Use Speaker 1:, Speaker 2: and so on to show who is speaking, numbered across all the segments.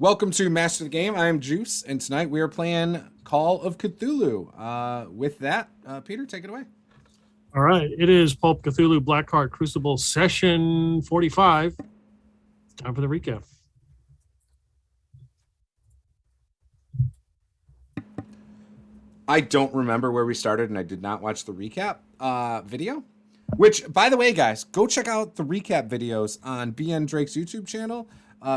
Speaker 1: Welcome to Master the Game. I am Juice, and tonight we are playing Call of Cthulhu. With that, Peter, take it away.
Speaker 2: All right, it is Pulp Cthulhu Blackheart Crucible session 45. Time for the recap.
Speaker 1: I don't remember where we started, and I did not watch the recap video. Which, by the way, guys, go check out the recap videos on BN Drake's YouTube channel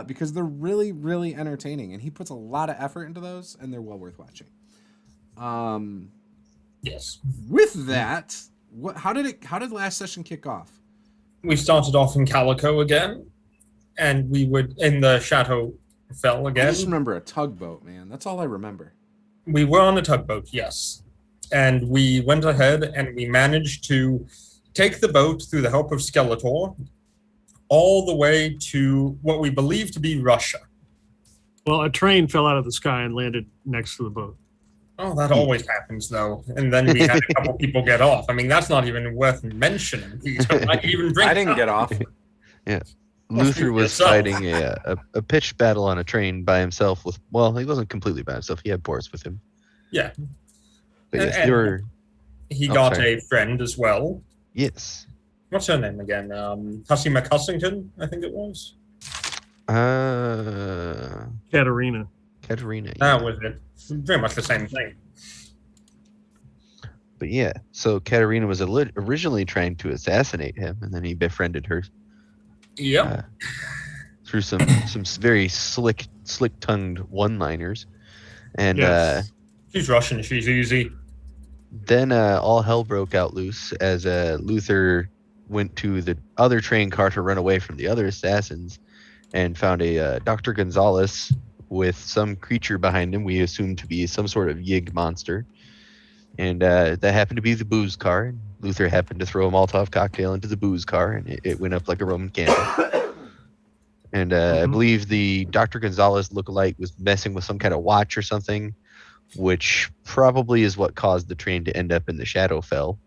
Speaker 1: because they're really, really entertaining, and he puts a lot of effort into those, and they're well worth watching.
Speaker 3: Yes.
Speaker 1: With that, how did last session kick off?
Speaker 3: We started off in Calico again, and we would in the Chateau Fell again.
Speaker 1: I just remember a tugboat, man. That's all I remember.
Speaker 3: We were on a tugboat, yes. And we went ahead and we managed to take the boat through the help of Skeletor all the way to what we believe to be Russia.
Speaker 2: Well, a train fell out of the sky and landed next to the boat.
Speaker 3: Oh, that always happens, though. And then we had a couple people get off. I mean, that's not even worth mentioning.
Speaker 1: I didn't get off.
Speaker 4: Yeah. Luther was fighting a pitched battle on a train by himself with, well, he wasn't completely by himself. He had Boris with him.
Speaker 3: Yeah.
Speaker 4: But yes, they were...
Speaker 3: He got a friend as well.
Speaker 4: Yes.
Speaker 3: What's her name again? Hussey McHussington, I think it was.
Speaker 2: Katerina.
Speaker 4: Katerina.
Speaker 3: That was it. Very much the same thing.
Speaker 4: But yeah, so Katerina was originally trying to assassinate him, and then he befriended her.
Speaker 3: Yep.
Speaker 4: Through some very slick-tongued one-liners. And
Speaker 2: Yes.
Speaker 3: She's Russian, she's easy.
Speaker 4: Then all hell broke out loose as Luther went to the other train car to run away from the other assassins and found a Dr. Gonzalez with some creature behind him we assumed to be some sort of Yig monster. And that happened to be the booze car. And Luther happened to throw a Molotov cocktail into the booze car, and it went up like a Roman candle. And I believe the Dr. Gonzalez lookalike was messing with some kind of watch or something, which probably is what caused the train to end up in the Shadowfell.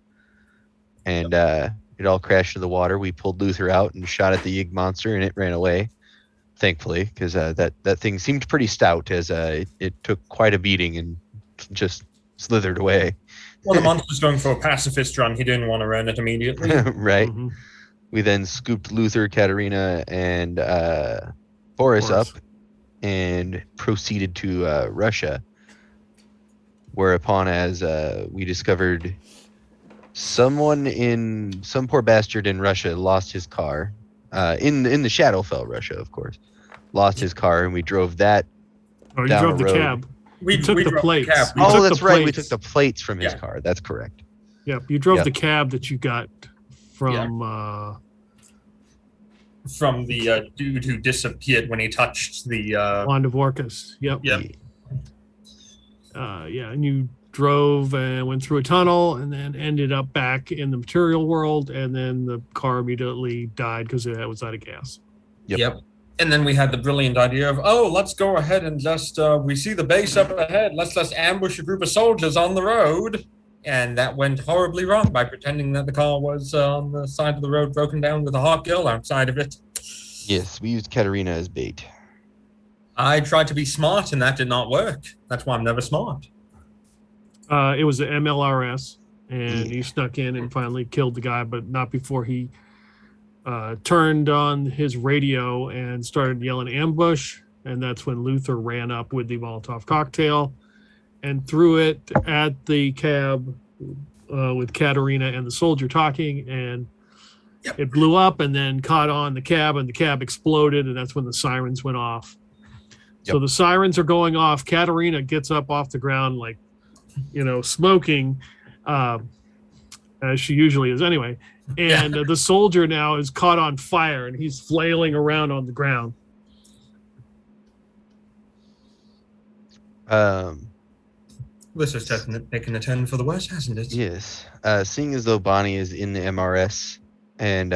Speaker 4: And it all crashed in the water. We pulled Luther out and shot at the Yig monster, and it ran away, thankfully, because that thing seemed pretty stout as it took quite a beating and just slithered away.
Speaker 3: Well, the monster's going for a pacifist run. He didn't want to run it immediately.
Speaker 4: Right.
Speaker 2: Mm-hmm.
Speaker 4: We then scooped Luther, Katerina, and Boris up and proceeded to Russia. Whereupon, as we discovered, some poor bastard in Russia lost his car. In the Shadowfell, Russia, of course. Lost his car, and we drove that
Speaker 2: Oh, you
Speaker 4: down
Speaker 2: drove
Speaker 4: a
Speaker 2: the
Speaker 4: road.
Speaker 2: cab.
Speaker 3: We
Speaker 2: took the plates.
Speaker 4: Oh, that's right. We took the plates from his car. That's correct.
Speaker 2: Yep, you drove
Speaker 4: Yep.
Speaker 2: the cab that you got from...
Speaker 3: From the dude who disappeared when he touched the...
Speaker 2: Juan Dvorkas. Yep.
Speaker 3: Yep.
Speaker 2: And you drove and went through a tunnel and then ended up back in the material world, and then the car immediately died because it was out of gas.
Speaker 4: Yep.
Speaker 3: And then we had the brilliant idea of, let's go ahead and just, we see the base up ahead. Let's just ambush a group of soldiers on the road. And that went horribly wrong by pretending that the car was on the side of the road broken down with a hot girl outside of it.
Speaker 4: Yes, we used Katerina as bait.
Speaker 3: I tried to be smart and that did not work. That's why I'm never smart.
Speaker 2: It was the MLRS, and he snuck in and finally killed the guy, but not before he turned on his radio and started yelling ambush. And that's when Luther ran up with the Molotov cocktail and threw it at the cab with Katerina and the soldier talking, and it blew up and then caught on the cab, and the cab exploded, and that's when the sirens went off. So the sirens are going off. Katerina gets up off the ground like, smoking, as she usually is anyway. And the soldier now is caught on fire, and he's flailing around on the ground.
Speaker 3: This has taken a turn for the worse, hasn't it?
Speaker 4: Yes. Seeing as though Bonnie is in the MRS and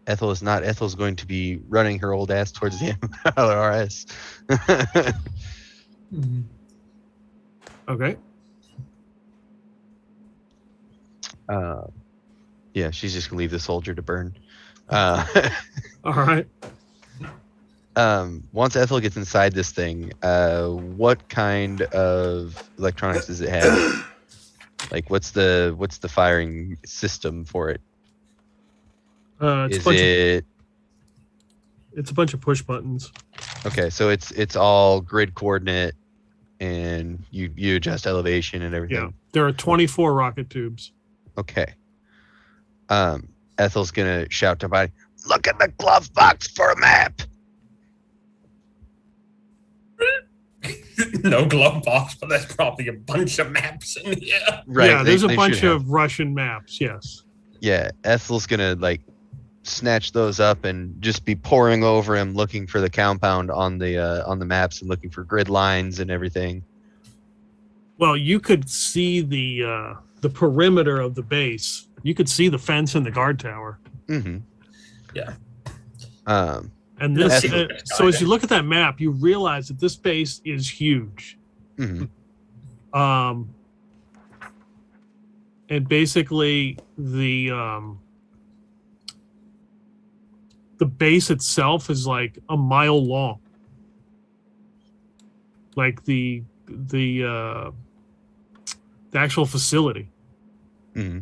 Speaker 4: Ethel is not, Ethel's going to be running her old ass towards the MRS.
Speaker 2: Okay.
Speaker 4: Yeah, she's just going to leave the soldier to burn.
Speaker 2: All right.
Speaker 4: Once Ethel gets inside this thing, what kind of electronics does it have? Like, what's the firing system for it?
Speaker 2: It's a bunch of push buttons.
Speaker 4: Okay, so it's all grid coordinate, and you adjust elevation and everything.
Speaker 2: Yeah, there are 24 rocket tubes.
Speaker 4: Okay. Ethel's gonna shout to Bonnie, "Look in the glove box for a map."
Speaker 3: No glove box, but there's probably a bunch of maps in here.
Speaker 4: Right.
Speaker 2: Yeah, there's a
Speaker 4: they
Speaker 2: bunch
Speaker 4: should have.
Speaker 2: of Russian maps. Yes.
Speaker 4: Yeah, Ethel's gonna like snatch those up and just be poring over him, looking for the compound on the maps and looking for grid lines and everything.
Speaker 2: Well, you could see the perimeter of the base. You could see the fence and the guard tower.
Speaker 4: Mm-hmm.
Speaker 3: Yeah.
Speaker 2: And this,
Speaker 3: Ethel-
Speaker 2: so as you look at that map, you realize that this base is huge.
Speaker 4: Mm-hmm.
Speaker 2: And basically the base itself is like a mile long. Like the actual facility.
Speaker 4: Mm-hmm.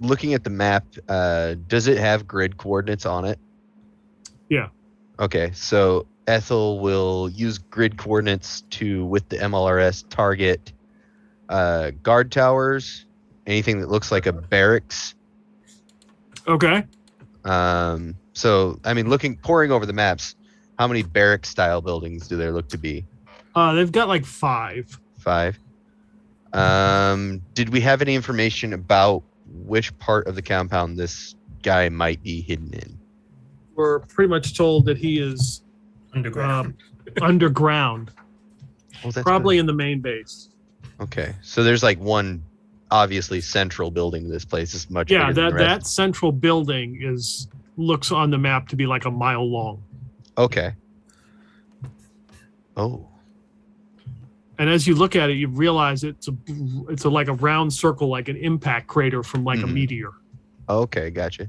Speaker 4: Looking at the map, does it have grid coordinates on it?
Speaker 2: Yeah.
Speaker 4: Okay, so Ethel will use grid coordinates to, with the MLRS, target guard towers, anything that looks like a barracks.
Speaker 2: Okay.
Speaker 4: So I mean, poring over the maps, how many barracks style buildings do there look to be?
Speaker 2: They've got like 5.
Speaker 4: 5. Did we have any information about which part of the compound this guy might be hidden in?
Speaker 2: We're pretty much told that he is
Speaker 3: Underground.
Speaker 2: underground,
Speaker 4: Oh, that's
Speaker 2: probably
Speaker 4: good.
Speaker 2: in the main base.
Speaker 4: Okay, so there's like one obviously central building to this place. Is much
Speaker 2: Yeah,
Speaker 4: bigger than the
Speaker 2: that
Speaker 4: rest.
Speaker 2: central building looks on the map to be like a mile long.
Speaker 4: Okay. Oh.
Speaker 2: And as you look at it, you realize it's like a round circle, like an impact crater from like a
Speaker 4: Mhm.
Speaker 2: meteor.
Speaker 4: Okay, gotcha.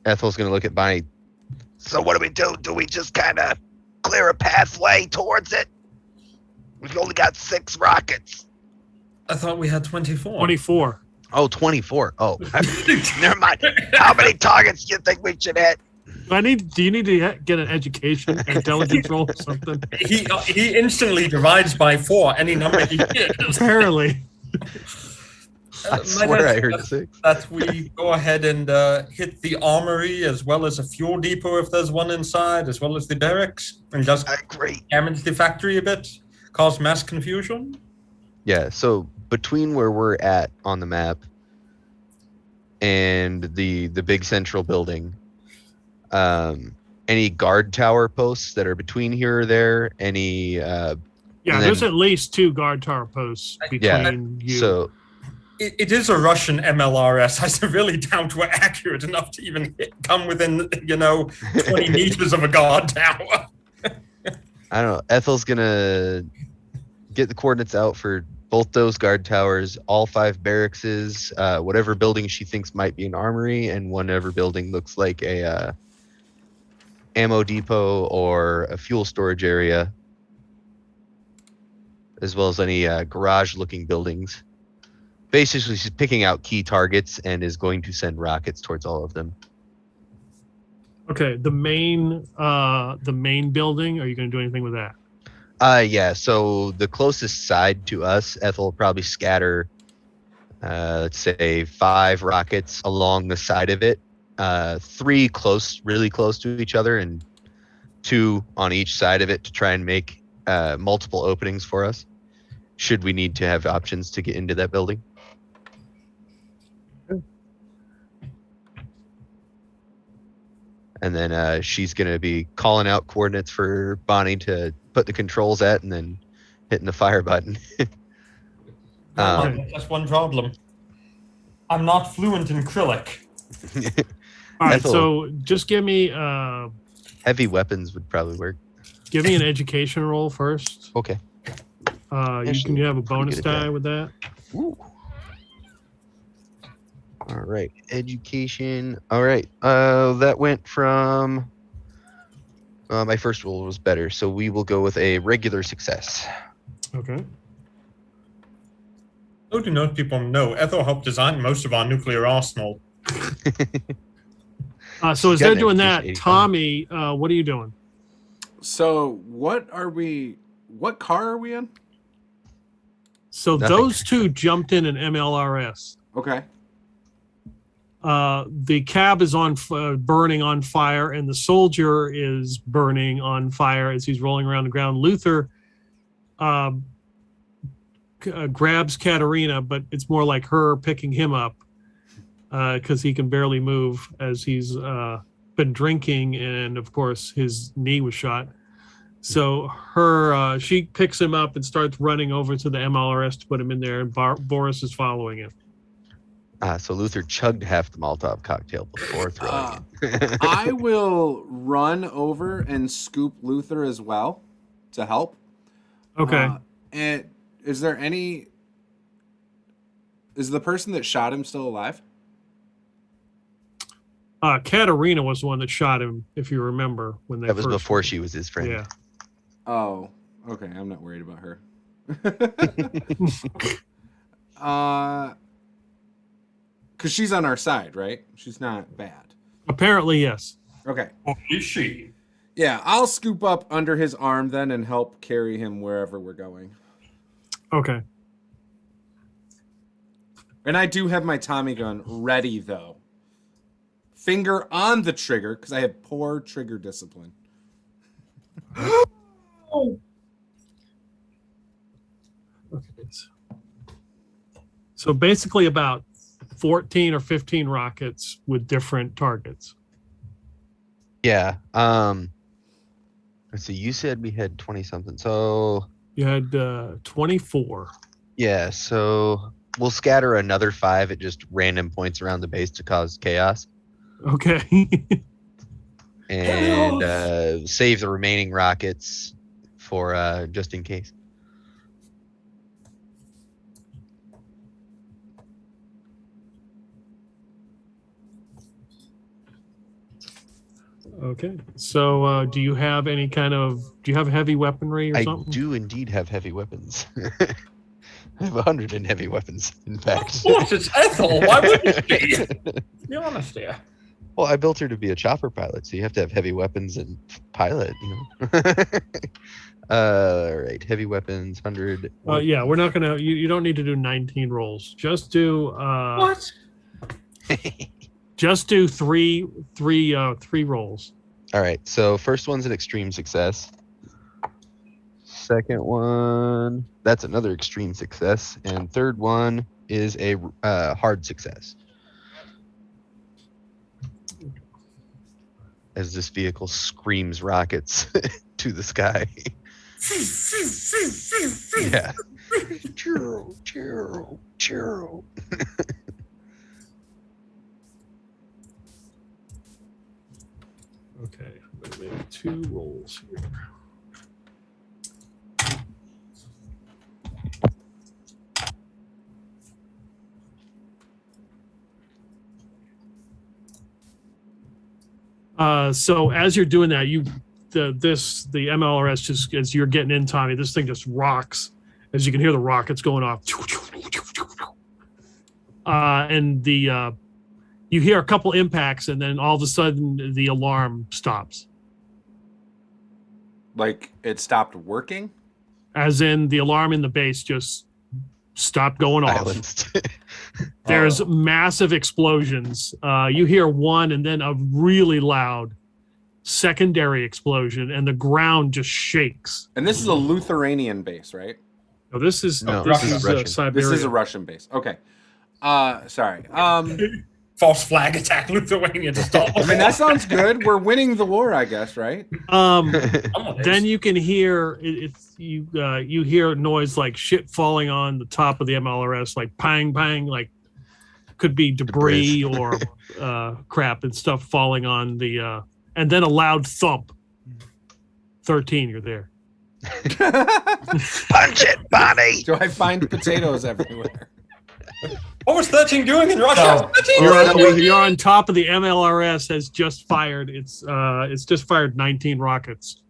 Speaker 4: Ethel's gonna look at Bonnie. So what do we do? Do we just kind of clear a pathway towards it? We've only got 6 rockets.
Speaker 3: I thought we had 24.
Speaker 2: 24.
Speaker 4: Oh, 24. Oh, never mind. How many targets do you think we should hit?
Speaker 2: Do you need to get an education, intelligence roll, or something?
Speaker 3: He instantly divides by 4 any number he gives.
Speaker 2: Apparently.
Speaker 4: I swear I heard 6.
Speaker 3: That we go ahead and hit the armory as well as a fuel depot if there's one inside, as well as the barracks, and just
Speaker 4: I agree.
Speaker 3: damage the factory a bit, cause mass confusion.
Speaker 4: Yeah, so between where we're at on the map and the big central building, any guard tower posts that are between here or there? Any?
Speaker 2: Yeah,
Speaker 4: And
Speaker 2: there's
Speaker 4: then-
Speaker 2: at least 2 guard tower posts between you.
Speaker 4: So
Speaker 3: It is a Russian MLRS. I really doubt we're accurate enough to even come within, 20 meters of a guard tower.
Speaker 4: I don't know. Ethel's gonna get the coordinates out for both those guard towers, all 5 barracks, whatever building she thinks might be an armory, and whatever building looks like a ammo depot or a fuel storage area, as well as any garage-looking buildings. Basically, she's picking out key targets and is going to send rockets towards all of them.
Speaker 2: Okay, the main building. Are you going to do anything with that?
Speaker 4: Yeah. So the closest side to us, Ethel will probably scatter, let's say 5 rockets along the side of it. 3 really close to each other, and 2 on each side of it to try and make multiple openings for us, should we need to have options to get into that building. And then she's going to be calling out coordinates for Bonnie to put the controls at, and then hitting the fire button.
Speaker 3: That's one problem. I'm not fluent in Cyrillic.
Speaker 2: All right,
Speaker 4: Ethel.
Speaker 2: so just give me
Speaker 4: Heavy weapons would probably work.
Speaker 2: an education roll first.
Speaker 4: Okay.
Speaker 2: You
Speaker 4: Actually,
Speaker 2: can have a
Speaker 4: pretty
Speaker 2: bonus
Speaker 4: good at that.
Speaker 2: die with that.
Speaker 4: Ooh. All right. Education. All right. That went from. My first roll was better, so we will go with a regular success.
Speaker 2: Okay.
Speaker 3: So do most people know, Ethel helped design most of our nuclear arsenal.
Speaker 2: So as
Speaker 4: got
Speaker 2: they're
Speaker 4: an
Speaker 2: doing that,
Speaker 4: education 85.
Speaker 2: Tommy, what are you doing?
Speaker 1: So what car are we in?
Speaker 2: So
Speaker 4: Nothing.
Speaker 2: those two jumped in an MLRS.
Speaker 1: Okay.
Speaker 2: The cab is on burning on fire, and the soldier is burning on fire as he's rolling around the ground. Luther grabs Katerina, but it's more like her picking him up because he can barely move as he's been drinking, and of course his knee was shot. So she picks him up and starts running over to the MLRS to put him in there, and Boris is following him.
Speaker 4: So Luther chugged half the Molotov cocktail before throwing it.
Speaker 1: I will run over and scoop Luther as well to help.
Speaker 2: Okay.
Speaker 1: And is the person that shot him still alive?
Speaker 2: Katerina was the one that shot him, if you remember. When
Speaker 4: That was before she was his friend.
Speaker 2: Yeah.
Speaker 1: Oh, okay. I'm not worried about her. Because she's on our side, right? She's not bad.
Speaker 2: Apparently, yes.
Speaker 1: Okay.
Speaker 3: Oh, is she?
Speaker 1: Yeah, I'll scoop up under his arm then and help carry him wherever we're going.
Speaker 2: Okay.
Speaker 1: And I do have my Tommy gun ready, though. Finger on the trigger, because I have poor trigger discipline.
Speaker 2: Okay. So basically about 14 or 15 rockets with different targets.
Speaker 4: Yeah. Let's see. You said we had 20 something. So
Speaker 2: You had 24.
Speaker 4: yeah. So we'll scatter another 5 at just random points around the base to cause chaos,
Speaker 2: Okay.
Speaker 4: and save the remaining rockets for just in case.
Speaker 2: Okay. So do you have heavy weaponry or
Speaker 4: I
Speaker 2: something?
Speaker 4: do indeed have heavy weapons. I have 100 in heavy weapons, in fact.
Speaker 3: Of course, it's Ethel. Why wouldn't she? Be honest here.
Speaker 4: Well, I built her to be a chopper pilot, so you have to have heavy weapons and pilot, All right, heavy weapons, 100.
Speaker 2: Yeah, we're not gonna. You don't need to do 19 rolls. Just do.
Speaker 3: What?
Speaker 2: Just do three rolls.
Speaker 4: All right, so first one's an extreme success. Second one, that's another extreme success, and third one is a hard success. As this vehicle screams rockets to the sky. Yeah. Churro, churro, churro.
Speaker 2: Okay, I'm gonna make 2 rolls here. So as you're doing that, the MLRS, just as you're getting in, Tommy, this thing just rocks as you can hear the rockets going off. And you hear a couple impacts, and then all of a sudden the alarm stops.
Speaker 1: Like it stopped working?
Speaker 2: As in the alarm in the base just stopped going off.
Speaker 4: Silenced.
Speaker 2: There's massive explosions. You hear one and then a really loud secondary explosion, and the ground just shakes.
Speaker 1: And this is a Lutheranian base, right?
Speaker 2: No, this is
Speaker 4: Russian.
Speaker 2: Siberia.
Speaker 1: This is a Russian base. Okay. Sorry.
Speaker 3: False flag attack Lithuania to stop.
Speaker 1: I mean, that sounds good. We're winning the war, I guess, right?
Speaker 2: Then you can hear you hear noise like shit falling on the top of the MLRS, like pang pang, like could be debris or crap and stuff falling on the and then a loud thump. 13, you're there.
Speaker 4: Punch it, Bonnie.
Speaker 1: Do I find potatoes everywhere?
Speaker 3: What was 13 doing in Russia?
Speaker 2: You're on top of the MLRS. Has just fired. It's just fired 19 rockets.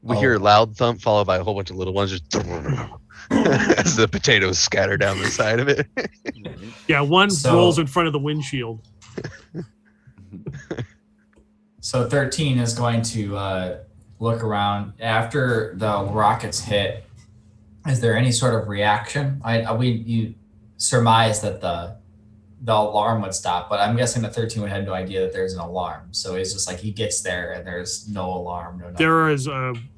Speaker 4: We hear a loud thump followed by a whole bunch of little ones just as the potatoes scatter down the side of it.
Speaker 2: Yeah, one rolls in front of the windshield.
Speaker 5: So 13 is going to look around after the rockets hit. Is there any sort of reaction? You surmise that the alarm would stop, but I'm guessing that 13 would have no idea that there's an alarm. So it's just like he gets there and there's no alarm. No nothing.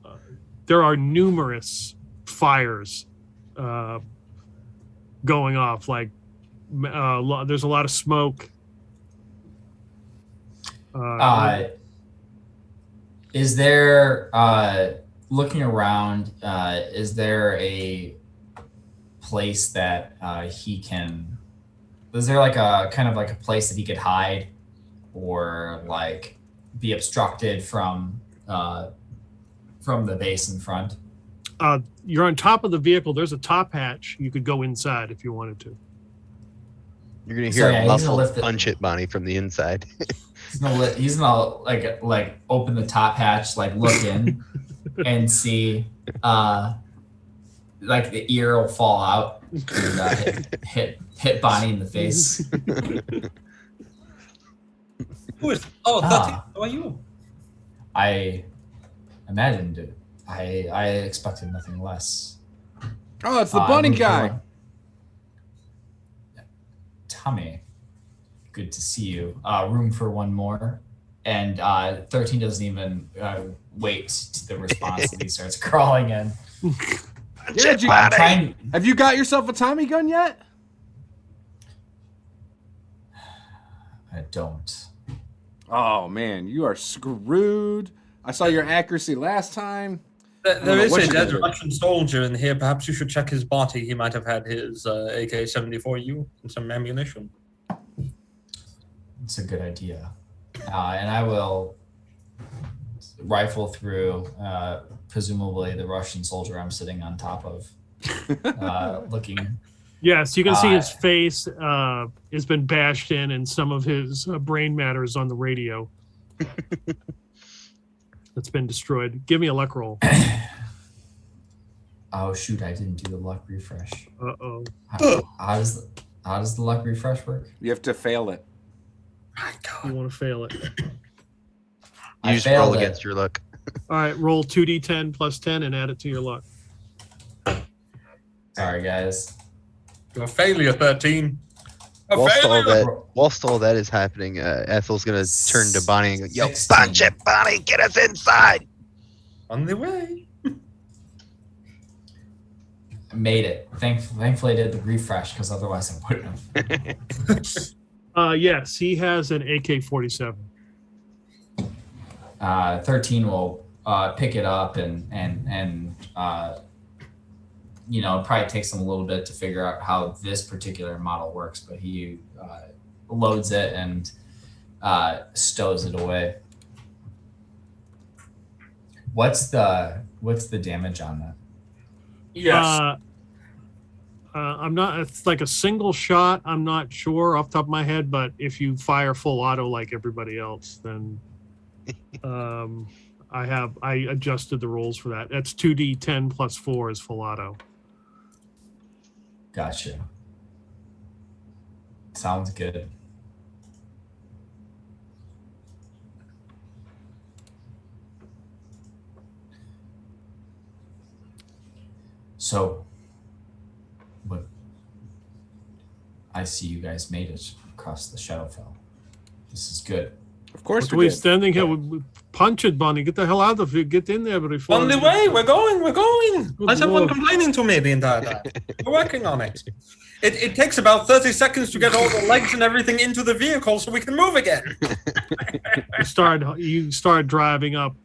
Speaker 2: There are numerous fires going off. Like there's a lot of smoke.
Speaker 5: Is there looking around? Is there a place that he can? Is there like a kind of like a place that he could hide, or like be obstructed from the base in front?
Speaker 2: You're on top of the vehicle. There's a top hatch. You could go inside if you wanted to.
Speaker 4: You're gonna hear a muffled punch it, Bonnie, from the inside.
Speaker 5: He's gonna like open the top hatch, like look in and see like the ear will fall out and hit Bonnie in the face.
Speaker 3: Who is? Oh, 13. How are you?
Speaker 5: I imagined it. I expected nothing less.
Speaker 1: Oh, it's the bunny guy.
Speaker 5: Tommy, good to see you. Room for one more. And 13 doesn't even wait to the response and he starts crawling in.
Speaker 1: Have you got yourself a Tommy gun yet?
Speaker 5: I don't.
Speaker 1: Oh man, you are screwed. I saw your accuracy last time.
Speaker 3: There is a dead Russian soldier in here. Perhaps you should check his body. He might have had his AK-74U and some ammunition.
Speaker 5: It's a good idea. And I will rifle through, presumably, the Russian soldier I'm sitting on top of, looking.
Speaker 2: Yes, you can see his face has been bashed in and some of his brain matter is on the radio. That's been destroyed. Give me a luck roll.
Speaker 5: Oh shoot! I didn't do the luck refresh.
Speaker 2: Uh-oh.
Speaker 5: How does the luck refresh work?
Speaker 1: You have to fail it.
Speaker 2: You want to fail it.
Speaker 4: You just roll against your luck.
Speaker 2: All right, roll 2d10 plus 10 and add it to your luck.
Speaker 5: Sorry, guys.
Speaker 3: You're a failure, 13.
Speaker 4: Whilst all that is happening, Ethel's gonna turn to Bonnie and go, "Yo, punch it, Bonnie! Get us inside!"
Speaker 3: On the way.
Speaker 5: I made it. Thankfully, I did the refresh because otherwise I wouldn't have.
Speaker 2: Yes, he has an AK-47.
Speaker 5: 13 will pick it up and it probably takes him a little bit to figure out how this particular model works, but he loads it and stows it away. What's the damage on that?
Speaker 3: Yes.
Speaker 2: I'm not. It's like a single shot. I'm not sure off the top of my head, but if you fire full auto like everybody else, then I adjusted the rolls for that. That's 2d10 plus 4 is full auto.
Speaker 5: Gotcha. Sounds good. So, what? I see you guys made it across the Shadowfell. This is good.
Speaker 1: Of course
Speaker 2: we standing here. Punch it, Bonnie. Get the hell out of here. Get in there before.
Speaker 3: On the way. We're going. Why's everyone complaining to me the entire time? We're working on it. It takes about 30 seconds to get all the legs and everything into the vehicle so we can move again.
Speaker 2: You start driving up,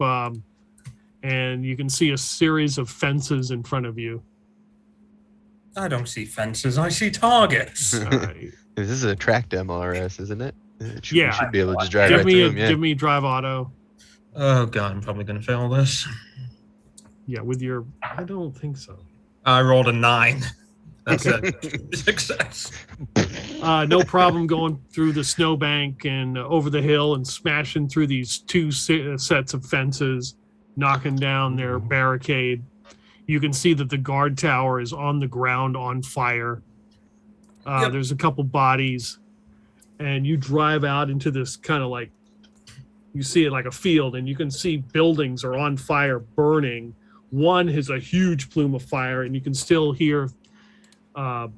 Speaker 2: and you can see a series of fences in front of you.
Speaker 3: I don't see fences. I see targets.
Speaker 2: Right.
Speaker 4: This is a tracked MLRS, isn't it?
Speaker 2: Yeah.
Speaker 4: You should be able to just drive right through them. Yeah.
Speaker 2: Give me drive auto.
Speaker 3: Oh god, I'm probably gonna fail this.
Speaker 2: Yeah, with your. I don't think so.
Speaker 3: I rolled a 9. That's a success.
Speaker 2: No problem going through the snowbank and over the hill and smashing through these two sets of fences, knocking down their barricade. You can see that the guard tower is on the ground on fire.
Speaker 3: Yep.
Speaker 2: There's a couple bodies, and you drive out into this kind of like, you see it like a field, and you can see buildings are on fire, burning. One has a huge plume of fire, and you can still hear,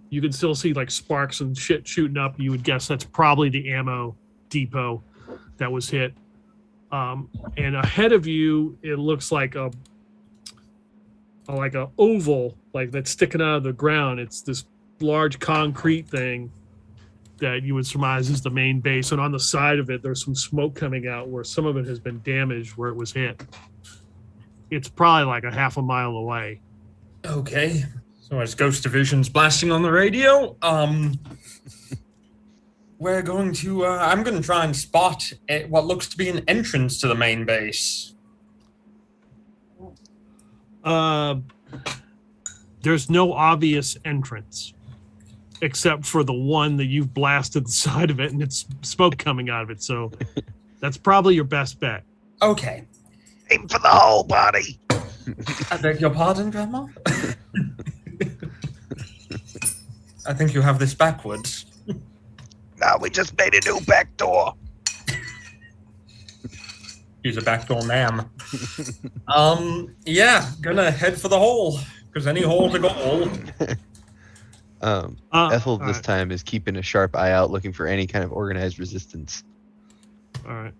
Speaker 2: you can still see like sparks and shit shooting up. You would guess that's probably the ammo depot that was hit. And ahead of you, it looks like a oval, like that's sticking out of the ground. It's this large concrete thing that you would surmise is the main base, and on the side of it there's some smoke coming out where some of it has been damaged where it was hit. It's probably like a half a mile away.
Speaker 3: Okay, so as Ghost Division's blasting on the radio, we're going to I'm going to try and spot what looks to be an entrance to the main base.
Speaker 2: There's no obvious entrance except for the one that you've blasted the side of it and it's smoke coming out of it. So that's probably your best bet.
Speaker 3: Okay.
Speaker 4: Aim for the whole body.
Speaker 3: I beg your pardon, Grandma? I think you have this backwards.
Speaker 4: No, we just made a new back door.
Speaker 3: Use a backdoor, ma'am. Yeah, gonna head for the hole, because any hole's a goal.
Speaker 4: Ethel this
Speaker 2: right.
Speaker 4: time is keeping a sharp eye out, looking for any kind of organized resistance.
Speaker 2: All right.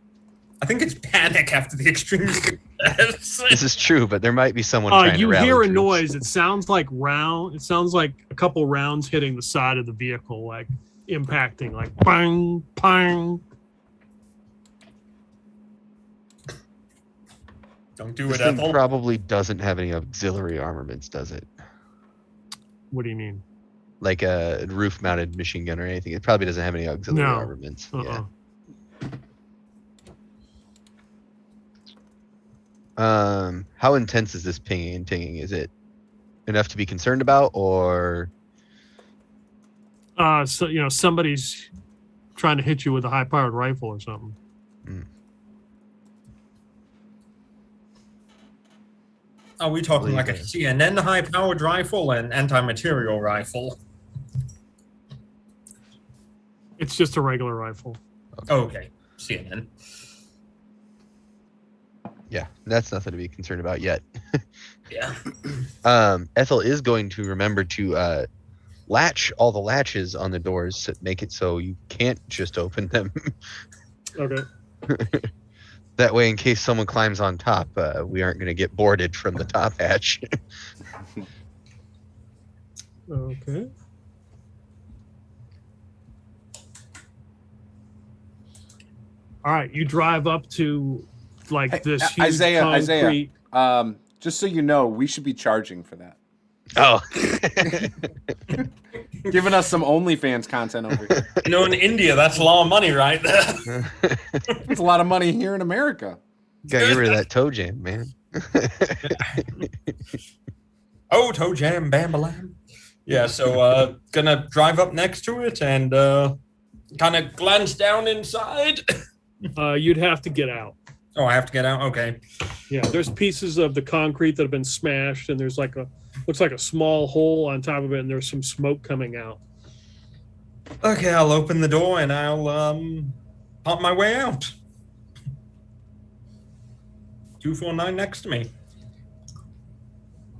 Speaker 3: I think it's panic after the extreme success.
Speaker 4: This is true, but there might be someone trying to
Speaker 2: You
Speaker 4: rally
Speaker 2: hear a
Speaker 4: troops.
Speaker 2: noise. It sounds like a couple rounds hitting the side of the vehicle, like impacting, like bang, bang.
Speaker 3: Don't do
Speaker 4: This
Speaker 3: it,
Speaker 4: thing
Speaker 3: Ethel.
Speaker 4: probably doesn't have any auxiliary armaments, does it?
Speaker 2: What do you mean?
Speaker 4: Like a roof-mounted machine gun or anything. It probably doesn't have any auxiliary
Speaker 2: No.
Speaker 4: armaments. Yeah. How intense is this pinging and tinging? Is it enough to be concerned about, or
Speaker 2: So somebody's trying to hit you with a high-powered rifle or something.
Speaker 3: Are we talking like a CNN high-powered rifle and anti-material rifle?
Speaker 2: It's just a regular rifle.
Speaker 3: Okay, CNN.
Speaker 4: yeah, that's nothing to be concerned about yet.
Speaker 3: Yeah.
Speaker 4: Ethel is going to remember to latch all the latches on the doors to make it so you can't just open them.
Speaker 2: Okay.
Speaker 4: That way, in case someone climbs on top, we aren't going to get boarded from the top hatch.
Speaker 2: Okay. All right, you drive up to like this huge
Speaker 1: Isaiah,
Speaker 2: concrete.
Speaker 1: just so you know, we should be charging for that.
Speaker 4: Oh.
Speaker 1: Giving us some OnlyFans content over here.
Speaker 3: You know, in India, that's a lot of money right there.
Speaker 1: It's a lot of money here in America.
Speaker 4: Gotta get rid of that toe jam, man.
Speaker 3: Oh, toe jam, bam-a-lam. Yeah, so gonna drive up next to it and kind of glance down inside.
Speaker 2: You'd have to get out.
Speaker 3: Oh, I have to get out? Okay.
Speaker 2: Yeah, there's pieces of the concrete that have been smashed, and there's looks like a small hole on top of it, and there's some smoke coming out.
Speaker 3: Okay, I'll open the door and I'll pop my way out. 249 next to me.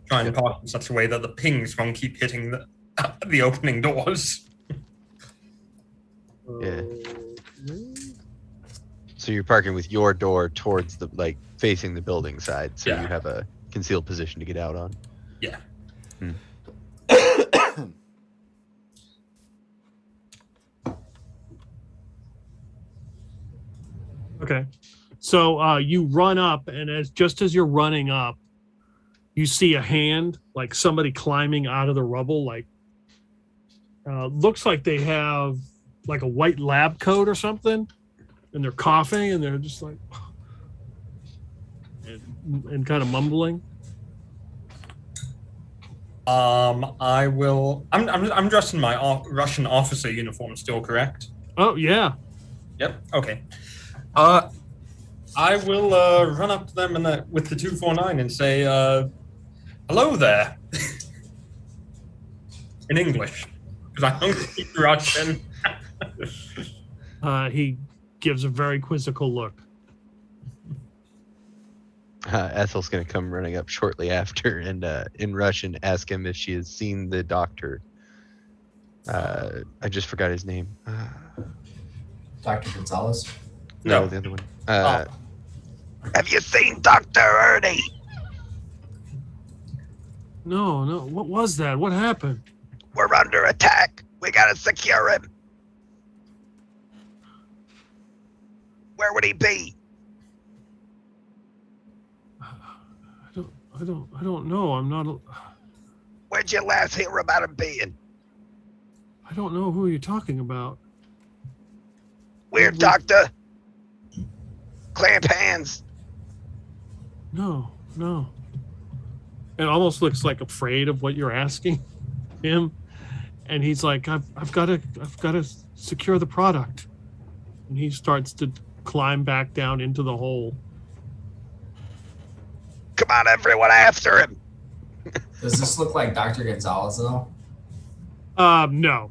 Speaker 3: Try and park in such a way that the pings won't keep hitting the opening doors.
Speaker 4: Yeah. So you're parking with your door towards the, like, facing the building side, so
Speaker 3: Yeah.
Speaker 4: you have a concealed position to get out on.
Speaker 3: Yeah.
Speaker 2: Okay. So you run up, and just as you're running up, you see a hand, like somebody climbing out of the rubble. Like, looks like they have like a white lab coat or something, and they're coughing, and they're just like, and kind of mumbling.
Speaker 3: I will. I'm dressed in my Russian officer uniform still, correct?
Speaker 2: Oh yeah.
Speaker 3: Yep. Okay. I will run up to them with the 249 and say, "Hello there," in English, because I don't speak Russian.
Speaker 2: He gives a very quizzical look.
Speaker 4: Ethel's going to come running up shortly after and in Russian ask him if she has seen the doctor. I just forgot his name.
Speaker 5: Dr. Gonzalez?
Speaker 4: No,
Speaker 3: No.
Speaker 4: the other one.
Speaker 6: Have you seen Dr. Ernie?
Speaker 2: No. What was that? What happened?
Speaker 6: We're under attack. We gotta secure him. Where would he be?
Speaker 2: I don't know. I'm not.
Speaker 6: Where'd you last hear about him being?
Speaker 2: I don't know who you're talking about.
Speaker 6: Weird doctor. Clamp hands.
Speaker 2: No. It almost looks like afraid of what you're asking him, and he's like, I've got to secure the product, and he starts to climb back down into the hole.
Speaker 6: Come on, everyone, after him.
Speaker 5: Does this look like Dr. Gonzalez at all?
Speaker 2: No.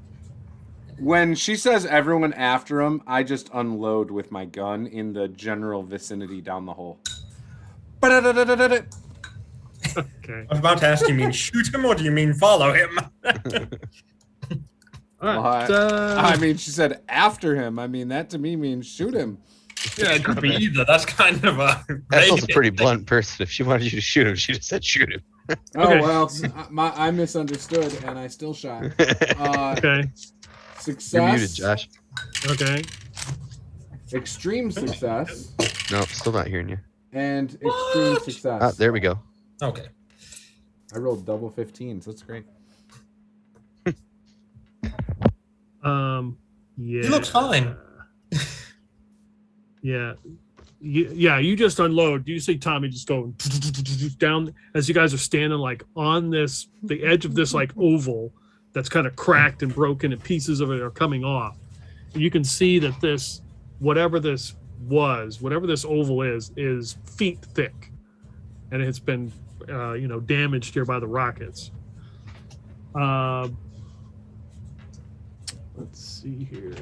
Speaker 1: When she says everyone after him, I just unload with my gun in the general vicinity down the hole.
Speaker 2: Okay.
Speaker 3: I was about to ask, you mean shoot him or do you mean follow him?
Speaker 2: All right.
Speaker 1: I mean, she said after him. I mean, that to me means shoot him.
Speaker 3: Yeah, it could be either. That's kind of a.
Speaker 4: Ethel's a pretty blunt person. If she wanted you to shoot him, she just said shoot him.
Speaker 1: Oh,
Speaker 2: Okay.
Speaker 1: well, I misunderstood, and I still shot.
Speaker 2: Okay.
Speaker 1: Success.
Speaker 4: You're muted, Josh.
Speaker 2: Okay.
Speaker 1: Extreme success.
Speaker 4: No, still not hearing you.
Speaker 1: And extreme success.
Speaker 4: Ah, there we go.
Speaker 3: Okay.
Speaker 1: I rolled double 15s. That's great.
Speaker 2: Yeah.
Speaker 3: He looks fine.
Speaker 2: Yeah. You just unload. Do you see Tommy just going down as you guys are standing like on the edge of this like oval that's kind of cracked and broken and pieces of it are coming off. And you can see that whatever this oval is feet thick, and it's been damaged here by the rockets. Let's see here.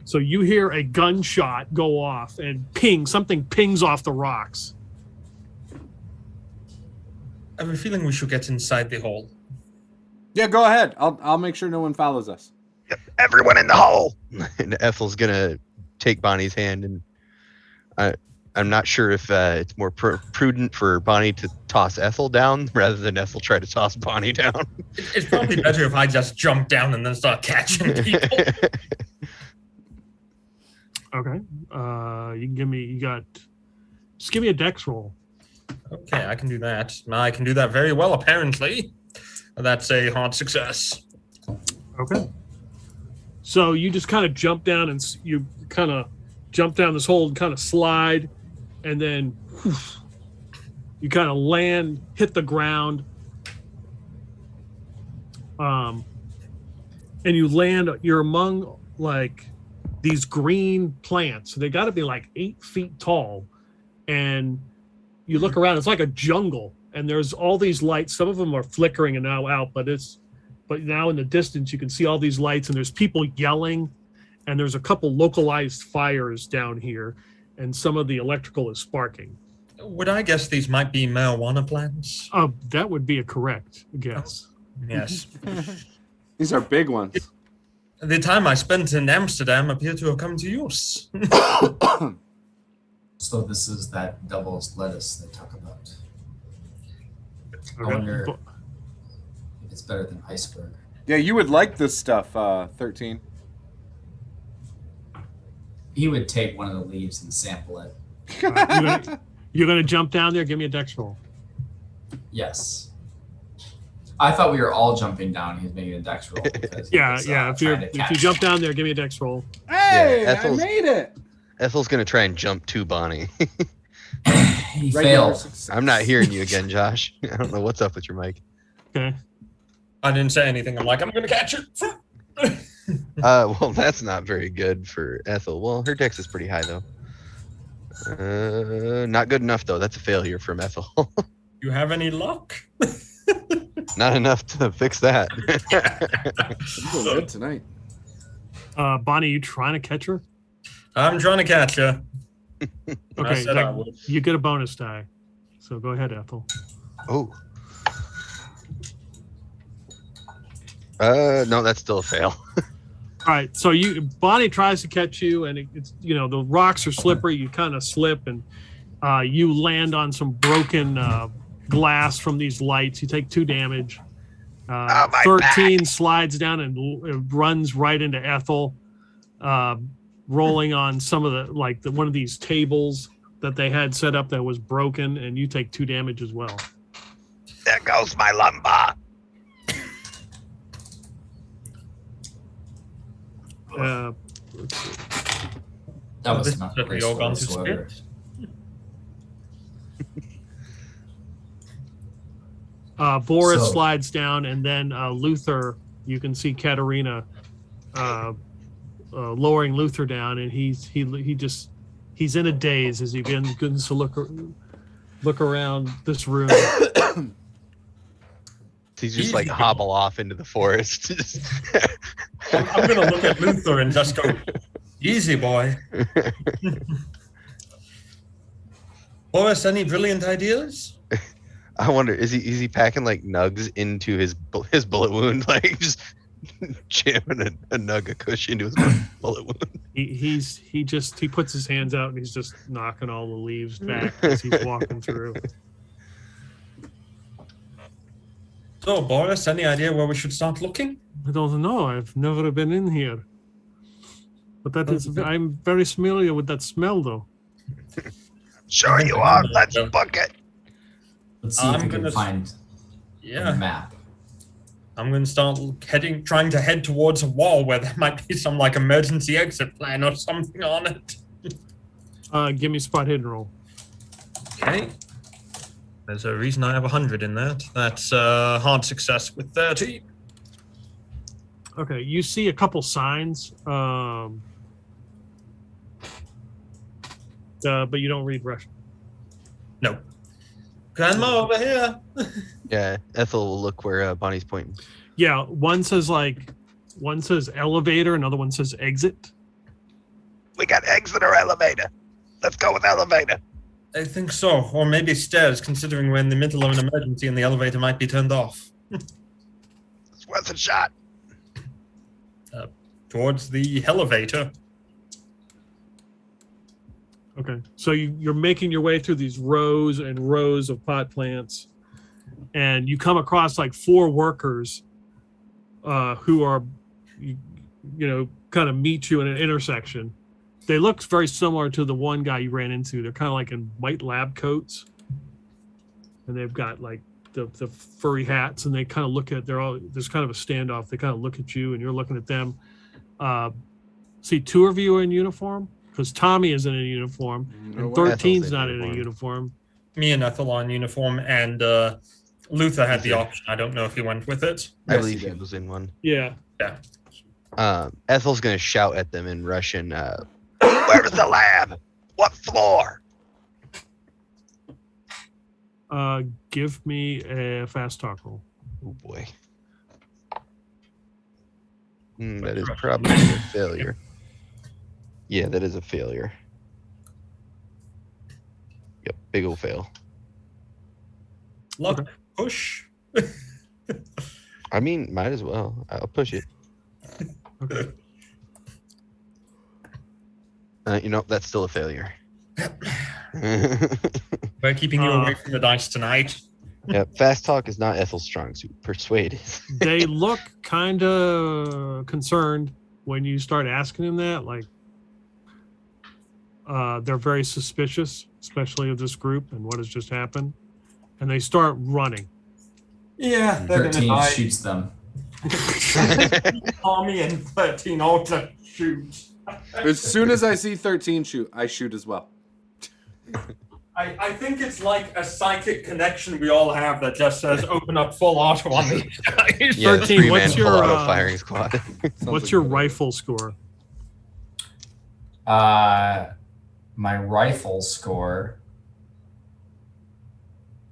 Speaker 2: So you hear a gunshot go off and something pings off the rocks.
Speaker 3: I have a feeling we should get inside the hole.
Speaker 1: Yeah, go ahead. I'll make sure no one follows us.
Speaker 6: Everyone in the hole.
Speaker 4: And Ethel's gonna take Bonnie's hand, and I'm not sure if it's more prudent for Bonnie to toss Ethel down rather than Ethel try to toss Bonnie down.
Speaker 3: It's probably better if I just jump down and then start catching people.
Speaker 2: Okay. Just give me a dex roll.
Speaker 3: Okay, I can do that. I can do that very well, apparently. That's a hard success.
Speaker 2: Okay. So you just kind of jump down and you kind of jump down this hole and kind of slide, and then you kind of land, hit the ground, and you land. You're among like these green plants. They got to be like 8 feet tall, and you look around. It's like a jungle, and there's all these lights. Some of them are flickering and now out, but now in the distance you can see all these lights, and there's people yelling, and there's a couple localized fires down here, and some of the electrical is sparking.
Speaker 3: Would I guess these might be marijuana plants?
Speaker 2: That would be a correct guess.
Speaker 3: Yes.
Speaker 1: These are big ones.
Speaker 3: The time I spent in Amsterdam appeared to have come to use.
Speaker 5: So this is that devil's lettuce they talk about. I
Speaker 2: Okay.
Speaker 5: wonder if it's better than iceberg.
Speaker 1: Yeah, you would like this stuff, 13.
Speaker 5: He would take one of the leaves and sample it.
Speaker 2: You're gonna jump down there. Give me a dex roll.
Speaker 5: Yes. I thought we were all jumping down. He was making a dex roll. Because he
Speaker 2: Yeah.
Speaker 5: was,
Speaker 2: If
Speaker 5: trying to
Speaker 2: you
Speaker 5: catch
Speaker 2: jump down there, give me a dex roll.
Speaker 1: Hey,
Speaker 4: Yeah,
Speaker 1: I
Speaker 4: Ethel's-
Speaker 1: made it.
Speaker 4: Ethel's gonna try and jump to Bonnie.
Speaker 5: He
Speaker 1: Regular
Speaker 5: failed.
Speaker 1: success.
Speaker 4: I'm not hearing you again, Josh. I don't know what's up with your mic.
Speaker 2: Okay.
Speaker 3: I didn't say anything. I'm like, I'm gonna catch it.
Speaker 4: Well, that's not very good for Ethel. Well, her dex is pretty high though. Not good enough though. That's a failure from Ethel.
Speaker 3: You have any luck?
Speaker 4: Not enough to fix that.
Speaker 1: I'm doing good tonight.
Speaker 2: Bonnie, you trying to catch her?
Speaker 3: I'm trying to catch you.
Speaker 2: Okay,
Speaker 3: said I would.
Speaker 2: you get a bonus die. So go ahead, Ethel.
Speaker 4: Oh. No, that's still a fail.
Speaker 2: All right, so Bonnie tries to catch you, and it's the rocks are slippery. You kind of slip, and you land on some broken glass from these lights. You take 2 damage.
Speaker 6: Oh, my
Speaker 2: 13
Speaker 6: back.
Speaker 2: slides down and runs right into Ethel, rolling on some of the one of these tables that they had set up that was broken, and you take 2 damage as well.
Speaker 6: There goes my lumbar.
Speaker 2: Let's see.
Speaker 5: That was
Speaker 3: This
Speaker 5: not
Speaker 3: is
Speaker 5: a
Speaker 3: the Ogon
Speaker 5: graceful word.
Speaker 3: spirit.
Speaker 2: Boris
Speaker 5: So-
Speaker 2: slides down, and then Luther. You can see Katerina lowering Luther down, and he's in a daze as he begins to look around this room.
Speaker 4: He's just
Speaker 3: Easy.
Speaker 4: like hobble off into the forest.
Speaker 3: I'm gonna look at Luther and just go, easy boy. Boris, any brilliant ideas?
Speaker 4: I wonder, is he packing like nugs into his bullet wound, like just jamming a nug of kush into his bullet wound?
Speaker 2: He puts his hands out and he's just knocking all the leaves back as he's walking through.
Speaker 3: So, Boris, any idea where we should start looking?
Speaker 2: I don't know. I've never been in here, but I'm very familiar with that smell, though.
Speaker 6: Sure you are. Let's book it.
Speaker 5: Let's see if
Speaker 3: I'm
Speaker 5: we can
Speaker 3: gonna-
Speaker 5: find a
Speaker 3: Yeah,
Speaker 5: map.
Speaker 3: I'm going to start trying to head towards a wall where there might be some like emergency exit plan or something on it.
Speaker 2: Give me spot hidden roll.
Speaker 3: Okay. There's a reason I have 100 in that. That's hard success with 30.
Speaker 2: Okay, you see a couple signs, but you don't read Russian.
Speaker 3: No. Grandma over here.
Speaker 4: Yeah, Ethel will look where Bonnie's pointing.
Speaker 2: Yeah, one says elevator, another one says exit.
Speaker 6: We got exit or elevator. Let's go with elevator.
Speaker 3: I think so. Or maybe stairs, considering we're in the middle of an emergency and the elevator might be turned off.
Speaker 6: It's worth a shot.
Speaker 3: Towards the elevator.
Speaker 2: Okay, so you're making your way through these rows and rows of pot plants, and you come across like 4 workers who are, kind of meet you in an intersection. They look very similar to the one guy you ran into. They're kind of like in white lab coats, and they've got like the furry hats, and they kind of look at. There's kind of a standoff. They kind of look at you, and you're looking at them. See, 2 of you are in uniform because Tommy isn't in uniform,
Speaker 1: No
Speaker 2: and
Speaker 1: way.
Speaker 2: 13's
Speaker 4: Ethel's in
Speaker 2: not in a
Speaker 4: uniform.
Speaker 2: uniform.
Speaker 3: Me and Ethel are in uniform, and Luther had the
Speaker 4: Yeah.
Speaker 3: option. I don't know if he went with it.
Speaker 4: I
Speaker 1: Yes,
Speaker 4: believe
Speaker 1: he
Speaker 4: he
Speaker 1: did.
Speaker 4: was in one.
Speaker 2: Yeah.
Speaker 4: Ethel's gonna shout at them in Russian.
Speaker 6: Where's the lab? What floor?
Speaker 2: Give me a fast talk roll.
Speaker 4: Oh boy. That is probably a failure. Yeah, that is a failure. Yep, big ol' fail.
Speaker 3: Luck, push.
Speaker 4: I mean, might as well. I'll push it.
Speaker 2: Okay.
Speaker 4: That's still a failure.
Speaker 3: We're keeping you away from the dice tonight.
Speaker 4: Yep, fast talk is not Ethel's strong suit. Persuade is.
Speaker 2: They look kind of concerned when you start asking them that. Like, they're very suspicious, especially of this group and what has just happened. And they start running.
Speaker 3: Yeah,
Speaker 5: And 13 shoots them.
Speaker 3: Tommy and 13 all to shoot.
Speaker 1: As soon as I see 13 shoot, I shoot as well.
Speaker 3: I think it's like a psychic connection we all have that just says open up full auto on these guys.
Speaker 4: Yeah,
Speaker 2: 13,
Speaker 4: 3-man
Speaker 2: what's
Speaker 4: full
Speaker 2: your,
Speaker 4: auto firing squad.
Speaker 2: What's your rifle score?
Speaker 5: My rifle score,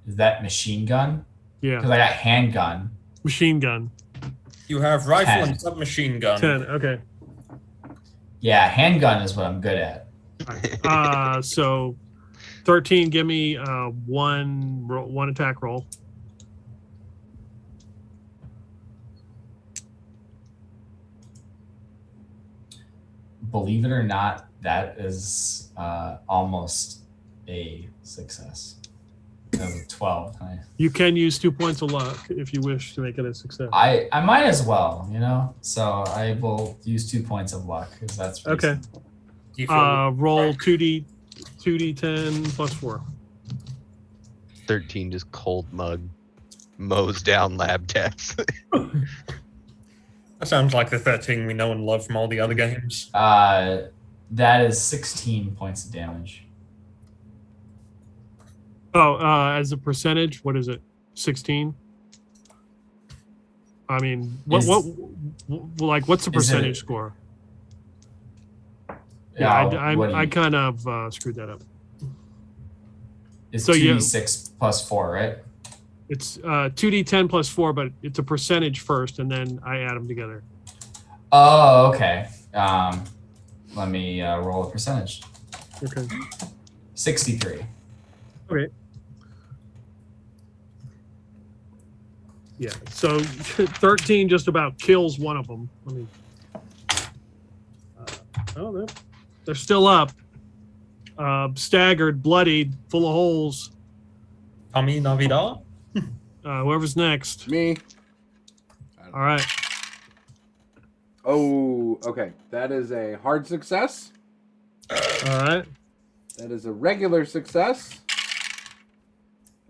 Speaker 5: is that machine gun?
Speaker 2: Yeah,
Speaker 5: Because I got handgun.
Speaker 2: machine gun.
Speaker 3: You have rifle
Speaker 5: 10.
Speaker 3: and submachine gun.
Speaker 2: 10. Okay.
Speaker 5: Yeah, handgun is what I'm good at.
Speaker 2: So 13. Give me one attack roll.
Speaker 5: Believe it or not, that is almost a success. That was a 12.
Speaker 2: You can use 2 points of luck if you wish to make it a success.
Speaker 5: I might as well, you know. So I will use 2 points of luck because that's
Speaker 2: Okay.
Speaker 3: Do you feel
Speaker 2: Roll 2d10 plus 4.
Speaker 4: 13 just cold mug mows down lab techs.
Speaker 3: That sounds like the 13 we know and love from all the other games.
Speaker 5: That is 16 points of damage.
Speaker 2: Oh, as a percentage, what is it? 16. I mean, what's the percentage score? Yeah, I kind of screwed that up.
Speaker 5: It's
Speaker 2: so
Speaker 5: 2d6 plus 4, right?
Speaker 2: It's 2d10 plus 4, but it's a percentage first, and then I add them together.
Speaker 5: Oh, okay. Let me roll a percentage.
Speaker 2: Okay.
Speaker 5: 63.
Speaker 2: Okay. Yeah. So 13 just about kills one of them. Let me. They're still up. Staggered, bloodied, full of holes.
Speaker 3: Tommy Navidad?
Speaker 2: Whoever's next.
Speaker 1: Me.
Speaker 2: All right.
Speaker 1: Oh, okay. That is a hard success.
Speaker 2: All right.
Speaker 1: That is a regular success.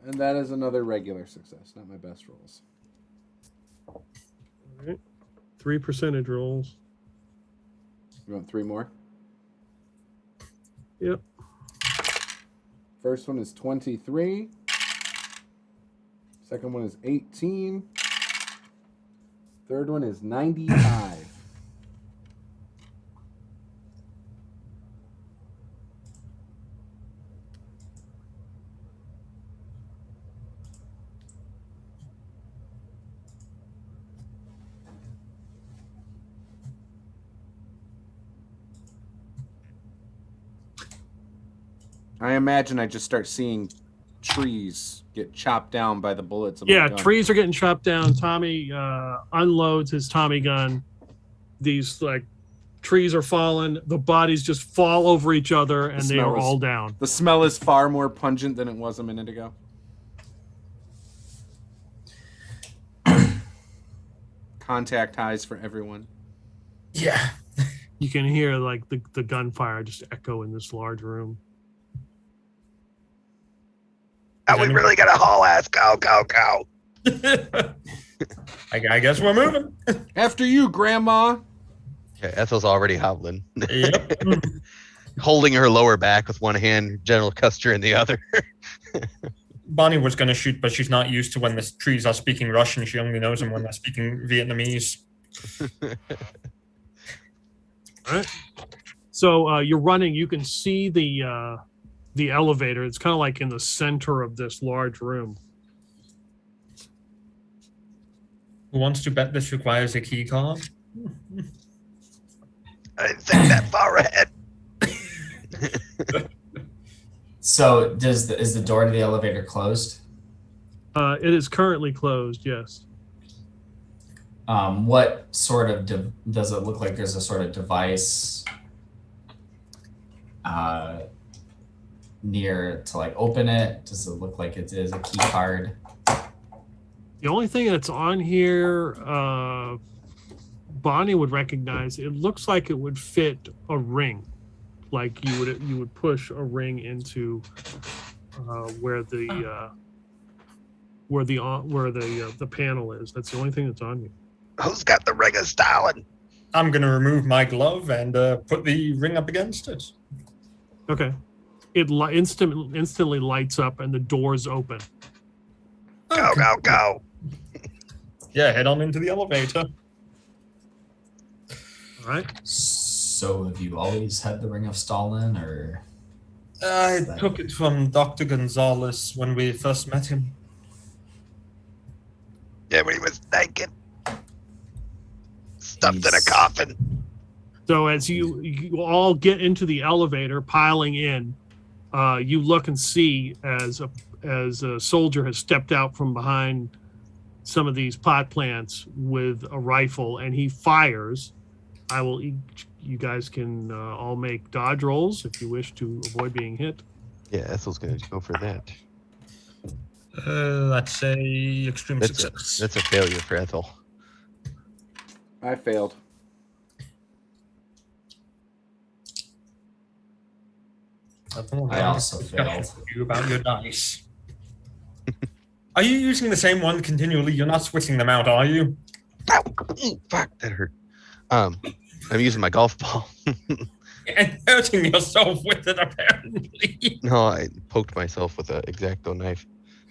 Speaker 1: And that is another regular success. Not my best rolls.
Speaker 2: All right. 3 percentage rolls.
Speaker 1: You want 3 more?
Speaker 2: Yep.
Speaker 1: First one is 23. Second one is 18. Third one is 95. I imagine I just start seeing trees get chopped down by the bullets of my gun.
Speaker 2: Trees are getting chopped down. Tommy unloads his Tommy gun. These trees are falling. The bodies just fall over each other, and they are all down.
Speaker 1: The smell is far more pungent than it was a minute ago. Contact highs for everyone.
Speaker 3: Yeah.
Speaker 2: You can hear the gunfire just echo in this large room.
Speaker 6: Now we really gotta haul ass. Go, go, go.
Speaker 3: I guess we're moving.
Speaker 1: After you, Grandma.
Speaker 4: Okay, Ethel's already hobbling.
Speaker 3: Yep.
Speaker 4: Holding her lower back with one hand, General Custer in the other.
Speaker 3: Bonnie was going to shoot, but she's not used to when the trees are speaking Russian. She only knows them when they're speaking Vietnamese.
Speaker 2: All right. So you're running. You can see the elevator. It's kind of like in the center of this large room.
Speaker 3: Who wants to bet this requires a key card?
Speaker 6: I didn't think that far ahead.
Speaker 5: So is the door to the elevator closed?
Speaker 2: It is currently closed, yes.
Speaker 5: What sort of does it look like? There's a sort of device near to open it? Does it look like it is a key card?
Speaker 2: The only thing that's on here, Bonnie would recognize. It looks like it would fit a ring, like you would push a ring into where the panel is. That's the only thing that's on here.
Speaker 6: Who's got the ring of Stalin?
Speaker 3: I'm going to remove my glove and put the ring up against it.
Speaker 2: Okay. it instantly lights up and the doors open.
Speaker 6: Go, go, go.
Speaker 3: Yeah, head on into the elevator.
Speaker 2: All right.
Speaker 5: So have you always had the Ring of Stalin, or?
Speaker 3: I took it from Dr. Gonzalez when we first met him.
Speaker 6: Yeah, when he was naked. Stuffed in a
Speaker 5: He's-
Speaker 6: coffin.
Speaker 2: So as you all get into the elevator, piling in, you look and see as a soldier has stepped out from behind some of these pot plants with a rifle, and he fires. You guys can all make dodge rolls if you wish to avoid being hit.
Speaker 4: Yeah, Ethel's gonna go for that.
Speaker 3: That's a extreme success.
Speaker 4: That's a failure for Ethel.
Speaker 1: I failed.
Speaker 5: I also failed.
Speaker 3: You about your dice. Are you using the same one continually? You're not switching them out, are you?
Speaker 4: Ow! Fuck, that hurt. I'm using my golf ball.
Speaker 3: And hurting yourself with it, apparently.
Speaker 4: No, I poked myself with an X-Acto knife.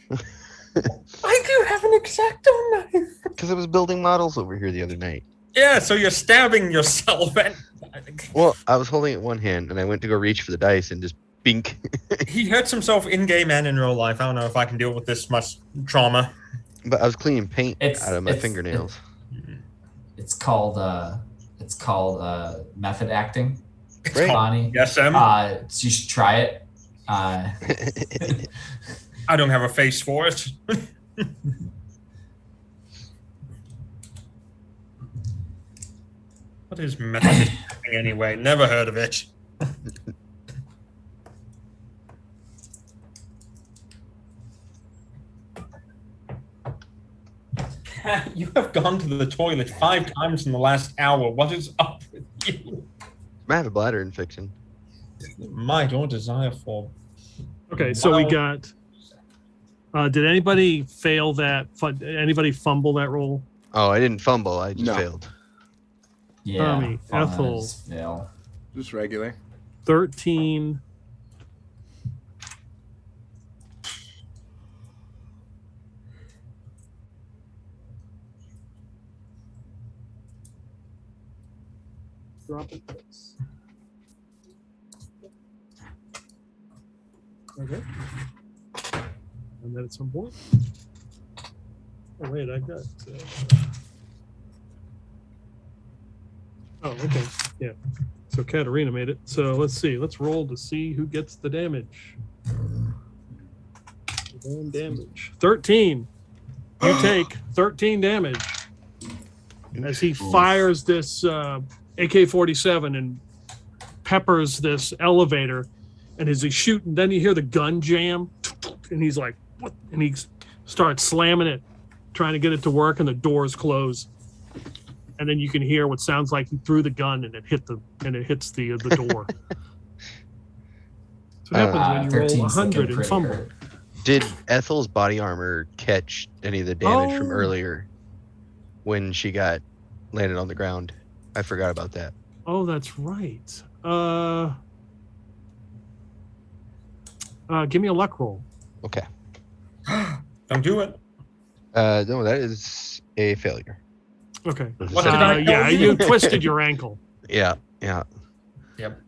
Speaker 3: Why do you have an X-Acto knife?
Speaker 4: Because I was building models over here the other night.
Speaker 3: Yeah, so you're stabbing yourself. And
Speaker 4: Well, I was holding it in one hand, and I went to go reach for the dice, and just bink.
Speaker 3: he hurts himself in game and in real life. I don't know if I can deal with this much trauma.
Speaker 4: But I was cleaning paint
Speaker 5: It's-
Speaker 4: out of my
Speaker 5: it's-
Speaker 4: fingernails.
Speaker 5: It's called method acting.
Speaker 4: Right.
Speaker 5: Bonnie.
Speaker 3: Yes, Em.
Speaker 5: So you should try it.
Speaker 3: I don't have a face for it. What is method acting anyway? Never heard of it. You have gone to the toilet 5 times in the last hour. What is up with you?
Speaker 4: I have a bladder infection.
Speaker 3: My don't desire for.
Speaker 2: Okay, so we
Speaker 3: Wow.
Speaker 2: got. Did anybody fail that? Anybody fumble that roll?
Speaker 4: Oh, I didn't fumble. I just
Speaker 1: No.
Speaker 4: failed.
Speaker 5: Yeah.
Speaker 2: Tommy,
Speaker 5: fine,
Speaker 2: Ethel.
Speaker 5: just fail.
Speaker 1: Just regular.
Speaker 2: 13. Drop it. Okay. And then at some point. Oh wait, I got. Oh, okay. Yeah. So Katarina made it. So let's see. Let's roll to see who gets the damage. Damage. 13. You take 13 damage as he fires this AK-47 and peppers this elevator. And as he's shooting, then you hear the gun jam, and he's like, "What?" And he starts slamming it, trying to get it to work, and the doors close. And then you can hear what sounds like he threw the gun and it hits the door. So what happens when you roll
Speaker 5: 13's
Speaker 2: 100
Speaker 5: looking
Speaker 2: and
Speaker 5: pretty
Speaker 2: fumble?
Speaker 5: hurt.
Speaker 4: Did Ethel's body armor catch any of the damage from
Speaker 2: Oh.
Speaker 4: earlier when she got landed on the ground? I forgot about that.
Speaker 2: Oh, that's right. Give me a luck roll.
Speaker 4: Okay.
Speaker 3: Don't do it.
Speaker 4: No, that is a failure.
Speaker 2: Okay.
Speaker 3: What did I tell
Speaker 2: Yeah,
Speaker 3: you?
Speaker 2: you twisted your ankle.
Speaker 4: Yeah, yeah.
Speaker 3: Yep.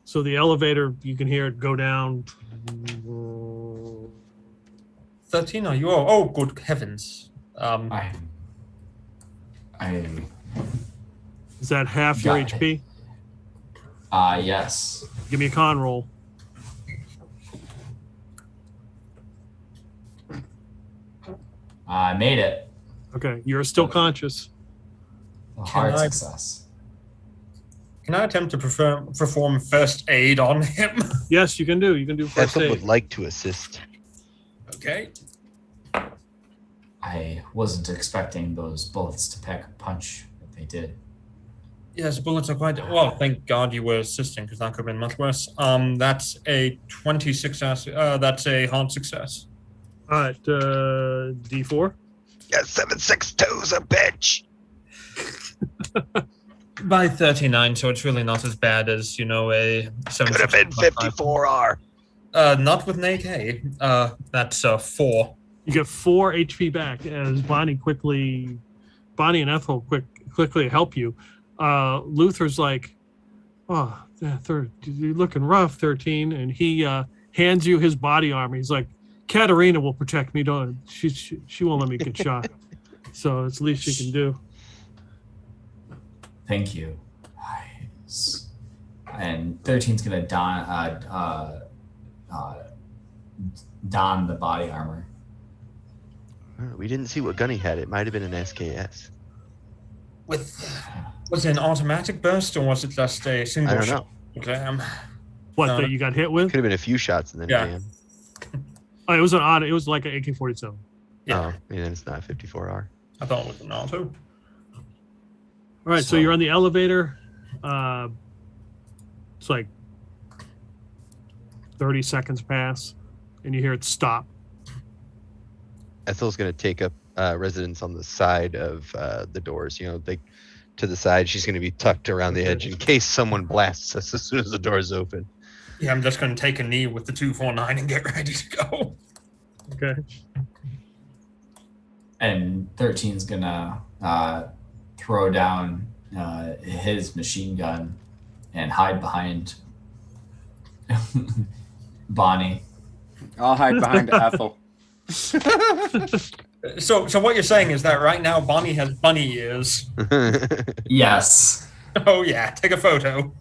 Speaker 2: So the elevator, you can hear it go down.
Speaker 3: 13 are you? Oh, good heavens.
Speaker 5: I
Speaker 2: Is that half your
Speaker 5: Got it.
Speaker 2: HP?
Speaker 5: yes.
Speaker 2: Give me a con roll.
Speaker 5: I made it.
Speaker 2: Okay, you're still conscious.
Speaker 5: A hard
Speaker 3: I-
Speaker 5: success.
Speaker 3: Can I attempt to perform first aid on him?
Speaker 2: Yes, you can do. You can do first
Speaker 4: Ethel would
Speaker 2: aid.
Speaker 4: like to assist.
Speaker 3: Okay.
Speaker 5: I wasn't expecting those bullets to pack a punch, but they did.
Speaker 3: Yes, bullets are quite. Well, thank God you were assisting, because that could have been much worse. That's a 20 success. That's a hard success.
Speaker 2: All right, D4.
Speaker 6: Yeah, 762's a bitch.
Speaker 3: by 39, so it's really not as bad as, you know, a 7.
Speaker 6: Could have been 54R.
Speaker 3: Not with an AK. That's 4.
Speaker 2: You get 4 HP back as Bonnie and Ethel quickly help you. Luther's like, oh, you're looking rough, 13, and he hands you his body armor. He's like, Katerina will protect me. She won't let me get shot. So it's the least she can do.
Speaker 5: Thank you. Nice. And 13's gonna don the body armor.
Speaker 4: We didn't see what gun he had. It might have been an SKS.
Speaker 3: Was it an automatic burst or was it just a single
Speaker 4: I don't know.
Speaker 3: jam?
Speaker 2: What that you got hit with?
Speaker 4: Could have been a few shots and then
Speaker 3: Yeah.
Speaker 4: jam.
Speaker 2: Oh, it was like an AK-47.
Speaker 3: Yeah.
Speaker 4: Oh, and then it's not 54R.
Speaker 3: I thought it was an auto.
Speaker 2: All right, so you're on the elevator. It's like 30 seconds pass, and you hear it stop.
Speaker 4: Ethel's going to take up residence on the side of the doors, like to the side. She's going to be tucked around the edge in case someone blasts us as soon as the doors open.
Speaker 3: Yeah, I'm just going to take a knee with the 249 and get ready to go.
Speaker 2: Okay.
Speaker 5: And 13's gonna throw down his machine gun and hide behind Bonnie.
Speaker 1: I'll hide behind Ethel.
Speaker 3: So what you're saying is that right now Bonnie has bunny ears.
Speaker 5: Yes.
Speaker 3: Oh yeah, take a photo.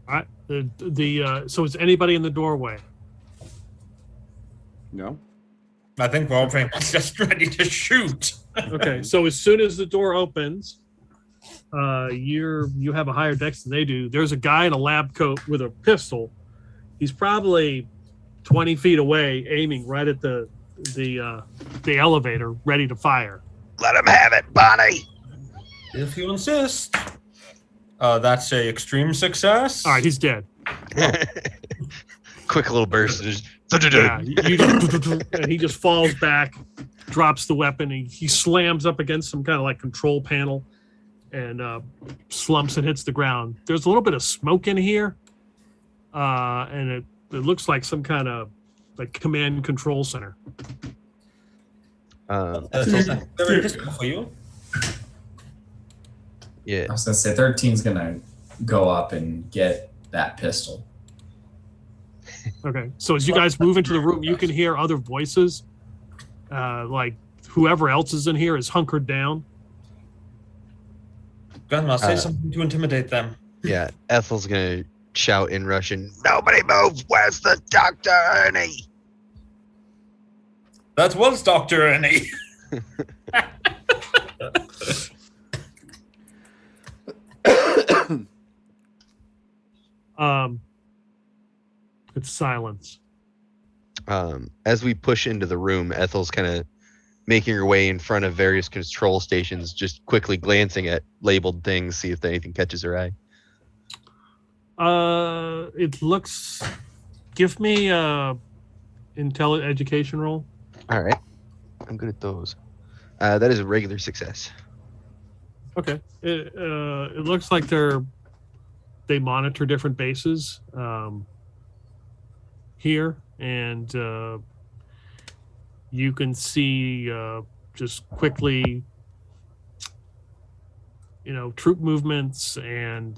Speaker 2: All right. So is anybody in the doorway?
Speaker 1: No.
Speaker 3: I think we're all pretty much just ready to shoot.
Speaker 2: Okay. So as soon as the door opens, you have a higher dex than they do. There's a guy in a lab coat with a pistol. He's probably 20 feet away, aiming right at the elevator, ready to fire.
Speaker 6: Let him have it, Bonnie.
Speaker 3: If you insist. That's a extreme success.
Speaker 2: All right, he's dead.
Speaker 4: Quick little burst. Just,
Speaker 2: Yeah, and he just falls back, drops the weapon. He slams up against some kind of like control panel and slumps and hits the ground. There's a little bit of smoke in here, and it looks like some kind of like command and control center.
Speaker 3: Very pistol for you.
Speaker 4: Yeah.
Speaker 5: I was gonna say 13's gonna go up and get that pistol.
Speaker 2: Okay, so as you guys move into the room, you can hear other voices. Like whoever else is in here is hunkered down.
Speaker 3: Grandma, say something to intimidate them.
Speaker 4: Yeah. Ethel's going to shout in Russian.
Speaker 6: Nobody move. Where's the Dr. Ernie?
Speaker 3: That was Dr. Ernie.
Speaker 2: It's silence.
Speaker 4: As we push into the room, Ethel's kind of making her way in front of various control stations, just quickly glancing at labeled things, see if anything catches her eye.
Speaker 2: It looks. Give me education roll.
Speaker 4: All right. I'm good at those. That is a regular success.
Speaker 2: Okay. It looks like they monitor different bases here, and you can see just quickly, troop movements, and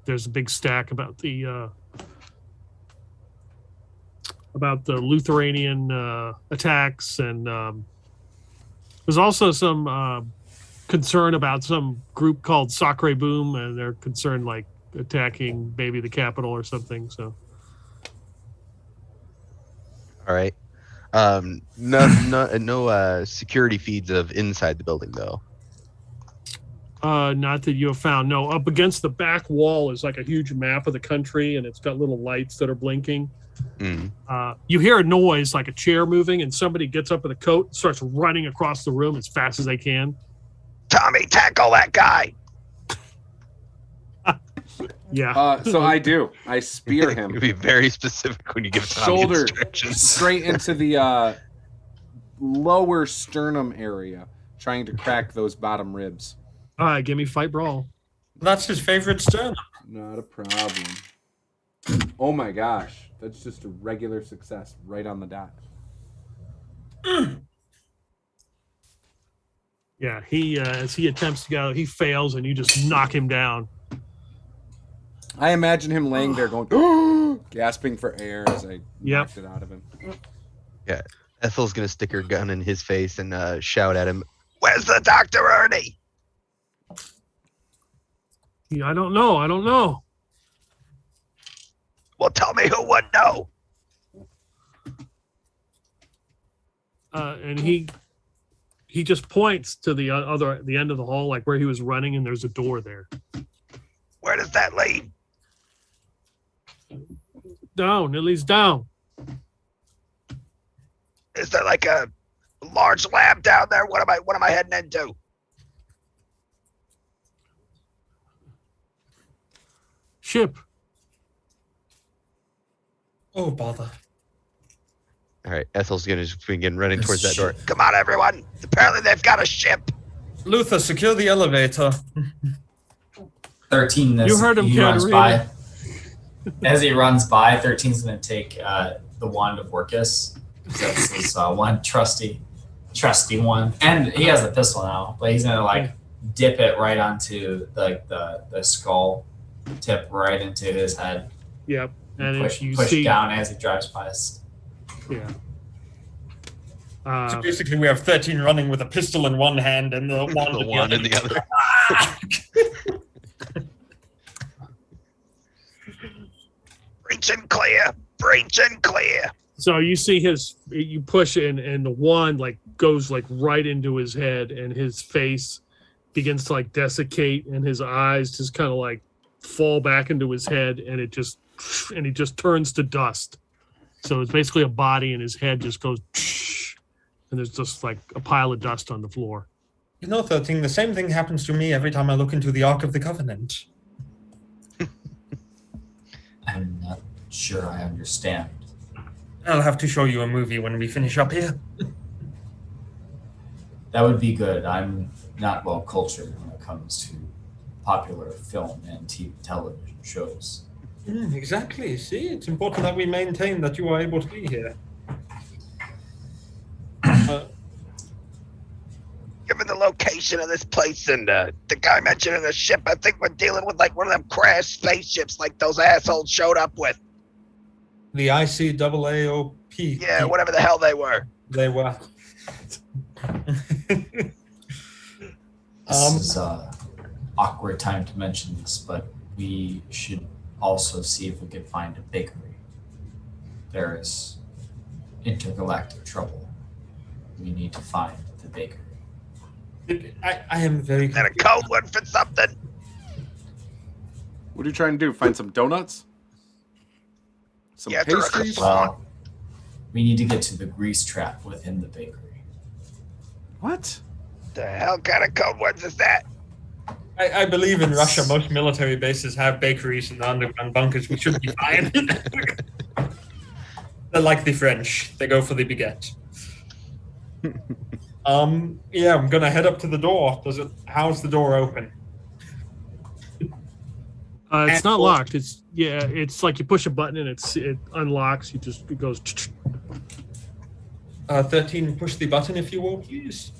Speaker 2: there's a big stack about the Lutheranian attacks, and there's also some concern about some group called Sacre Boom, and they're concerned like attacking maybe the Capitol or something. So,
Speaker 4: All right. No security feeds of inside the building though.
Speaker 2: not that you have found. No, up against the back wall is like a huge map of the country, and it's got little lights that are blinking. You hear a noise like a chair moving, and somebody gets up with a coat and starts running across the room as fast as they can.
Speaker 6: Tommy, tackle that guy.
Speaker 2: Yeah.
Speaker 1: So I do. I spear him.
Speaker 4: You'll be very specific when you give Tommy
Speaker 1: Shoulder
Speaker 4: instructions.
Speaker 1: straight into the lower sternum area, trying to crack those bottom ribs.
Speaker 2: All right, give me fight brawl.
Speaker 3: That's his favorite sternum.
Speaker 1: Not a problem. Oh my gosh. That's just a regular success right on the dot.
Speaker 2: Yeah, he as he attempts to get out, he fails, and you just knock him down.
Speaker 1: I imagine him laying there going, gasping for air as I knocked it out of him.
Speaker 4: Yeah, Ethel's gonna stick her gun in his face and shout at him,
Speaker 6: Where's the Dr. Ernie?
Speaker 2: Yeah, I don't know.
Speaker 6: Well, tell me who would know.
Speaker 2: And he just points to the end of the hall, like where he was running, and there's a door there.
Speaker 6: Where does that lead?
Speaker 2: Down, it leads down.
Speaker 6: Is there like a large lab down there? What am I heading into?
Speaker 2: Ship.
Speaker 3: Oh, bother.
Speaker 4: all right, Ethel's gonna just begin running towards that door.
Speaker 6: Come on, everyone. Apparently they've got a ship.
Speaker 3: Luther, secure the elevator.
Speaker 5: 13.
Speaker 2: You heard him,
Speaker 5: he runs
Speaker 2: Katerina.
Speaker 5: by. As he runs by, 13's going to take the wand of Orcus. That's his one trusty one. And he has a pistol now, but he's going to like dip it right onto the skull tip right into his head.
Speaker 2: Yep. And
Speaker 5: push
Speaker 2: if you
Speaker 5: push
Speaker 2: see,
Speaker 5: down as he drives by us.
Speaker 2: yeah.
Speaker 3: So basically, we have 13 running with a pistol in one hand and the wand,
Speaker 4: The wand in the other.
Speaker 6: Breach and clear. Breach and clear.
Speaker 2: So you see you push it and the wand like goes like right into his head, and his face begins to like desiccate, and his eyes just kind of like fall back into his head, and he just turns to dust. So it's basically a body, and his head just goes, and there's just like a pile of dust on the floor.
Speaker 3: You know, 13, the same thing happens to me every time I look into the Ark of the Covenant.
Speaker 5: I'm not sure I understand.
Speaker 3: I'll have to show you a movie when we finish up here.
Speaker 5: That would be good. I'm not well cultured when it comes to popular film and television shows.
Speaker 3: Exactly. See, it's important that we maintain that you are able to be here.
Speaker 6: Given the location of this place and the guy mentioning a ship, I think we're dealing with like one of them crashed spaceships like those assholes showed up with.
Speaker 3: The ICAAOP.
Speaker 6: Yeah, whatever the hell they were.
Speaker 3: They were.
Speaker 5: This is an awkward time to mention this, but we should also see if we can find a bakery. There is intergalactic trouble. We need to find the bakery.
Speaker 3: I am very
Speaker 6: Is that a code word for something?
Speaker 1: What are you trying to do? Find some donuts? Some
Speaker 6: Yeah, they're a
Speaker 1: pastries?
Speaker 5: Well, we need to get to the grease trap within the bakery.
Speaker 1: What?
Speaker 6: The hell kind of code words is that?
Speaker 3: I believe in Russia, most military bases have bakeries in the underground bunkers. We should be fine. They're like the French. They go for the baguette. Yeah, I'm gonna head up to the door. How's the door open?
Speaker 2: It's not locked. It's like you push a button and it unlocks. It goes.
Speaker 3: 13, push the button if you will, please.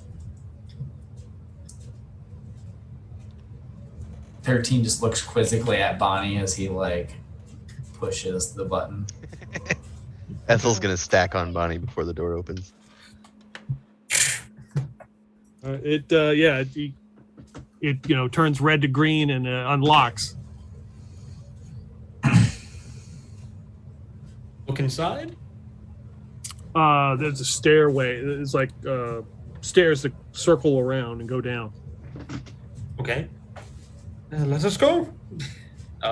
Speaker 5: 13 just looks quizzically at Bonnie as he like pushes the button.
Speaker 4: Ethel's gonna stack on Bonnie before the door opens.
Speaker 2: It turns red to green and unlocks.
Speaker 3: Look inside.
Speaker 2: There's a stairway. It's like stairs that circle around and go down.
Speaker 3: Okay. Let us go.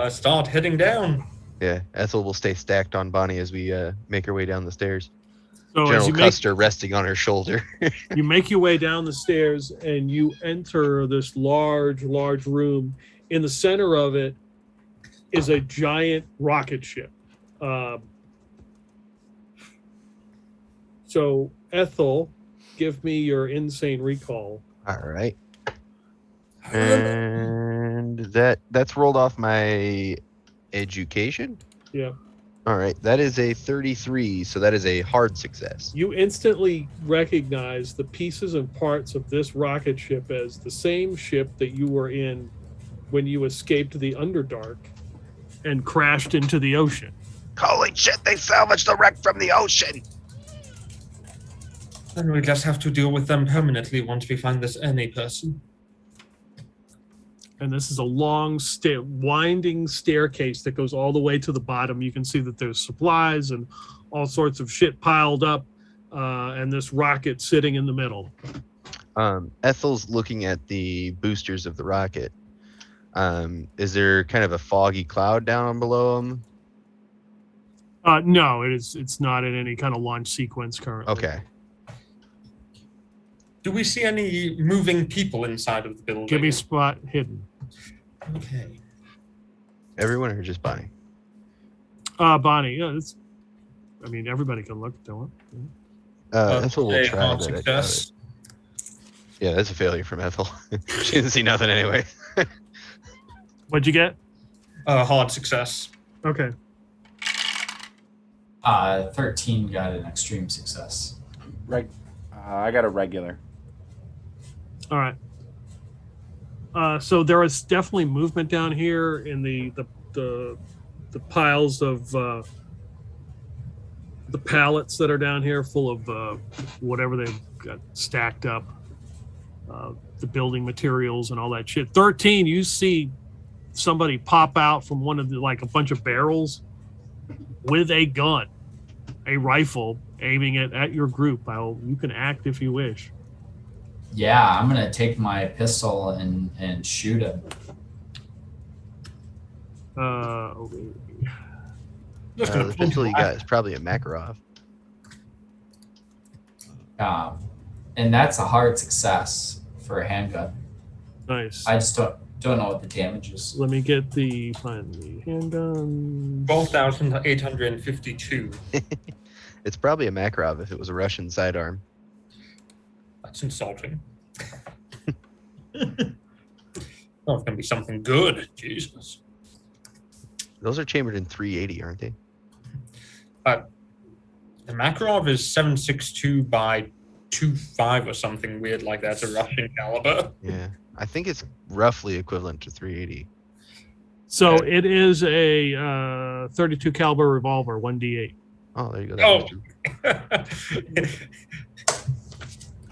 Speaker 3: Start heading down.
Speaker 4: Yeah, Ethel will stay stacked on Bonnie as we make our way down the stairs.
Speaker 2: So
Speaker 4: General
Speaker 2: as you
Speaker 4: Custer resting on her shoulder.
Speaker 2: you make your way down the stairs and you enter this large room. In the center of it is a giant rocket ship. So Ethel, give me your insane recall.
Speaker 4: All right. And that's rolled off my education.
Speaker 2: Yeah.
Speaker 4: All right. That is a 33, so that is a hard success.
Speaker 2: You instantly recognize the pieces and parts of this rocket ship as the same ship that you were in when you escaped the Underdark and crashed into the ocean.
Speaker 6: Holy shit, they salvaged the wreck from the ocean.
Speaker 3: And we just have to deal with them permanently once we find this Ernie person.
Speaker 2: And this is a long, winding staircase that goes all the way to the bottom. You can see that there's supplies and all sorts of shit piled up, and this rocket sitting in the middle.
Speaker 4: Ethel's looking at the boosters of the rocket. Is there kind of a foggy cloud down below them?
Speaker 2: No, it's not in any kind of launch sequence currently.
Speaker 4: Okay.
Speaker 3: Do we see any moving people inside of the building?
Speaker 2: Give me spot hidden.
Speaker 3: Okay.
Speaker 4: Everyone or just Bonnie?
Speaker 2: Bonnie. Yeah, everybody can look if they want.
Speaker 4: Ethel will try
Speaker 3: hard
Speaker 4: that.
Speaker 3: success.
Speaker 4: Yeah, that's a failure from Ethel. She didn't see nothing anyway.
Speaker 2: What'd you get?
Speaker 3: Hard success.
Speaker 2: Okay.
Speaker 5: 13 got an extreme success.
Speaker 1: I got a regular.
Speaker 2: All right. So there is definitely movement down here in the piles of the pallets that are down here, full of whatever they've got stacked up, the building materials and all that shit. 13, you see somebody pop out from one of the a bunch of barrels with a gun, a rifle, aiming it at your group. You can act if you wish.
Speaker 5: Yeah, I'm gonna take my pistol and shoot him.
Speaker 3: Just gonna
Speaker 4: The
Speaker 3: pull
Speaker 4: pistol you
Speaker 3: back.
Speaker 4: got is probably a Makarov.
Speaker 5: And that's a hard success for a handgun.
Speaker 2: Nice.
Speaker 5: I just don't know what the damage is.
Speaker 2: Let me get the handgun.
Speaker 3: 12,852.
Speaker 4: It's probably a Makarov if it was a Russian sidearm.
Speaker 3: That's insulting. Oh, it's gonna be something good. Jesus.
Speaker 4: Those are chambered in 380, aren't they?
Speaker 3: The Makarov is 7.62 by 2.5 or something weird like that. It's a Russian caliber.
Speaker 4: Yeah. I think it's roughly equivalent to 380.
Speaker 2: So it is a 32 caliber revolver, 1d8.
Speaker 4: Oh, there you go.
Speaker 3: Oh.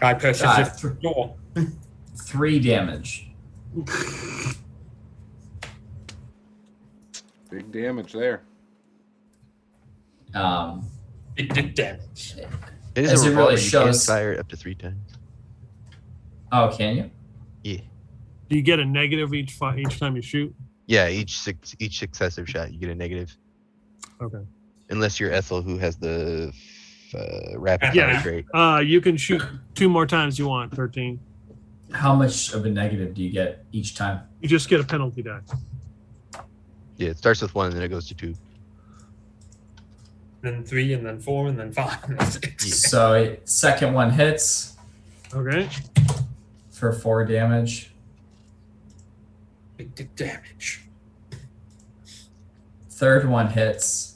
Speaker 4: That was
Speaker 3: I purchased it.
Speaker 5: 3 damage.
Speaker 1: Big damage there.
Speaker 3: It did damage.
Speaker 4: It is
Speaker 5: As
Speaker 4: a
Speaker 5: it
Speaker 4: revolver.
Speaker 5: really
Speaker 4: You can
Speaker 5: shows-
Speaker 4: fire it up to 3 times.
Speaker 5: Oh, can you?
Speaker 4: Yeah.
Speaker 2: Do you get a negative each time you shoot?
Speaker 4: Yeah, each successive shot, you get a negative.
Speaker 2: Okay.
Speaker 4: Unless you're Ethel, who has the rapid
Speaker 2: Yeah.
Speaker 4: fire trait.
Speaker 2: You can shoot 2 more times you want, 13.
Speaker 5: How much of a negative do you get each time?
Speaker 2: You just get a penalty die.
Speaker 4: Yeah, it starts with 1 and then it goes to 2.
Speaker 3: Then 3, and then 4, and then 5, and then 6.
Speaker 5: So second one hits
Speaker 2: Okay.
Speaker 5: for 4 damage.
Speaker 3: It did damage.
Speaker 5: Third one hits.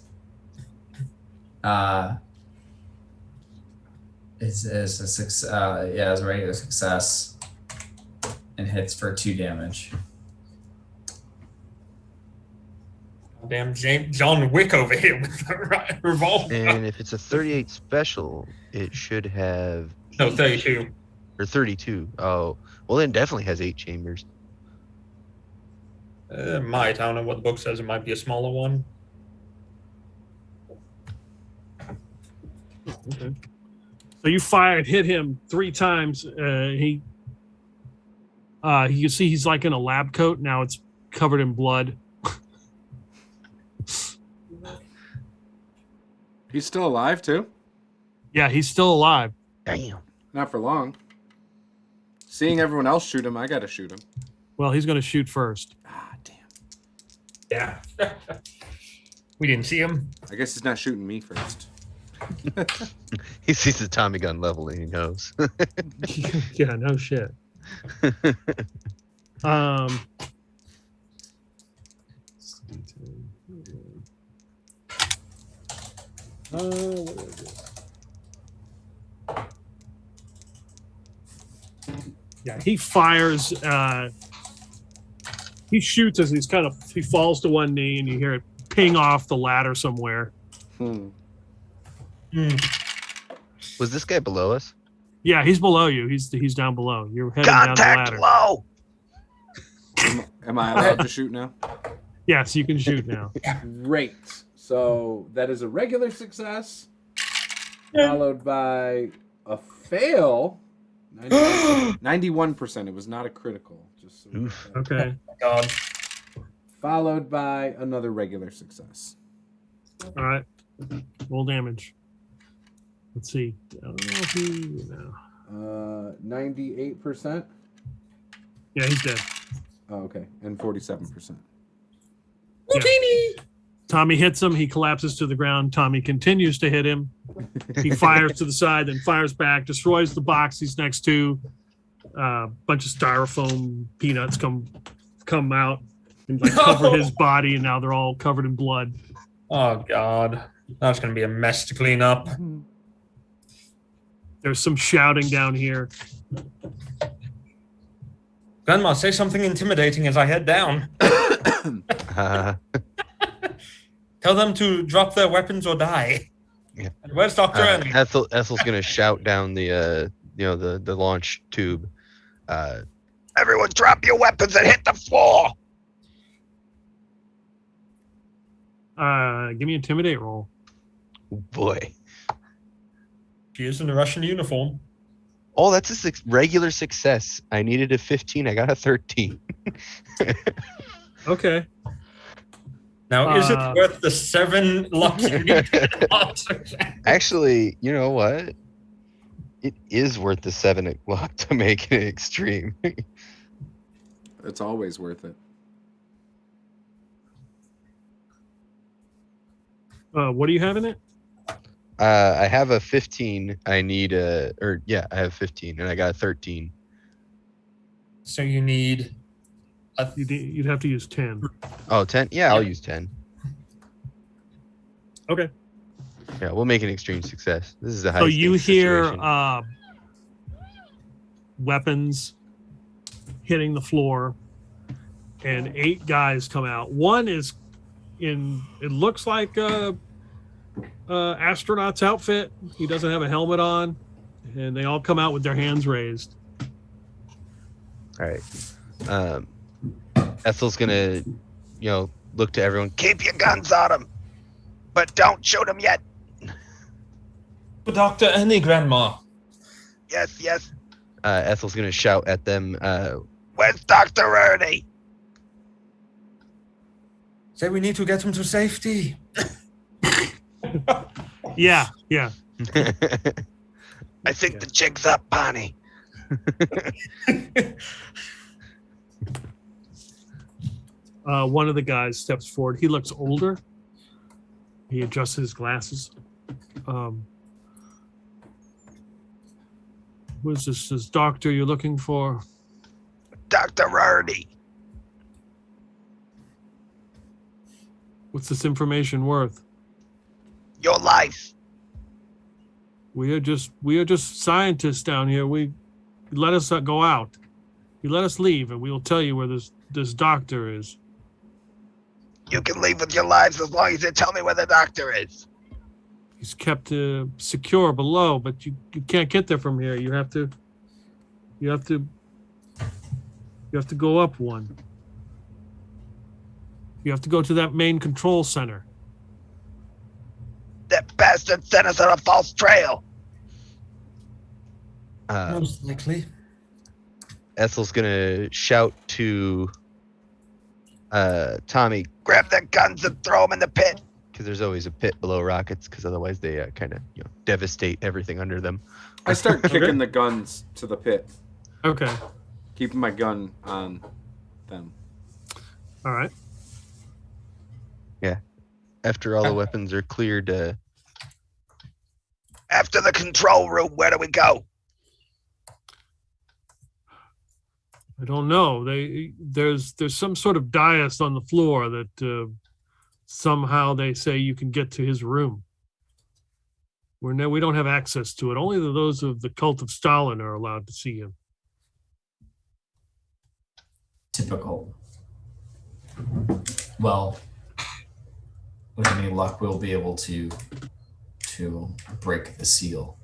Speaker 5: Is a success. Is a regular success, and hits for 2 damage.
Speaker 3: Damn John Wick over here with the revolver.
Speaker 4: And if it's a 38 special, it should have...
Speaker 3: No, 32.
Speaker 4: Or 32. Oh, well then definitely has 8 chambers.
Speaker 3: Might. I don't know what the book says. It might be a smaller one.
Speaker 2: Okay. So you fire and hit him 3 times. You see he's like in a lab coat. Now it's covered in blood.
Speaker 1: He's still alive too?
Speaker 2: Yeah, he's still alive.
Speaker 4: Damn.
Speaker 1: Not for long. Seeing everyone else shoot him, I gotta shoot him.
Speaker 2: Well, he's going to shoot first.
Speaker 1: Ah, damn.
Speaker 3: Yeah. We didn't see him.
Speaker 1: I guess he's not shooting me first.
Speaker 4: He sees the Tommy gun leveling. He knows.
Speaker 2: Yeah, no shit. What did I do? Yeah, he fires. He shoots as he falls to one knee, and you hear it ping off the ladder somewhere.
Speaker 4: Was this guy below us?
Speaker 2: Yeah, he's below you. He's down below. You're heading down the
Speaker 6: Contact
Speaker 2: ladder.
Speaker 6: low.
Speaker 1: Am I allowed to shoot now?
Speaker 2: Yes, you can shoot now.
Speaker 1: Great. So that is a regular success, followed by a fail. 91%. It was not a critical. Just so
Speaker 2: Okay.
Speaker 3: God.
Speaker 1: Followed by another regular success.
Speaker 2: All right. Roll damage. Let's see. I don't know if he. No.
Speaker 1: 98%.
Speaker 2: Yeah, he's dead.
Speaker 1: Oh, okay, and 47%.
Speaker 2: Yeah. Tommy hits him. He collapses to the ground. Tommy continues to hit him. He fires to the side, then fires back, destroys the box he's next to. Bunch of styrofoam peanuts come out and like cover his body, and now they're all covered in blood.
Speaker 3: Oh, God. That's going to be a mess to clean up.
Speaker 2: There's some shouting down here.
Speaker 3: Grandma, say something intimidating as I head down. Tell them to drop their weapons or die.
Speaker 4: Yeah.
Speaker 3: And where's Dr. Ernie?
Speaker 4: Ethel's gonna shout down the the launch tube.
Speaker 6: Everyone drop your weapons and hit the floor.
Speaker 2: Give me an intimidate roll.
Speaker 4: Boy.
Speaker 3: She is in a Russian uniform.
Speaker 4: Oh, that's a regular success. I needed a 15. I got a 13.
Speaker 2: Okay.
Speaker 3: Now, is it worth the 7 lucks you need to get luck?
Speaker 4: Actually, you know what? It is worth the 7 luck to make it extreme.
Speaker 1: It's always worth it.
Speaker 2: What do you have in it?
Speaker 4: I have a 15. I need I have 15, and I got a 13.
Speaker 3: So you need...
Speaker 2: You'd have to use 10.
Speaker 4: Oh, 10? Yeah, I'll use 10.
Speaker 2: Okay.
Speaker 4: Yeah, we'll make an extreme success. This is a high
Speaker 2: So you hear
Speaker 4: situation.
Speaker 2: weapons hitting the floor, and 8 guys come out. One is in, it looks like a astronaut's outfit. He doesn't have a helmet on, and they all come out with their hands raised.
Speaker 4: All right. Ethel's gonna, look to everyone.
Speaker 6: Keep your guns on them, but don't shoot them yet.
Speaker 3: Dr. Ernie, Grandma.
Speaker 6: Yes, yes.
Speaker 4: Ethel's gonna shout at them.
Speaker 6: Where's Dr. Ernie?
Speaker 3: Say we need to get him to safety.
Speaker 2: Yeah.
Speaker 6: I think the jig's up, Bonnie.
Speaker 2: One of the guys steps forward. He looks older. He adjusts his glasses. Who is this doctor you're looking for?
Speaker 6: Dr. Ernie.
Speaker 2: What's this information worth?
Speaker 6: Your life.
Speaker 2: We are just scientists down here. Let us go out. You let us leave, and we will tell you where this doctor is.
Speaker 6: You can leave with your lives as long as you tell me where the doctor is.
Speaker 2: He's kept secure below, but you can't get there from here. You have to go up one. You have to go to that main control center.
Speaker 6: That bastard sent us on a false trail.
Speaker 3: Most likely.
Speaker 4: Ethel's gonna shout to Tommy,
Speaker 6: Grab their guns and throw them in the pit.
Speaker 4: because there's always a pit below rockets, because otherwise they kind of devastate everything under them.
Speaker 1: I start kicking the guns to the pit,
Speaker 2: Okay.
Speaker 1: keeping my gun on them.
Speaker 2: All right.
Speaker 4: After all the weapons are cleared,
Speaker 6: After the control room, where do we go?
Speaker 2: I don't know. There's some sort of dais on the floor that somehow they say you can get to his room. We don't have access to it. Only those of the cult of Stalin are allowed to see him.
Speaker 5: Typical. Well, with any luck, we'll be able to break the seal.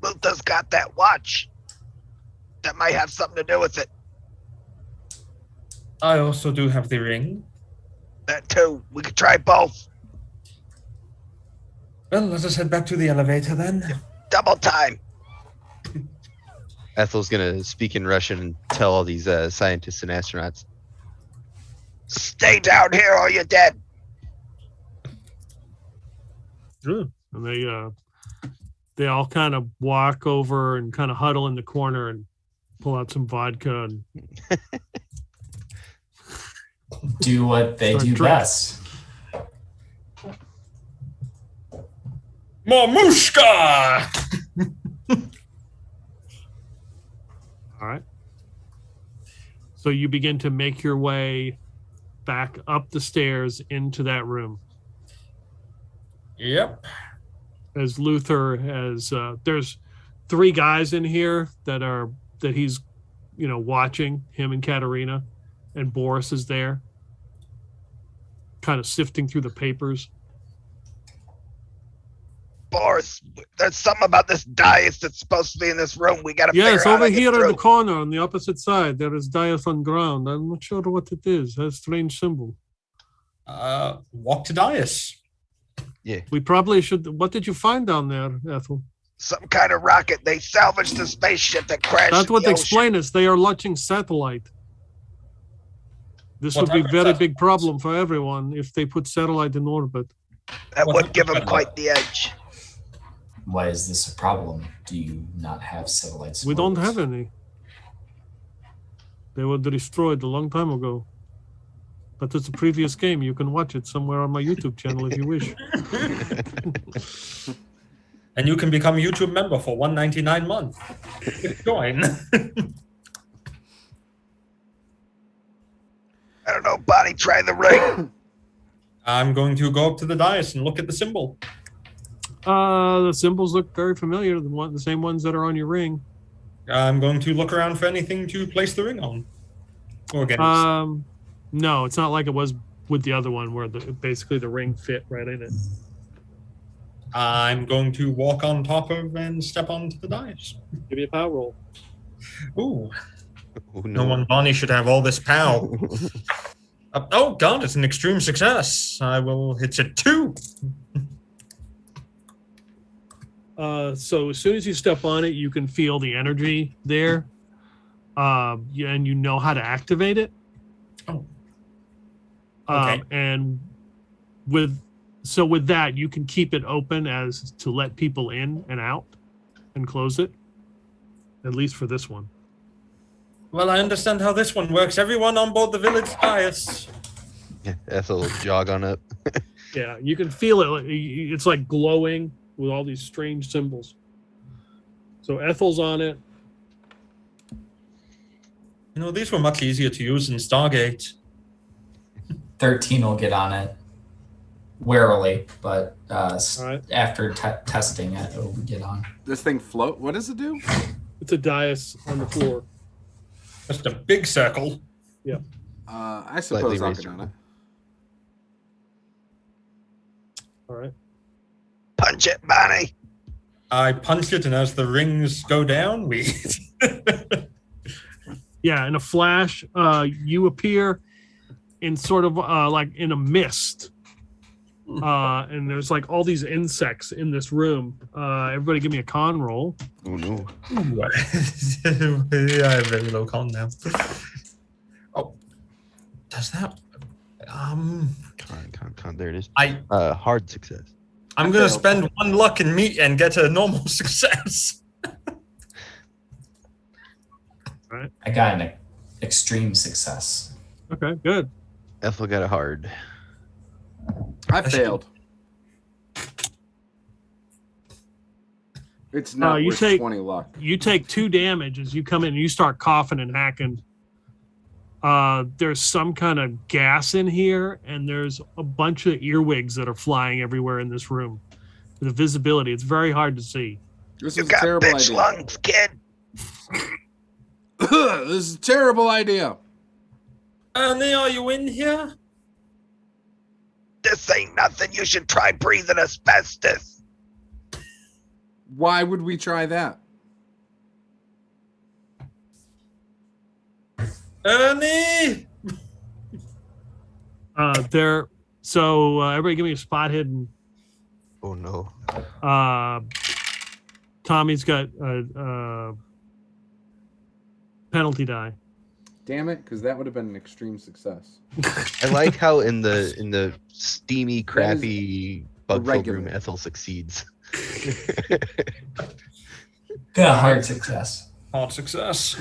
Speaker 6: Luther's got that watch. That might have something to do with it.
Speaker 3: I also do have the ring.
Speaker 6: That too. We could try both.
Speaker 3: Well, let us head back to the elevator then.
Speaker 6: Double time.
Speaker 4: Ethel's gonna speak in Russian and tell all these scientists and astronauts.
Speaker 6: Stay down here or you're dead.
Speaker 2: Sure. And they all kind of walk over and kind of huddle in the corner and pull out some vodka and
Speaker 5: Do what they
Speaker 2: Start
Speaker 5: do
Speaker 2: drinking.
Speaker 5: best.
Speaker 3: Mamushka!
Speaker 2: all right. So you begin to make your way back up the stairs into that room.
Speaker 3: Yep.
Speaker 2: As Luther has there's 3 guys in here that he's watching, him and Katerina, and Boris is there kind of sifting through the papers.
Speaker 6: Boris, there's something about this dais that's supposed to be in this room. We gotta figure
Speaker 2: Yes,
Speaker 6: out how
Speaker 2: over
Speaker 6: to get
Speaker 2: here in
Speaker 6: through.
Speaker 2: the corner on the opposite side there is dais on ground. I'm not sure what it is. That's a strange symbol.
Speaker 3: Walk to Dias.
Speaker 2: We probably should. What did you find down there, Ethel?
Speaker 6: Some kind of rocket. They salvaged the spaceship that crashed.
Speaker 2: That
Speaker 6: in
Speaker 2: would
Speaker 6: the
Speaker 2: explain it. They are launching satellite. This would be a
Speaker 3: Whatever
Speaker 2: very
Speaker 3: satellite.
Speaker 2: big problem for everyone if they put satellite in orbit.
Speaker 6: That
Speaker 3: What
Speaker 6: would give them
Speaker 3: happened?
Speaker 6: quite the edge.
Speaker 5: Why is this a problem? Do you not have satellites?
Speaker 2: We don't have any. They were destroyed a long time ago. But it's a previous game. You can watch it somewhere on my YouTube channel if you wish.
Speaker 3: And you can become a YouTube member for $1.99 a month. Join.
Speaker 6: I don't know, Bonnie, try the ring.
Speaker 3: I'm going to go up to the dais and look at the symbol.
Speaker 2: The symbols look very familiar. The same ones that are on your ring.
Speaker 3: I'm going to look around for anything to place the ring on. Or again,
Speaker 2: No, it's not like it was with the other one where basically the ring fit right in it.
Speaker 3: I'm going to walk on top of and step onto the dais.
Speaker 2: Give me a power roll.
Speaker 3: Ooh,
Speaker 4: Oh,
Speaker 3: no one Bonnie should have all this power. Oh God, it's an extreme success. It's a 2.
Speaker 2: So as soon as you step on it, you can feel the energy there, and you know how to activate it.
Speaker 3: Oh. Okay.
Speaker 2: And with that, you can keep it open as to let people in and out, and close it. At least for this one.
Speaker 3: Well, I understand how this one works. Everyone on board the village dais.
Speaker 4: Ethel will jog on up.
Speaker 2: Yeah, you can feel it. It's like glowing with all these strange symbols. So Ethel's on it.
Speaker 3: You know, these were much easier to use in Stargate.
Speaker 5: 13 will get on it warily, but
Speaker 2: right.
Speaker 5: after testing it, it'll get on.
Speaker 1: This thing float. What does it do?
Speaker 2: It's a dais on the floor.
Speaker 3: Just a big circle.
Speaker 1: I
Speaker 4: Slightly
Speaker 1: suppose I'll
Speaker 4: raised
Speaker 1: get on it.
Speaker 2: All right.
Speaker 6: Punch it, Bonnie.
Speaker 3: I punch it, and as the rings go down, we.
Speaker 2: Yeah, in a flash, you appear in sort of like in a mist. And there's like all these insects in this room. Everybody give me a con roll.
Speaker 4: Oh no.
Speaker 3: Ooh, I have very low con now. Oh, does that?
Speaker 4: Con. There it is. Hard success.
Speaker 3: I'm gonna spend 1 luck and get a normal success.
Speaker 5: I got an extreme success.
Speaker 2: Okay, good.
Speaker 4: Ethel got a hard.
Speaker 1: I failed. It's not
Speaker 2: you
Speaker 1: worth
Speaker 2: take-
Speaker 1: 20 luck.
Speaker 2: You take 2 damage as you come in and you start coughing and hacking. There's some kind of gas in here, and there's a bunch of earwigs that are flying everywhere in this room. The visibility, it's very hard to see.
Speaker 1: This
Speaker 6: You
Speaker 1: is a
Speaker 6: got
Speaker 1: terrible
Speaker 6: bitch
Speaker 1: idea.
Speaker 6: lungs, kid.
Speaker 1: This is a terrible idea.
Speaker 3: Ernie, are you in here?
Speaker 6: This ain't nothing. You should try breathing asbestos.
Speaker 1: Why would we try that?
Speaker 3: Ernie!
Speaker 2: Everybody give me a spot hidden.
Speaker 4: Oh no.
Speaker 2: Tommy's got a penalty die.
Speaker 1: Damn it, because that would have been an extreme success.
Speaker 4: I like how in the steamy, crappy bug filled room
Speaker 1: regular.
Speaker 4: Ethel succeeds.
Speaker 5: Good hard success.
Speaker 3: Hard success.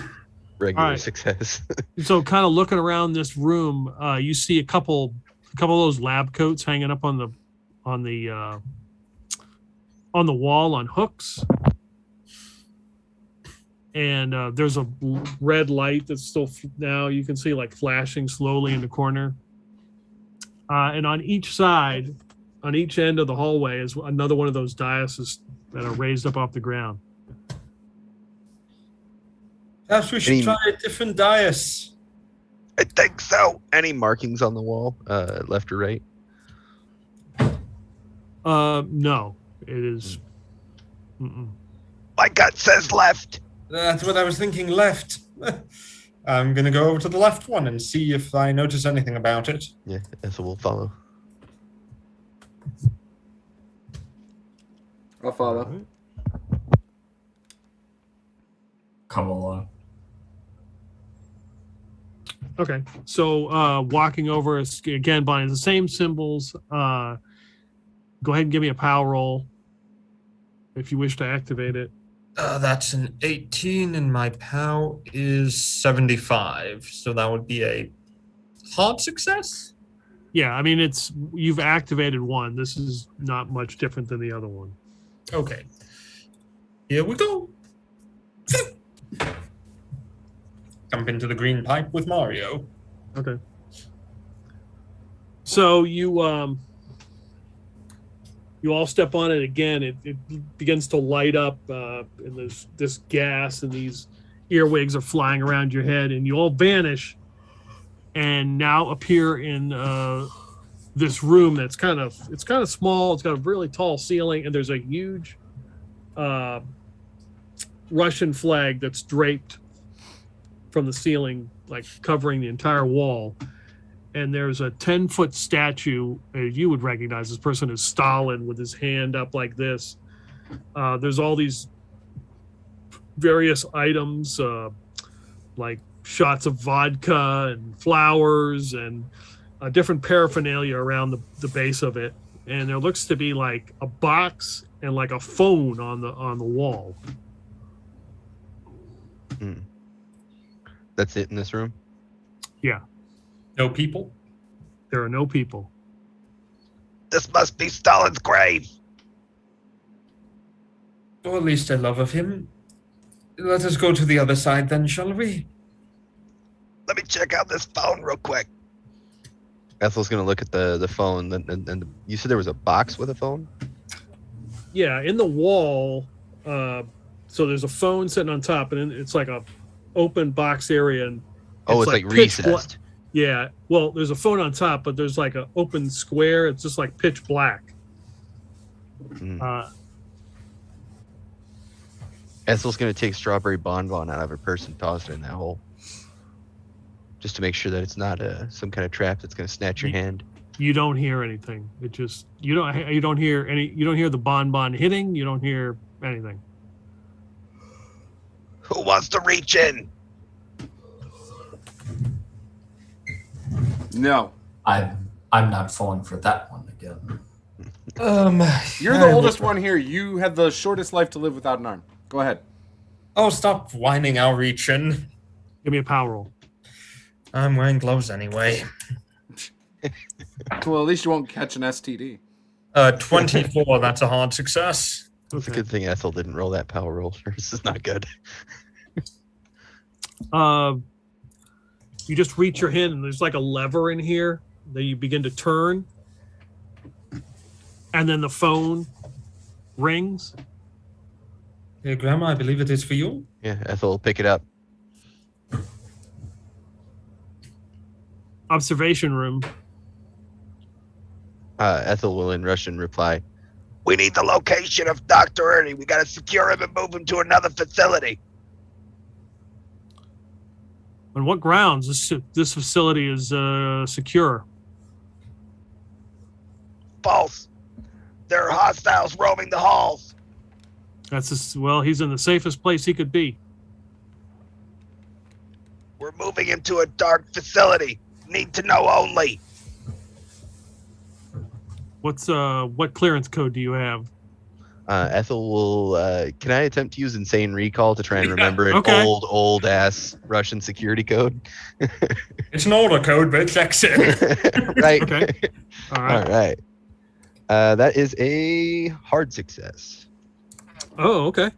Speaker 4: Regular
Speaker 2: All right.
Speaker 4: success.
Speaker 2: So, kind of looking around this room, you see a couple of those lab coats hanging up on the wall on hooks, and there's a red light that's still now you can see like flashing slowly in the corner. And on each side, on each end of the hallway, is another one of those daises that are raised up off the ground.
Speaker 3: Perhaps we should
Speaker 4: Any-
Speaker 3: try a different dais.
Speaker 6: I think so.
Speaker 4: Any markings on the wall, left or right?
Speaker 2: No, it is. Mm-mm.
Speaker 6: My gut says left.
Speaker 3: That's what I was thinking, left. I'm going to go over to the left one and see if I notice anything about it.
Speaker 4: Yeah, Ethel will follow.
Speaker 1: I'll follow.
Speaker 5: Come along.
Speaker 2: Okay, so walking over again by the same symbols. Go ahead and give me a power roll if you wish to activate it.
Speaker 3: That's an 18, and my POW is 75. So that would be a hard success?
Speaker 2: Yeah, I mean you've activated one. This is not much different than the other one.
Speaker 3: Okay. Here we go. Jump into the green pipe with Mario.
Speaker 2: Okay. So you all step on it again. It begins to light up, and there's this gas, and these earwigs are flying around your head, and you all vanish, and now appear in this room that's kind of small. It's got a really tall ceiling, and there's a huge Russian flag that's draped from the ceiling, like covering the entire wall. And there's a 10-foot statue. You would recognize this person as Stalin with his hand up like this. There's all these various items, like shots of vodka and flowers and different paraphernalia around the base of it. And there looks to be like a box and like a phone on the wall.
Speaker 4: That's it in this room?
Speaker 2: Yeah,
Speaker 3: No people?
Speaker 2: there are no people.
Speaker 6: This must be Stalin's grave.
Speaker 3: Or at least a love of him. Let us go to the other side then, shall we?
Speaker 6: Let me check out this phone real quick.
Speaker 4: Ethel's going to look at the phone. And you said there was a box with a phone?
Speaker 2: Yeah, in the wall. So there's a phone sitting on top, and it's like a open box area. And
Speaker 4: Oh, it's like
Speaker 2: pitch
Speaker 4: recessed.
Speaker 2: yeah, well, there's a phone on top, but there's like an open square. It's just like pitch black.
Speaker 4: Ethel's going to take strawberry bonbon out of her purse and toss it in that hole. Just to make sure that it's not some kind of trap that's going to snatch your hand.
Speaker 2: You don't hear anything. It just you don't hear any. You don't hear the bonbon hitting. You don't hear anything.
Speaker 6: Who wants to reach in?
Speaker 1: No.
Speaker 5: I'm not falling for that one again.
Speaker 1: You're the oldest one here. You have the shortest life to live without an arm. Go ahead.
Speaker 3: Oh, stop whining, I'll reach in.
Speaker 2: Give me a power roll.
Speaker 3: I'm wearing gloves anyway.
Speaker 1: Well, at least you won't catch an STD.
Speaker 3: 24. That's a hard success.
Speaker 4: It's a
Speaker 2: Okay.
Speaker 4: good thing Ethel didn't roll that power roll. This is not good.
Speaker 2: You just reach your hand and there's like a lever in here that you begin to turn, and then the phone rings.
Speaker 3: Hey, Grandma, I believe it is for you.
Speaker 4: Yeah, Ethel will pick it up.
Speaker 2: Observation room.
Speaker 4: Ethel will in Russian reply,
Speaker 6: We need the location of Dr. Ernie. We gotta secure him and move him to another facility.
Speaker 2: On what grounds this facility is secure?
Speaker 6: False. There are hostiles roaming the halls.
Speaker 2: Well, he's in the safest place he could be.
Speaker 6: We're moving him to a dark facility. Need to know only.
Speaker 2: What clearance code do you have?
Speaker 4: Ethel will, can I attempt to use insane recall to try and remember an
Speaker 2: Okay.
Speaker 4: old ass Russian security code?
Speaker 3: It's an older code, but it checks in.
Speaker 4: Right.
Speaker 2: Okay. All right.
Speaker 4: All right. That is a hard success.
Speaker 2: Oh, okay.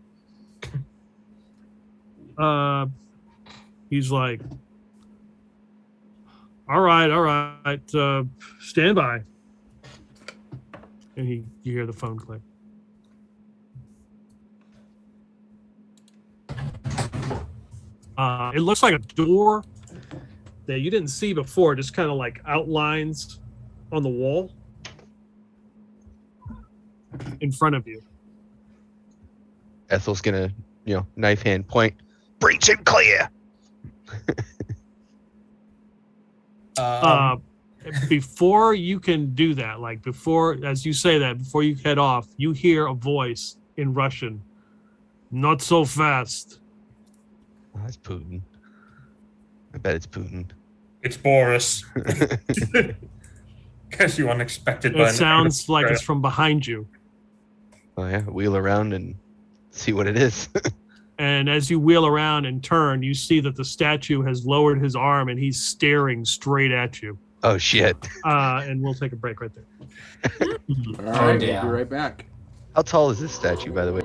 Speaker 2: He's like, all right, stand by. And you hear the phone click. It looks like a door that you didn't see before, just kind of like outlines on the wall in front of you.
Speaker 4: Ethel's gonna, knife hand point.
Speaker 6: Breach and clear.
Speaker 2: Before you can do that, like as you say that, before you head off, you hear a voice in Russian. Not so fast.
Speaker 4: Oh, that's Putin. I bet it's Putin.
Speaker 3: It's Boris. Guess you unexpected.
Speaker 2: It sounds like it's from behind you.
Speaker 4: Oh yeah, wheel around and see what it is.
Speaker 2: And as you wheel around and turn, you see that the statue has lowered his arm and he's staring straight at you.
Speaker 4: Oh shit.
Speaker 2: And we'll take a break right there.
Speaker 1: All right, we'll be
Speaker 5: damn.
Speaker 1: right back.
Speaker 4: How tall is this statue, by the way?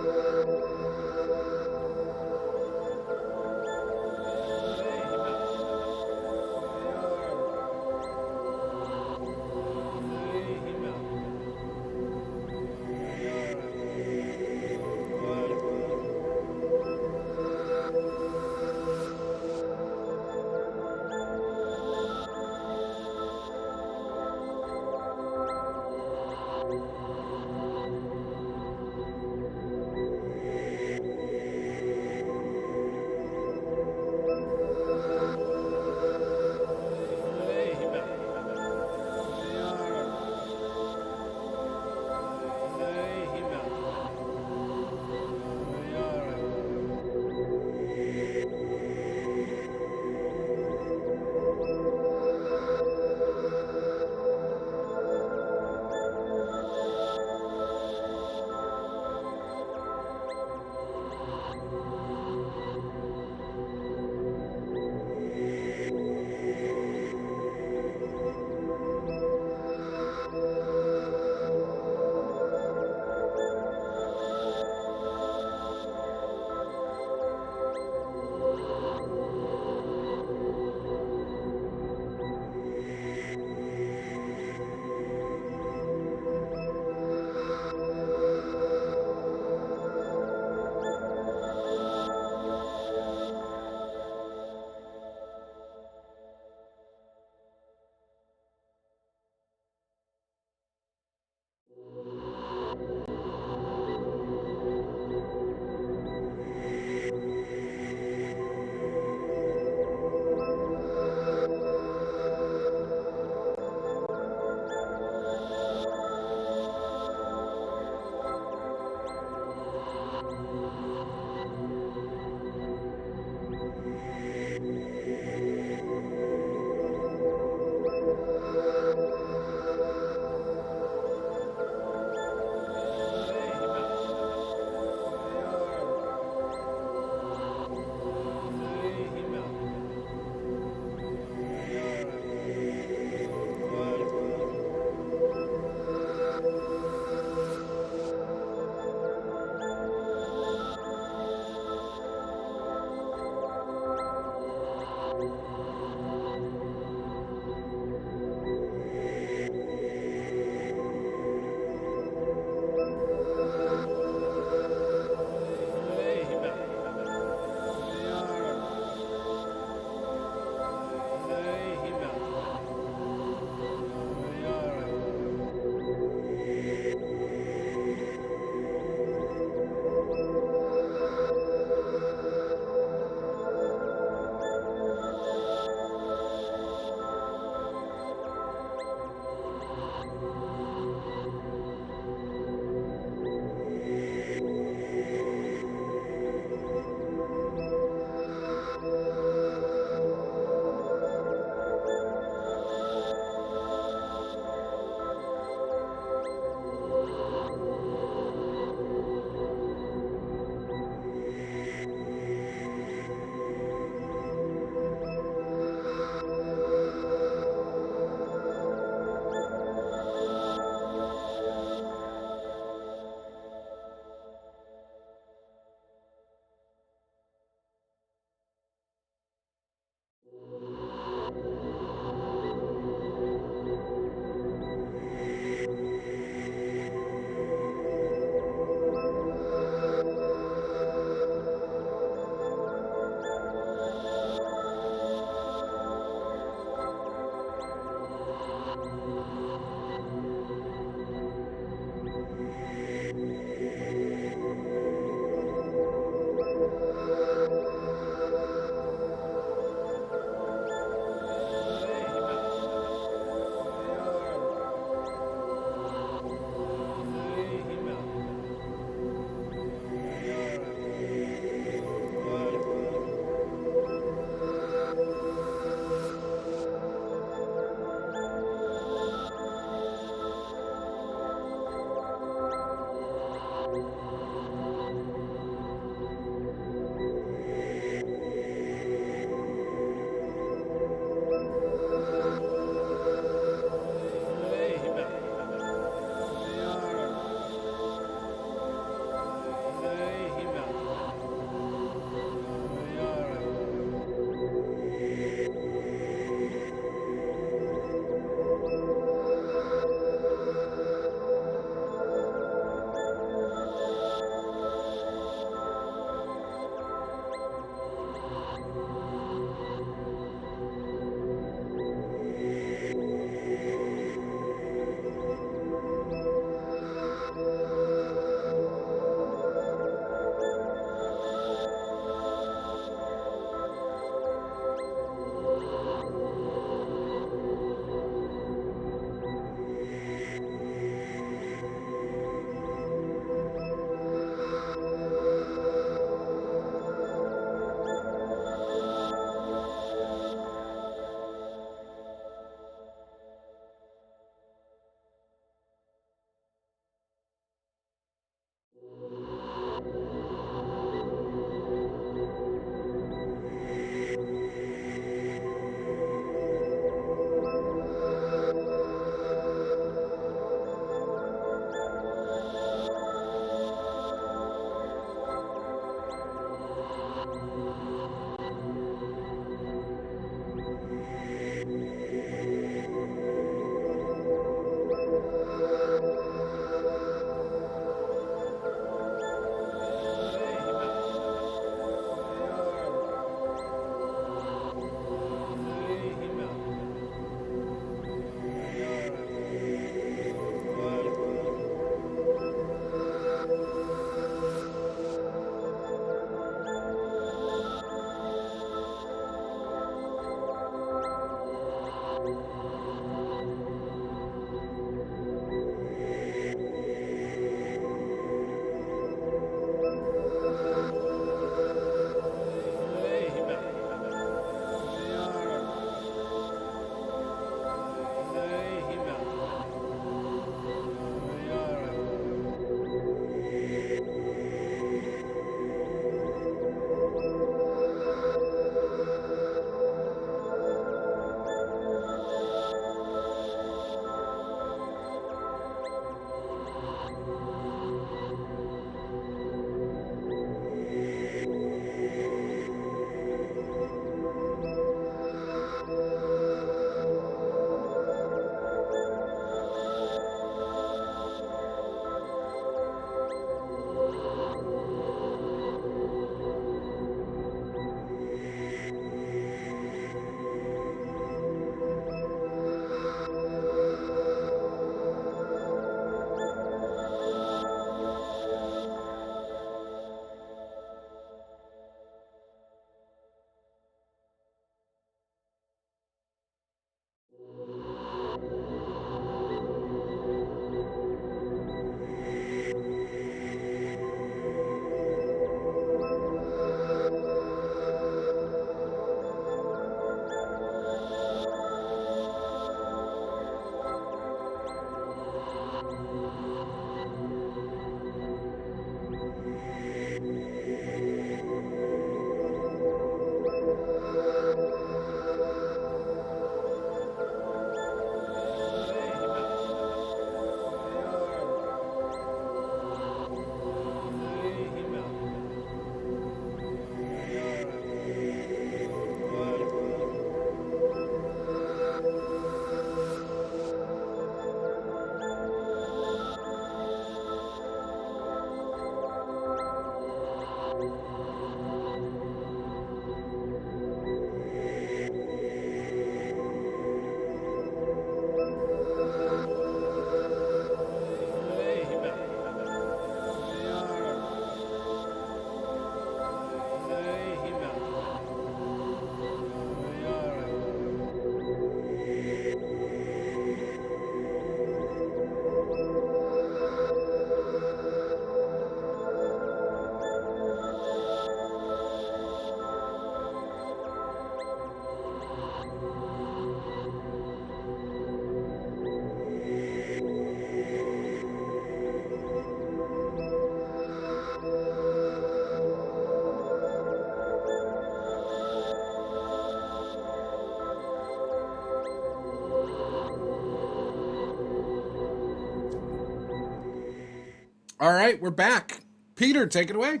Speaker 1: All right, we're back. Peter, take it away.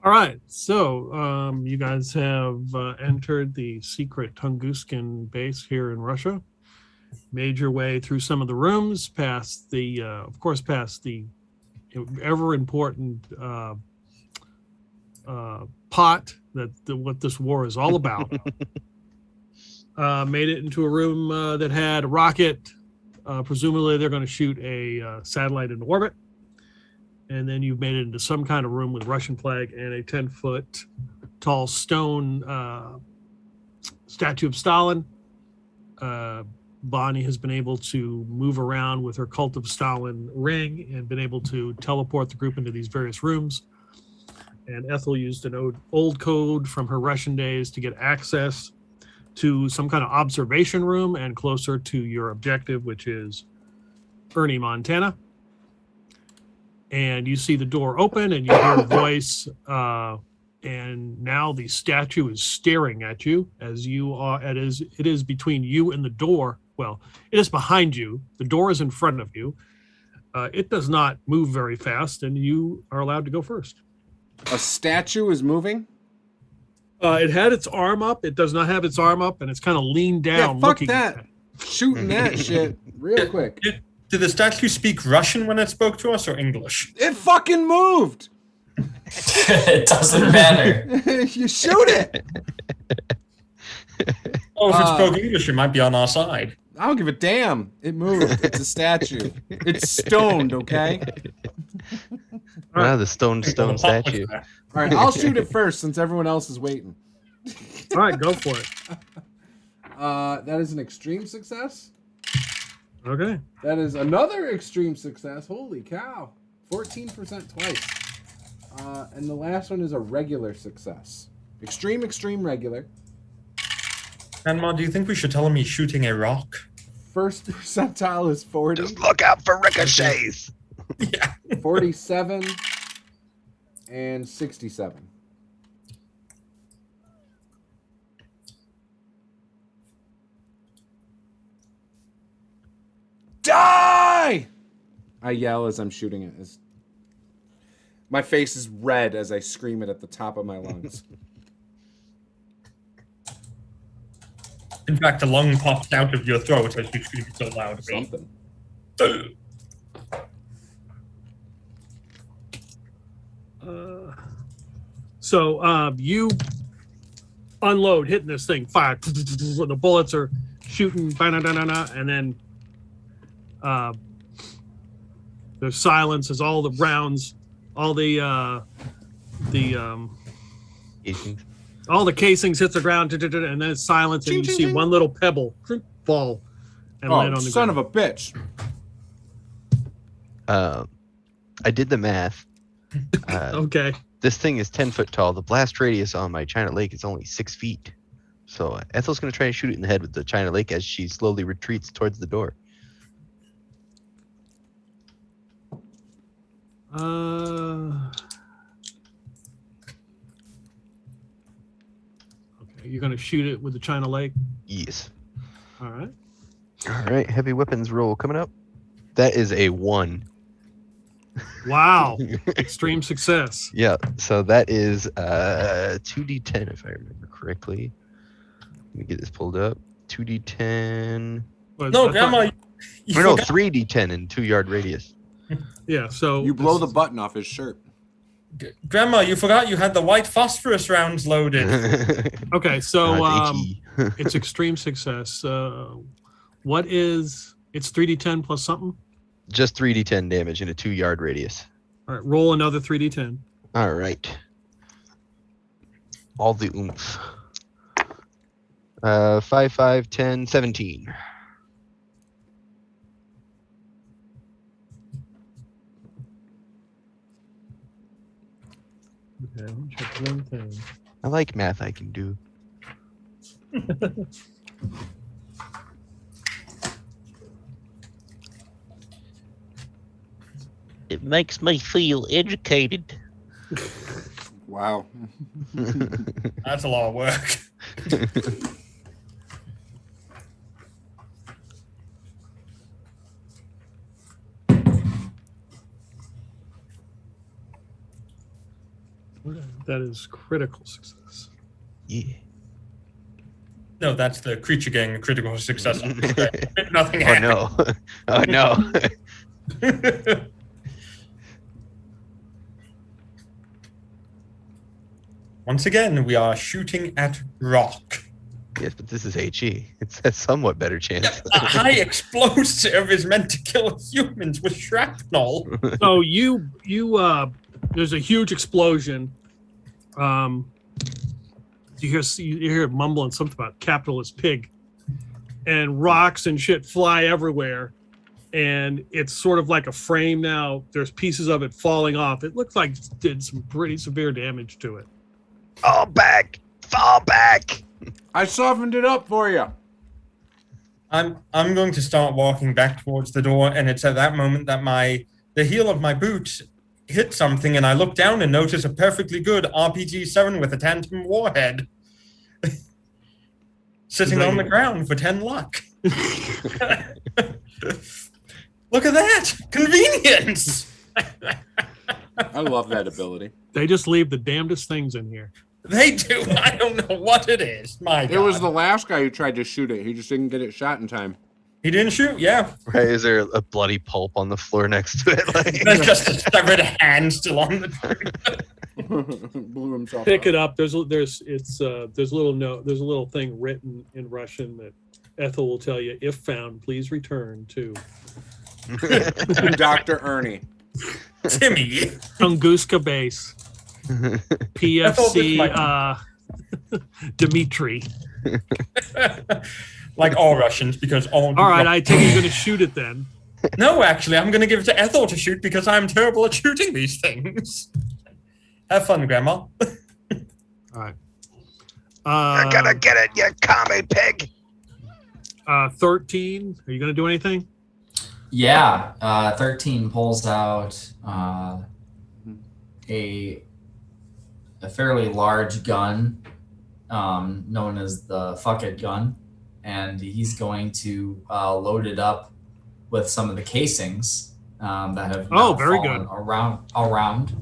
Speaker 2: All right, so you guys have entered the secret Tunguskan base here in Russia. Made your way through some of the rooms, past the ever important pot that what this war is all about. Made it into a room that had a rocket. Presumably, they're going to shoot a satellite into orbit. And then you've made it into some kind of room with Russian flag and a 10-foot tall stone statue of Stalin. Bonnie has been able to move around with her Cult of Stalin ring and been able to teleport the group into these various rooms. And Ethel used an old code from her Russian days to get access to some kind of observation room and closer to your objective, which is Ernie, Montana. And you see the door open and you hear a voice, and now the statue is staring at you as you are. It is between you and the door. Well, it is behind you. The door is in front of you. It does not move very fast, and you are allowed to go first.
Speaker 1: A statue is moving?
Speaker 2: It had its arm up. It does not have its arm up, and it's kind of leaned down.
Speaker 1: Yeah, fuck
Speaker 2: looking
Speaker 1: that. Shooting that shit real quick.
Speaker 3: Did the statue speak Russian when it spoke to us, or English?
Speaker 1: It fucking moved.
Speaker 5: It doesn't matter.
Speaker 1: You shoot it.
Speaker 3: Oh, if it spoke English, it might be on our side.
Speaker 1: I don't give a damn. It moved. It's a statue. It's stoned, okay?
Speaker 4: Ah, the stone statue.
Speaker 1: All right, I'll shoot it first since everyone else is waiting.
Speaker 2: All right, go for it.
Speaker 1: That is an extreme success.
Speaker 2: Okay.
Speaker 1: That is another extreme success. Holy cow. 14% twice. And the last one is a regular success. Extreme, regular.
Speaker 3: Grandma, do you think we should tell him he's shooting a rock?
Speaker 1: First percentile is 40.
Speaker 6: Just look out for ricochets.
Speaker 3: Yeah.
Speaker 1: 47 and 67. Die! I yell as I'm shooting it. My face is red as I scream it at the top of my lungs.
Speaker 3: In fact, a lung pops out of your throat as you scream so loudly.
Speaker 1: Something.
Speaker 2: So you unload, hitting this thing, fire. The bullets are shooting, and then there's silence as all the rounds, all the casings hit the ground, and then it's silence, and you see one little pebble fall and land on the
Speaker 1: son
Speaker 2: ground.
Speaker 1: of a bitch.
Speaker 4: I did the math.
Speaker 2: Okay.
Speaker 4: This thing is 10 foot tall. The blast radius on my China Lake is only 6 feet. So Ethel's going to try and shoot it in the head with the China Lake as she slowly retreats towards the door.
Speaker 2: Okay, you're going to shoot it with the China Lake?
Speaker 4: Yes.
Speaker 2: All right.
Speaker 4: All right, heavy weapons roll coming up. That is a 1.
Speaker 2: Wow. Extreme success.
Speaker 4: Yeah, so that is 2d10 if I remember correctly. Let me get this pulled up. 2d10.
Speaker 3: No, Grandma.
Speaker 4: Or no, 3d10 in 2-yard radius.
Speaker 2: Yeah, so
Speaker 1: You blow the button off his shirt.
Speaker 3: Grandma, you forgot you had the white phosphorus rounds loaded.
Speaker 2: Okay, so
Speaker 4: HE.
Speaker 2: it's extreme success. What is it's 3d10 plus something?
Speaker 4: Just 3d10 damage in a 2-yard radius.
Speaker 2: All right, roll another 3d10.
Speaker 4: All right. All the oomph. 5, 5, 10, 17.
Speaker 2: Okay, let me check one thing.
Speaker 4: I like math I can do.
Speaker 7: It makes me feel educated.
Speaker 1: Wow.
Speaker 3: That's a lot of work.
Speaker 2: That is critical success.
Speaker 4: Yeah.
Speaker 3: No, that's the creature getting a critical success. Nothing
Speaker 4: Oh
Speaker 3: happened.
Speaker 4: no. Oh no.
Speaker 3: Once again, we are shooting at rock.
Speaker 4: Yes, but this is HE. It's a somewhat better chance.
Speaker 3: A high explosive is meant to kill humans with shrapnel.
Speaker 2: So you there's a huge explosion. You hear mumbling something about capitalist pig, and rocks and shit fly everywhere, and it's sort of like a frame now. There's pieces of it falling off. It looks like it did some pretty severe damage to it.
Speaker 6: Fall back! Fall back!
Speaker 1: I softened it up for you.
Speaker 3: I'm going to start walking back towards the door, and it's at that moment that the heel of my boot hit something, and I look down and notice a perfectly good RPG-7 with a tandem warhead sitting on the ground for 10 luck. Look at that! Convenience!
Speaker 1: I love that ability.
Speaker 2: They just leave the damnedest things in here.
Speaker 3: They do. I don't know what it is. My God.
Speaker 1: It was the last guy who tried to shoot it. He just didn't get it shot in time.
Speaker 3: He didn't shoot, yeah.
Speaker 4: Right? Is there a bloody pulp on the floor next to it? Like,
Speaker 3: There's just a severed hand still on the tree.
Speaker 1: Blew himself
Speaker 2: Pick
Speaker 1: up.
Speaker 2: it up. There's a little note. There's a little thing written in Russian that Ethel will tell you. If found, please return to
Speaker 1: Dr. Ernie.
Speaker 3: Timmy.
Speaker 2: Tunguska Base. PFC Dmitri.
Speaker 3: Like all Russians, because all
Speaker 2: right, I take it you're going to shoot it then.
Speaker 3: No, actually, I'm going to give it to Ethel to shoot because I'm terrible at shooting these things. Have fun, Grandma.
Speaker 2: All right.
Speaker 6: You're gonna get it, you commie pig!
Speaker 2: 13. Are you going to do anything?
Speaker 5: Yeah, 13 pulls out a fairly large gun, known as the Fuck It gun, and he's going to load it up with some of the casings that have now
Speaker 2: very
Speaker 5: fallen
Speaker 2: good.
Speaker 5: around.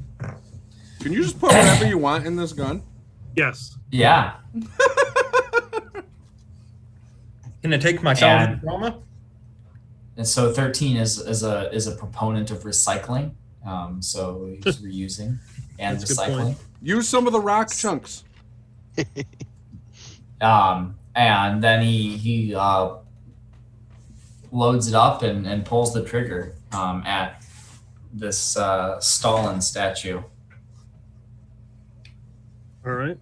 Speaker 1: Can you just put whatever you want in this gun?
Speaker 2: Yes.
Speaker 5: Yeah,
Speaker 3: Can I take my salvage trauma?
Speaker 5: and so 13 is a proponent of recycling, so he's reusing and
Speaker 2: That's a good
Speaker 5: recycling.
Speaker 2: point.
Speaker 1: Use some of the rock chunks.
Speaker 5: And then he loads it up and pulls the trigger at this Stalin statue.
Speaker 2: All right.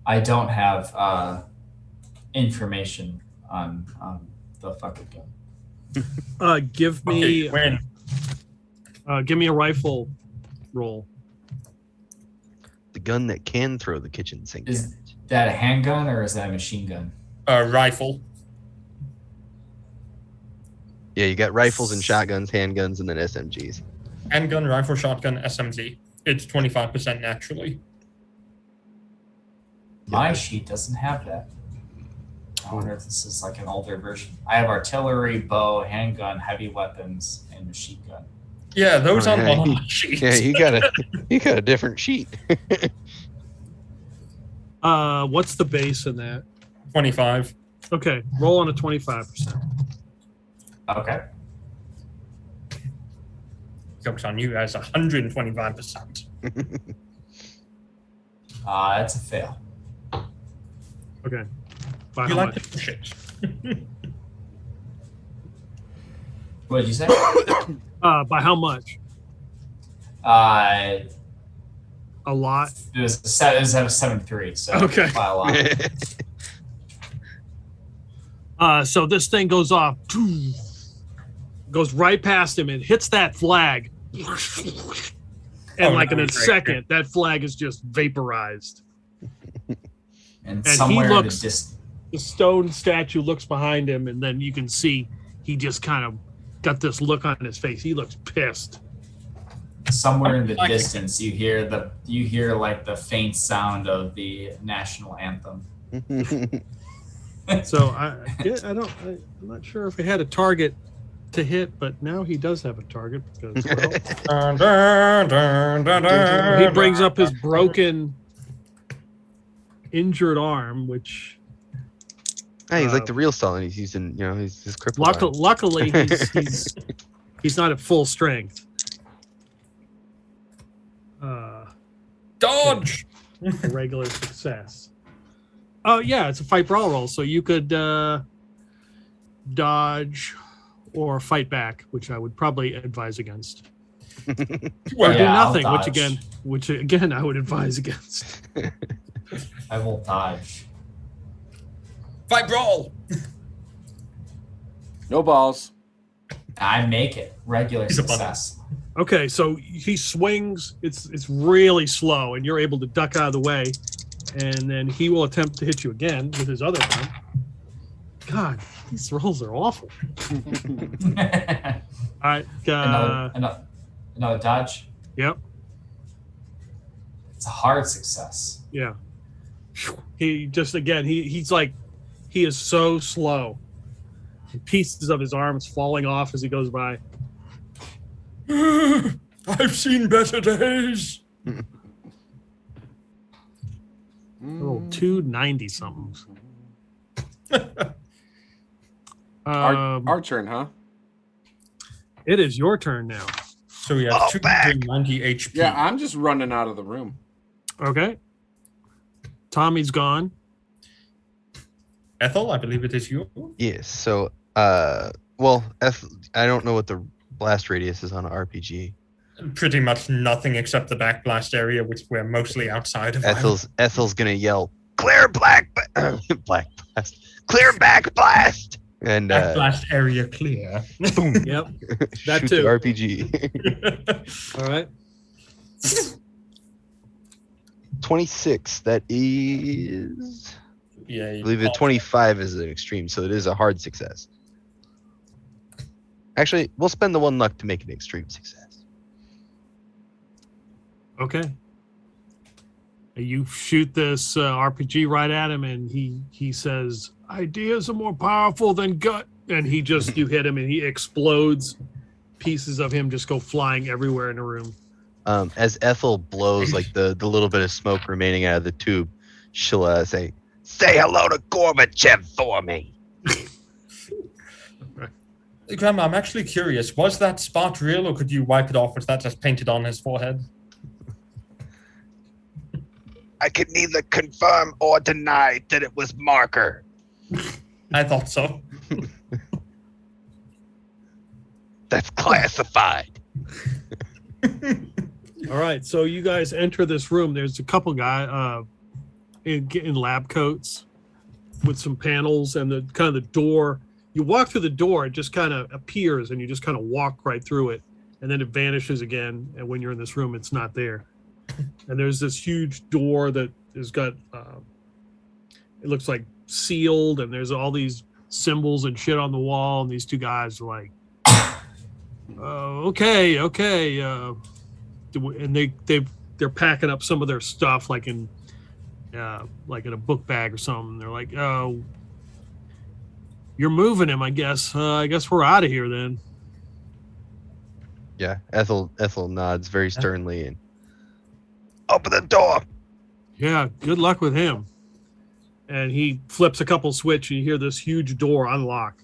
Speaker 5: I don't have information on the fucking gun.
Speaker 2: Give me
Speaker 3: When?
Speaker 2: give me a rifle roll.
Speaker 4: the gun that can throw the kitchen sink.
Speaker 5: Is that a handgun or is that a machine gun?
Speaker 3: Rifle.
Speaker 4: Yeah, you got rifles and shotguns, handguns, and then SMGs.
Speaker 3: Handgun, rifle, shotgun, SMG. It's 25% naturally.
Speaker 5: My sheet doesn't have that. I wonder if this is like an older version. I have artillery, bow, handgun, heavy weapons, and machine gun.
Speaker 3: Yeah, those
Speaker 4: Oh,
Speaker 3: on
Speaker 4: yeah.
Speaker 3: one sheet.
Speaker 4: Yeah, you got a different sheet.
Speaker 2: What's the base in that?
Speaker 3: 25.
Speaker 2: Okay, roll on a 25%.
Speaker 5: Okay.
Speaker 3: Jokes on you guys, 125%.
Speaker 5: That's a fail.
Speaker 2: Okay. By
Speaker 3: You
Speaker 2: how
Speaker 3: like
Speaker 2: much?
Speaker 3: to push it.
Speaker 5: What did you say?
Speaker 2: By how much?
Speaker 5: It
Speaker 2: A lot.
Speaker 5: was a 7.3, so
Speaker 2: Okay.
Speaker 5: by a lot.
Speaker 2: So this thing goes off, goes right past him and hits that flag. And like in a second, that flag is just vaporized.
Speaker 5: And
Speaker 2: he
Speaker 5: somewhere in the
Speaker 2: looks-
Speaker 5: distance.
Speaker 2: The stone statue looks behind him, and then you can see he just kind of got this look on his face. He looks pissed.
Speaker 5: Somewhere in the distance, you hear like the faint sound of the national anthem.
Speaker 2: So I'm not sure if it had a target to hit, but now he does have a target because well,
Speaker 3: Dun, dun, dun, dun, dun,
Speaker 2: he brings
Speaker 3: dun,
Speaker 2: up his
Speaker 3: dun.
Speaker 2: broken, injured arm, which
Speaker 4: Hey, he's like the real Stalin. He's using, he's his crippled arm.
Speaker 2: luckily he's not at full strength.
Speaker 3: Dodge.
Speaker 2: A regular success. Oh yeah, it's a fight brawl roll, so you could dodge or fight back, which I would probably advise against. Or do
Speaker 5: I'll
Speaker 2: nothing,
Speaker 5: dodge.
Speaker 2: which again I would advise against.
Speaker 5: I will dodge.
Speaker 3: Fight brawl.
Speaker 1: No balls.
Speaker 5: I make it. Regular
Speaker 3: He's a button.
Speaker 5: success.
Speaker 2: Okay, so he swings. It's really slow, and you're able to duck out of the way, and then he will attempt to hit you again with his other arm. God, these rolls are awful. All right,
Speaker 5: another dodge.
Speaker 2: Yep,
Speaker 5: It's a hard success.
Speaker 2: yeah. He just again he's like he is so slow. Pieces of his arms falling off as he goes by.
Speaker 3: I've seen better days.
Speaker 2: Oh, 290 somethings.
Speaker 1: Our turn, huh?
Speaker 2: It is your turn now.
Speaker 3: So we have
Speaker 6: Oh,
Speaker 3: 290 HP.
Speaker 1: Yeah, I'm just running out of the room.
Speaker 2: Okay. Tommy's gone.
Speaker 3: Ethel, I believe it is you.
Speaker 4: Yes. So, I don't know what the blast radius is on an RPG.
Speaker 3: Pretty much nothing except the back blast area, which we're mostly outside of.
Speaker 4: Ethel's gonna yell
Speaker 6: Clear black
Speaker 4: black blast
Speaker 6: clear back blast.
Speaker 4: and
Speaker 3: Back blast area clear.
Speaker 4: boom.
Speaker 2: Yep.
Speaker 4: Shoot
Speaker 2: too.
Speaker 4: the RPG.
Speaker 2: All right.
Speaker 4: 26. That is,
Speaker 3: Yeah.
Speaker 4: I believe, 25 is an extreme, so it is a hard success. Actually, we'll spend the 1 luck to make it an extreme success.
Speaker 2: Okay. You shoot this RPG right at him, and he says, "Ideas are more powerful than gut." And he just you hit him, and he explodes. Pieces of him just go flying everywhere in the room.
Speaker 4: As Ethel blows like the little bit of smoke remaining out of the tube, she'll say,
Speaker 6: Say hello to Gorbachev for me.
Speaker 3: Grandma, I'm actually curious. Was that spot real, or could you wipe it off? Was that just painted on his forehead?
Speaker 6: I can neither confirm or deny that it was marker.
Speaker 3: I thought so.
Speaker 6: That's classified.
Speaker 2: All right, so you guys enter this room. There's a couple guys in lab coats with some panels, and the door. You walk through the door, it just kind of appears, and you just kind of walk right through it, and then it vanishes again. And when you're in this room, it's not there. And there's this huge door that has got, it looks like sealed, and there's all these symbols and shit on the wall. And these two guys are like, okay. And they're packing up some of their stuff, like in a book bag or something. They're like, oh, you're moving him, I guess. I guess we're out of here then.
Speaker 4: yeah. Ethel nods very sternly and
Speaker 6: Open the door.
Speaker 2: Yeah, good luck with him. And he flips a couple switch, and you hear this huge door unlock.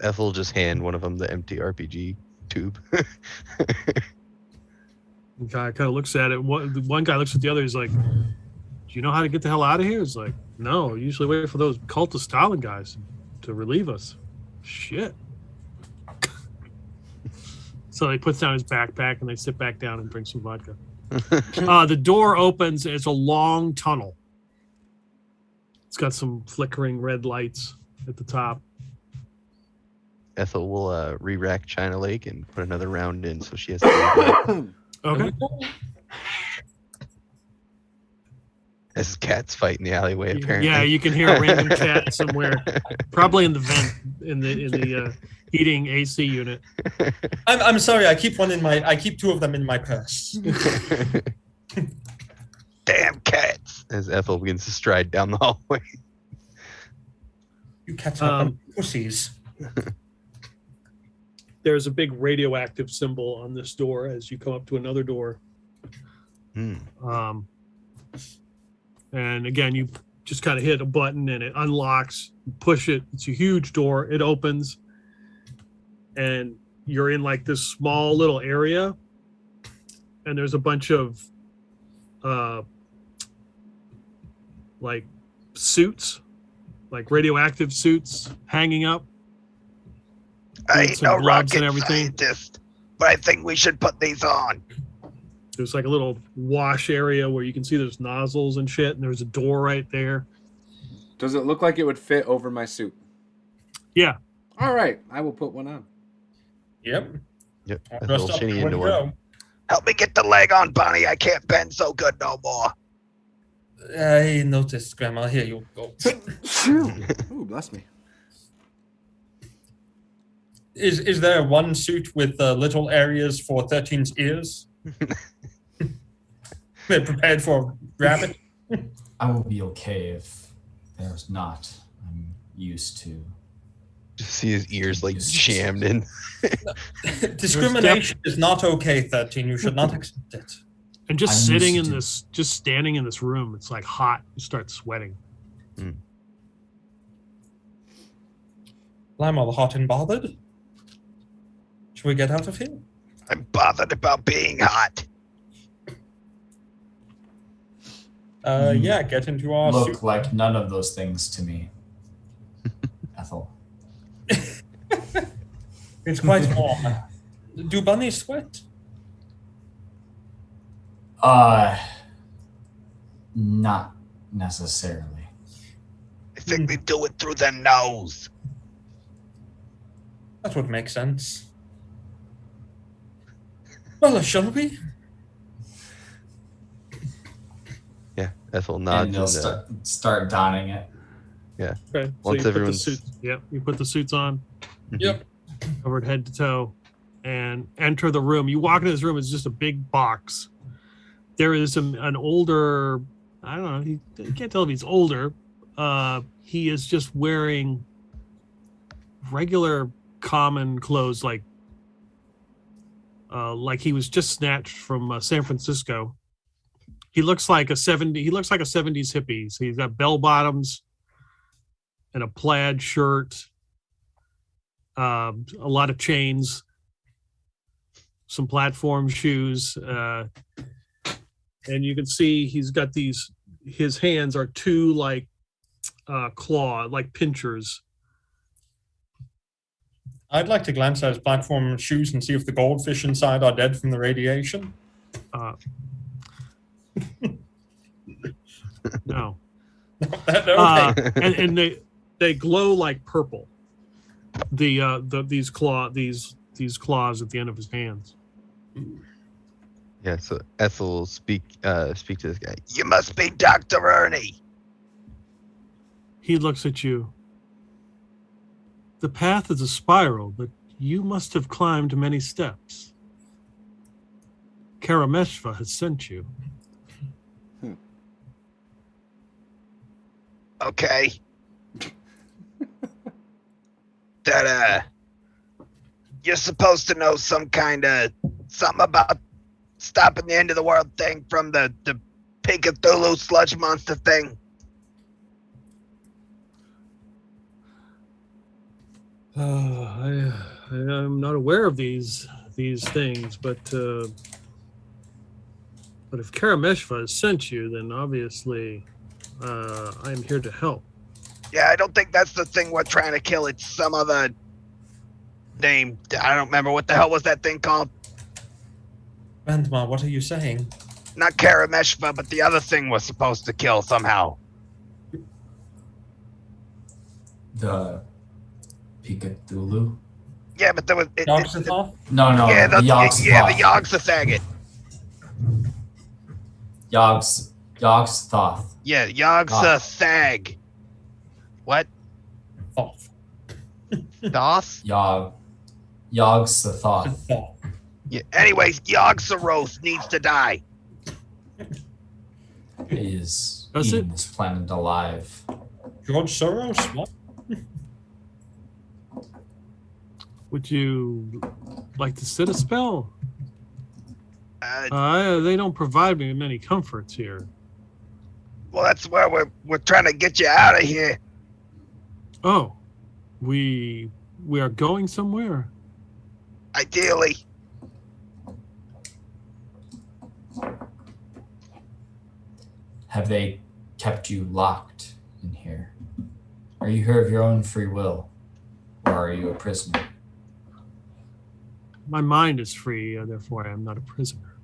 Speaker 4: Ethel just hand one of them the empty RPG tube.
Speaker 2: The guy kind of looks at it. One guy looks at the other. He's like, "Do you know how to get the hell out of here?" He's like, "No, usually wait for those cult of Stalin guys to relieve us." Shit. So he puts down his backpack, and they sit back down and drink some vodka. The door opens. It's a long tunnel. It's got some flickering red lights at the top.
Speaker 4: Ethel will re-rack China Lake and put another round in, so she has to.
Speaker 2: Okay.
Speaker 4: As cats fight in the alleyway, apparently.
Speaker 2: Yeah, you can hear a random cat somewhere, probably in the vent in the heating AC unit.
Speaker 3: I'm sorry. I keep two of them in my purse.
Speaker 6: Damn cats.
Speaker 4: As Ethel begins to stride down the hallway.
Speaker 3: You cats are pussies.
Speaker 2: there's a big radioactive symbol on this door as you come up to another door. And again, you just kind of hit a button and it unlocks. You push it. It's a huge door. It opens, and you're in like this small little area. And there's a bunch of like suits, like radioactive suits, hanging up.
Speaker 6: I ain't no rocket
Speaker 2: and everything.
Speaker 6: scientist, but I think we should put these on.
Speaker 2: There's like a little wash area where you can see there's nozzles and shit, and there's a door right there.
Speaker 1: Does it look like it would fit over my suit?
Speaker 2: Yeah.
Speaker 1: All right, I will put one on.
Speaker 3: Yep.
Speaker 4: Yep. That's
Speaker 3: Dressed
Speaker 4: little
Speaker 3: up,
Speaker 4: shinny
Speaker 3: ready to
Speaker 4: into one.
Speaker 3: go.
Speaker 6: Help me get the leg on, Bonnie. I can't bend so good no more.
Speaker 3: I noticed, Grandma. Here you go.
Speaker 1: Ooh, bless me.
Speaker 3: Is there one suit with little areas for 13's ears? They're prepared for a rabbit.
Speaker 5: I will be okay if there's not. I'm used to.
Speaker 4: Just see his ears like
Speaker 5: Just-
Speaker 4: jammed in.
Speaker 3: Discrimination is not okay, 13. You should not accept it.
Speaker 2: And just
Speaker 5: I'm
Speaker 2: sitting
Speaker 5: used
Speaker 2: in
Speaker 5: to-
Speaker 2: this, just standing in this room, it's like hot. You start sweating.
Speaker 3: Well, I'm all hot and bothered. Should we get out of here?
Speaker 6: I'm bothered about being hot.
Speaker 3: Yeah, get into our
Speaker 5: Look
Speaker 3: suit.
Speaker 5: like none of those things to me. Ethel.
Speaker 3: It's quite warm. Do bunnies sweat?
Speaker 5: Not necessarily.
Speaker 6: I think they do it through their nose.
Speaker 3: That would make sense. Well, shall we?
Speaker 4: Yeah, Ethel nods.
Speaker 5: And they'll start donning it.
Speaker 2: Okay. So
Speaker 4: Once
Speaker 2: you put the
Speaker 4: everyone's-
Speaker 2: suits. Yep. You put the suits on,
Speaker 3: Yep.
Speaker 2: covered head to toe, and enter the room. You walk into this room. It's just a big box. There is an older. I don't know. You can't tell if he's older. He is just wearing regular, common clothes, like he was just snatched from San Francisco. He looks like a 70s hippie. So he's got bell bottoms and a plaid shirt, a lot of chains, some platform shoes, and you can see he's got these. His hands are two like claw, like pinchers.
Speaker 3: I'd like to glance at his platform shoes and see if the goldfish inside are dead from the radiation.
Speaker 2: No.
Speaker 3: Okay.
Speaker 2: And they glow like purple. These claws at the end of his hands.
Speaker 4: Yeah, so Ethel will speak to this guy.
Speaker 6: You must be Dr. Ernie.
Speaker 2: He looks at you. The path is a spiral, but you must have climbed many steps. Karameshva has sent you.
Speaker 6: Okay. That, you're supposed to know something about stopping the end of the world thing from the Pig Cthulhu sludge monster thing.
Speaker 2: I'm not aware of these things, but if Karameshva has sent you, then obviously I am here to help.
Speaker 6: Yeah, I don't think that's the thing we're trying to kill. It's some other name. I don't remember what the hell was that thing called.
Speaker 3: Grandma, what are you saying?
Speaker 6: Not Karameshva, but the other thing was supposed to kill somehow.
Speaker 5: The Picatulu?
Speaker 6: Yeah, but there was...
Speaker 3: Yogg-Sothoth?
Speaker 5: No,
Speaker 6: yeah,
Speaker 5: the Yogg's
Speaker 6: yeah, the Yogg-Sothoth.
Speaker 5: Yogg's Thoth.
Speaker 6: Yeah, Yogg-Sothoth. What?
Speaker 3: Thoth.
Speaker 6: Doth?
Speaker 5: Yogg's the Thoth.
Speaker 3: Thoth.
Speaker 6: Yeah. Anyways, Yogg-Sothoth needs to die.
Speaker 5: Is
Speaker 2: Does
Speaker 5: eating
Speaker 2: it?
Speaker 5: this planet alive.
Speaker 3: George Soros? What?
Speaker 2: Would you like to sit a spell?
Speaker 6: Uh,
Speaker 2: They don't provide me many comforts here.
Speaker 6: well, that's where we're trying to get you out of here.
Speaker 2: Oh, we are going somewhere.
Speaker 6: Ideally.
Speaker 5: Have they kept you locked in here? Are you here of your own free will? Or are you a prisoner?
Speaker 2: My mind is free, therefore I am not a prisoner.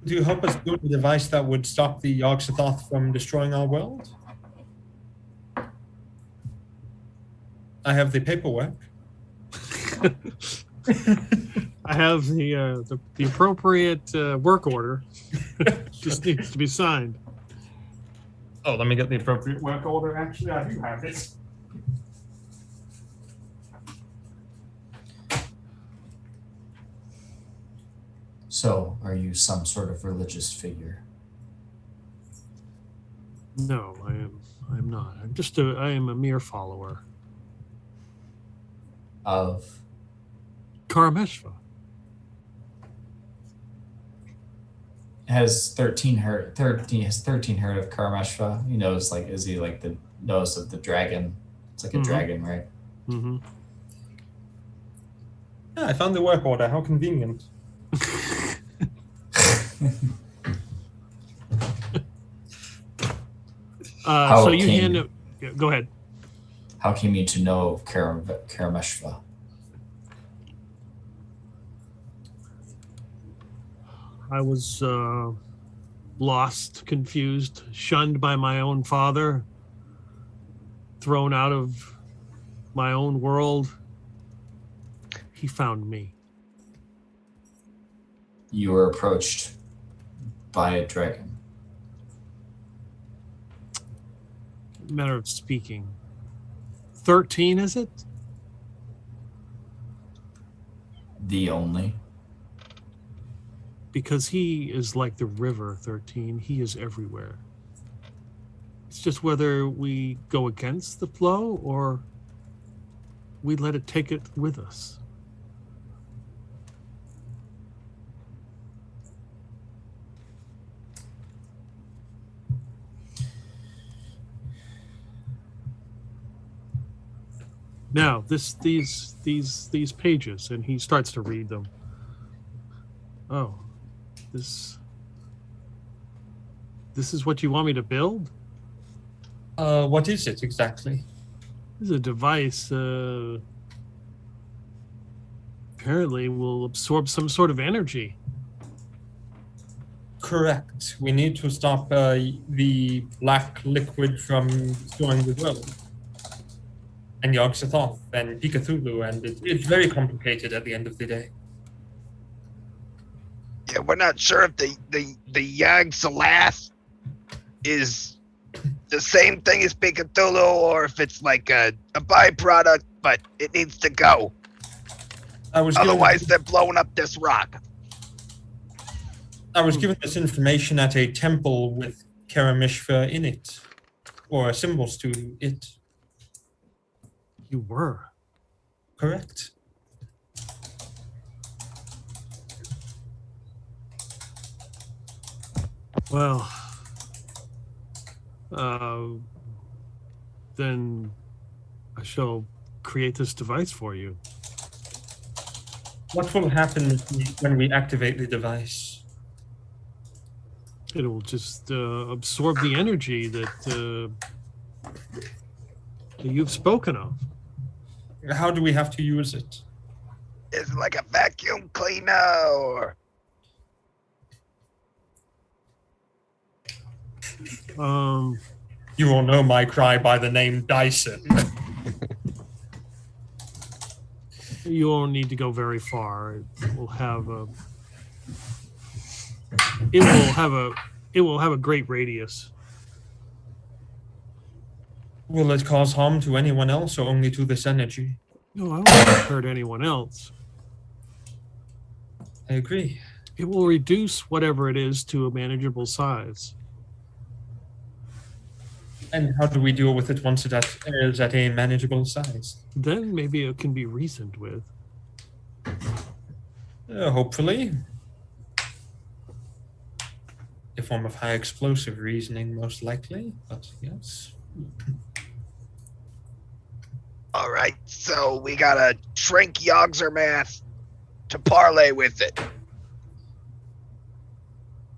Speaker 3: Do you help us build a device that would stop the Yogg-Sothoth from destroying our world? I have the paperwork.
Speaker 2: I have the appropriate work order. Just needs to be signed.
Speaker 3: Oh, let me get the appropriate work order. Actually, I do have it.
Speaker 5: So, are you some sort of religious figure?
Speaker 2: No, I am not. I am a mere follower.
Speaker 5: Of
Speaker 2: Karameshva.
Speaker 5: has 13 heard of Karameshva? He knows, like, is he like the nose of the dragon? It's like a dragon, right?
Speaker 2: Mm-hmm.
Speaker 3: Yeah, I found the work order. How convenient.
Speaker 2: So you hand it. Yeah, go ahead.
Speaker 5: How came you to know of Karameshva?
Speaker 2: I was lost, confused, shunned by my own father, thrown out of my own world. He found me.
Speaker 5: You were approached by a dragon.
Speaker 2: Matter of speaking. 13, is it?
Speaker 5: The only.
Speaker 2: Because he is like the river, 13. He is everywhere. It's just whether we go against the flow or we let it take it with us. Now, these pages, and he starts to read them. Oh, this is what you want me to build?
Speaker 3: What is it exactly?
Speaker 2: This is a device. Apparently, will absorb some sort of energy.
Speaker 3: Correct. We need to stop the black liquid from destroying the world. And Yogg-Sothoth and Cthulhu, and it's very complicated at the end of the day.
Speaker 6: Yeah, we're not sure if the Yogg-Sothoth is the same thing as Cthulhu or if it's like a byproduct, but it needs to go. Otherwise, they're blowing up this rock.
Speaker 3: I was given this information at a temple with Karameshva in it, or symbols to it.
Speaker 2: You were.
Speaker 3: Correct.
Speaker 2: Well, then I shall create this device for you.
Speaker 3: What will happen when we activate the device?
Speaker 2: It will just absorb the energy that you've spoken of.
Speaker 3: How do we have to use it?
Speaker 6: Is it like a vacuum cleaner or?
Speaker 3: You will know my cry by the name Dyson.
Speaker 2: You won't need to go very far. It will have a. It will have a great radius.
Speaker 3: Will it cause harm to anyone else or only to this energy?
Speaker 2: No, I don't want to hurt anyone else.
Speaker 3: I agree.
Speaker 2: It will reduce whatever it is to a manageable size.
Speaker 3: And how do we deal with it once it is at a manageable size?
Speaker 2: Then maybe it can be reasoned with.
Speaker 3: Hopefully. A form of high explosive reasoning, most likely, but yes.
Speaker 6: All right, so we gotta shrink Yogg-Zermatt to parlay with it.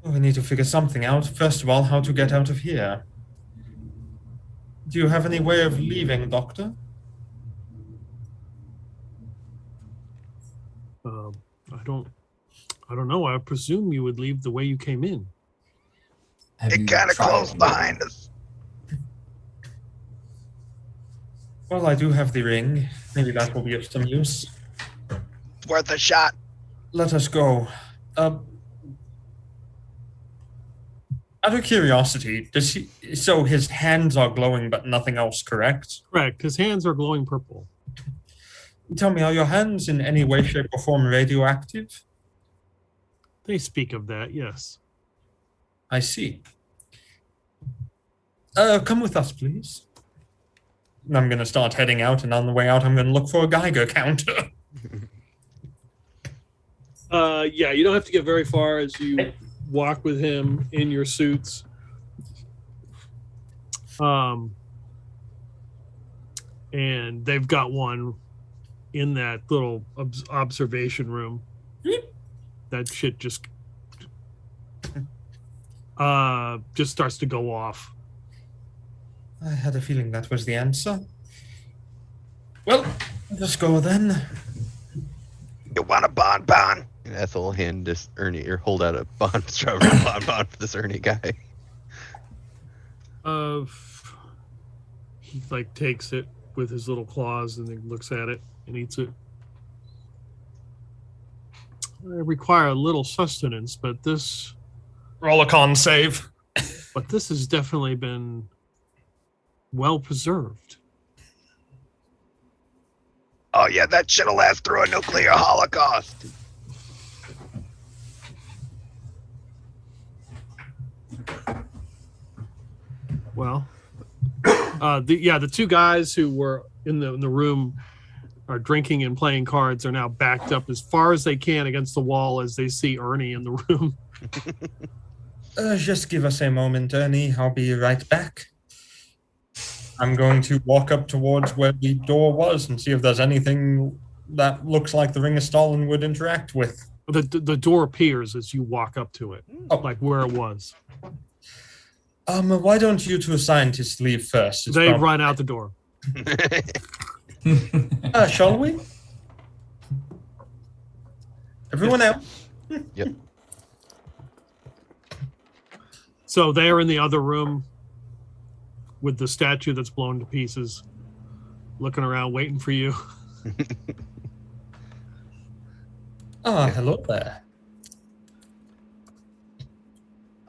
Speaker 3: We need to figure something out. First of all, how to get out of here. Do you have any way of leaving, Doctor?
Speaker 2: I don't know. I presume you would leave the way you came in.
Speaker 5: Have
Speaker 6: It
Speaker 5: you
Speaker 6: kind of
Speaker 5: tried
Speaker 6: closed
Speaker 5: it?
Speaker 6: behind us.
Speaker 3: Well, I do have the ring. Maybe that will be of some use.
Speaker 6: It's worth a shot.
Speaker 3: Let us go. Out of curiosity, so his hands are glowing but nothing else, correct?
Speaker 2: Correct. His hands are glowing purple.
Speaker 3: Tell me, are your hands in any way, shape, or form radioactive?
Speaker 2: They speak of that, yes.
Speaker 3: I see. Come with us, please. I'm going to start heading out, and on the way out, I'm going to look for a Geiger counter.
Speaker 2: Yeah, you don't have to get very far as you walk with him in your suits. And they've got one in that little observation room. That shit just starts to go off.
Speaker 3: I had a feeling that was the answer. Well, let's go then.
Speaker 6: You want a bonbon?
Speaker 4: And Ethel will hand this Ernie, or hold out a strawberry bonbon for this Ernie guy.
Speaker 2: He like takes it with his little claws and then looks at it and eats it. I require a little sustenance, but this
Speaker 3: Roll a con save.
Speaker 2: has definitely been well preserved.
Speaker 6: Oh yeah, that shit'll last through a nuclear holocaust.
Speaker 2: Well, the two guys who were in the room are drinking and playing cards are now backed up as far as they can against the wall as they see Ernie in the room.
Speaker 3: Just give us a moment, Ernie. I'll be right back. I'm going to walk up towards where the door was and see if there's anything that looks like the Ring of Stalin would interact with.
Speaker 2: The door appears as you walk up to it, like where it was.
Speaker 3: Why don't you two scientists leave first? It's
Speaker 2: They run out the door.
Speaker 3: Shall we? Everyone else?
Speaker 4: Yep.
Speaker 2: So they are in the other room with the statue that's blown to pieces, looking around, waiting for you.
Speaker 3: Hello there.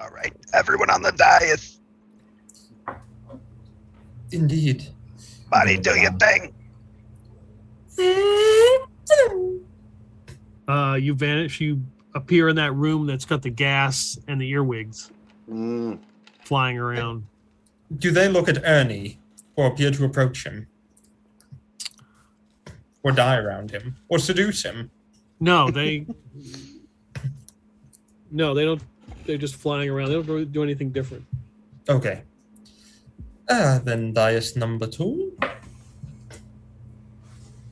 Speaker 6: All right, everyone on the dais.
Speaker 3: Indeed.
Speaker 6: Buddy, do your thing.
Speaker 2: You vanish. You appear in that room that's got the gas and the earwigs flying around.
Speaker 3: Do they look at Ernie or appear to approach him? Or die around him? Or seduce him?
Speaker 2: No, they don't. They're just flying around. They don't really do anything different.
Speaker 3: Okay. Then dais number 2.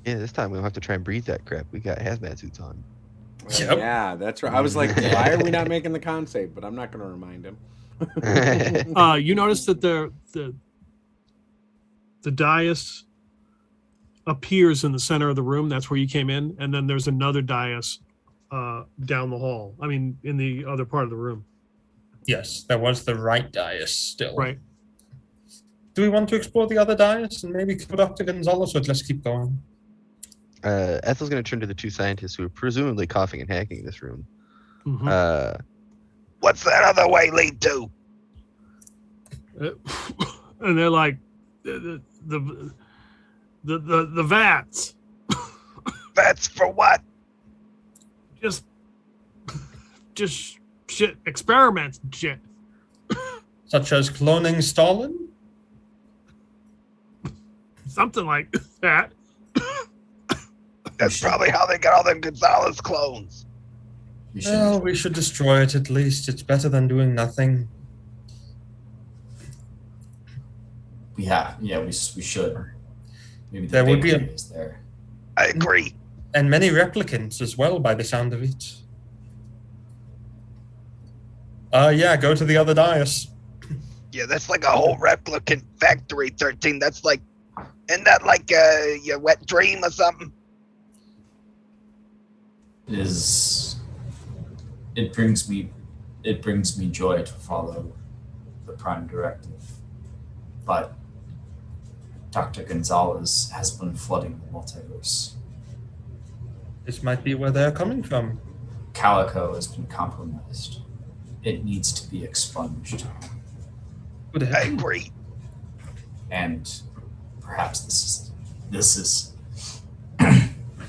Speaker 4: Yeah, this time we don't have to try and breathe that crap. We got hazmat suits on.
Speaker 3: Yep.
Speaker 1: Yeah, that's right. I was like, why are we not making the con save? But I'm not going to remind him.
Speaker 2: You notice that the dais appears in the center of the room. That's where you came in, and then there's another dais down the hall. I mean, in the other part of the room.
Speaker 3: Yes, there was the right dais still.
Speaker 2: Right.
Speaker 3: Do we want to explore the other dais and maybe kill Dr. Gonzalez, or let's keep going?
Speaker 4: Ethel's going to turn to the two scientists who are presumably coughing and hacking in this room.
Speaker 2: Mm-hmm.
Speaker 6: What's that other way lead to?
Speaker 2: And they're like, the vats.
Speaker 6: That's for what?
Speaker 2: Just shit, experiments and shit.
Speaker 3: Such as cloning Stalin?
Speaker 2: something like that.
Speaker 6: That's probably how they got all them Gonzalez clones.
Speaker 3: Well, we should destroy it at least. It's better than doing nothing.
Speaker 5: We should. Maybe the
Speaker 3: There would
Speaker 5: big
Speaker 3: be
Speaker 5: one is there.
Speaker 6: I agree.
Speaker 3: And many replicants as well, by the sound of it. Yeah, go to the other dais.
Speaker 6: Yeah, that's like a whole replicant factory, 13. That's like, isn't that like your wet dream or something?
Speaker 5: It brings me joy to follow the Prime Directive. But Dr. Gonzalez has been flooding the multiverse.
Speaker 3: This might be where they're coming from.
Speaker 5: Calico has been compromised. It needs to be expunged.
Speaker 6: I agree.
Speaker 5: And perhaps this is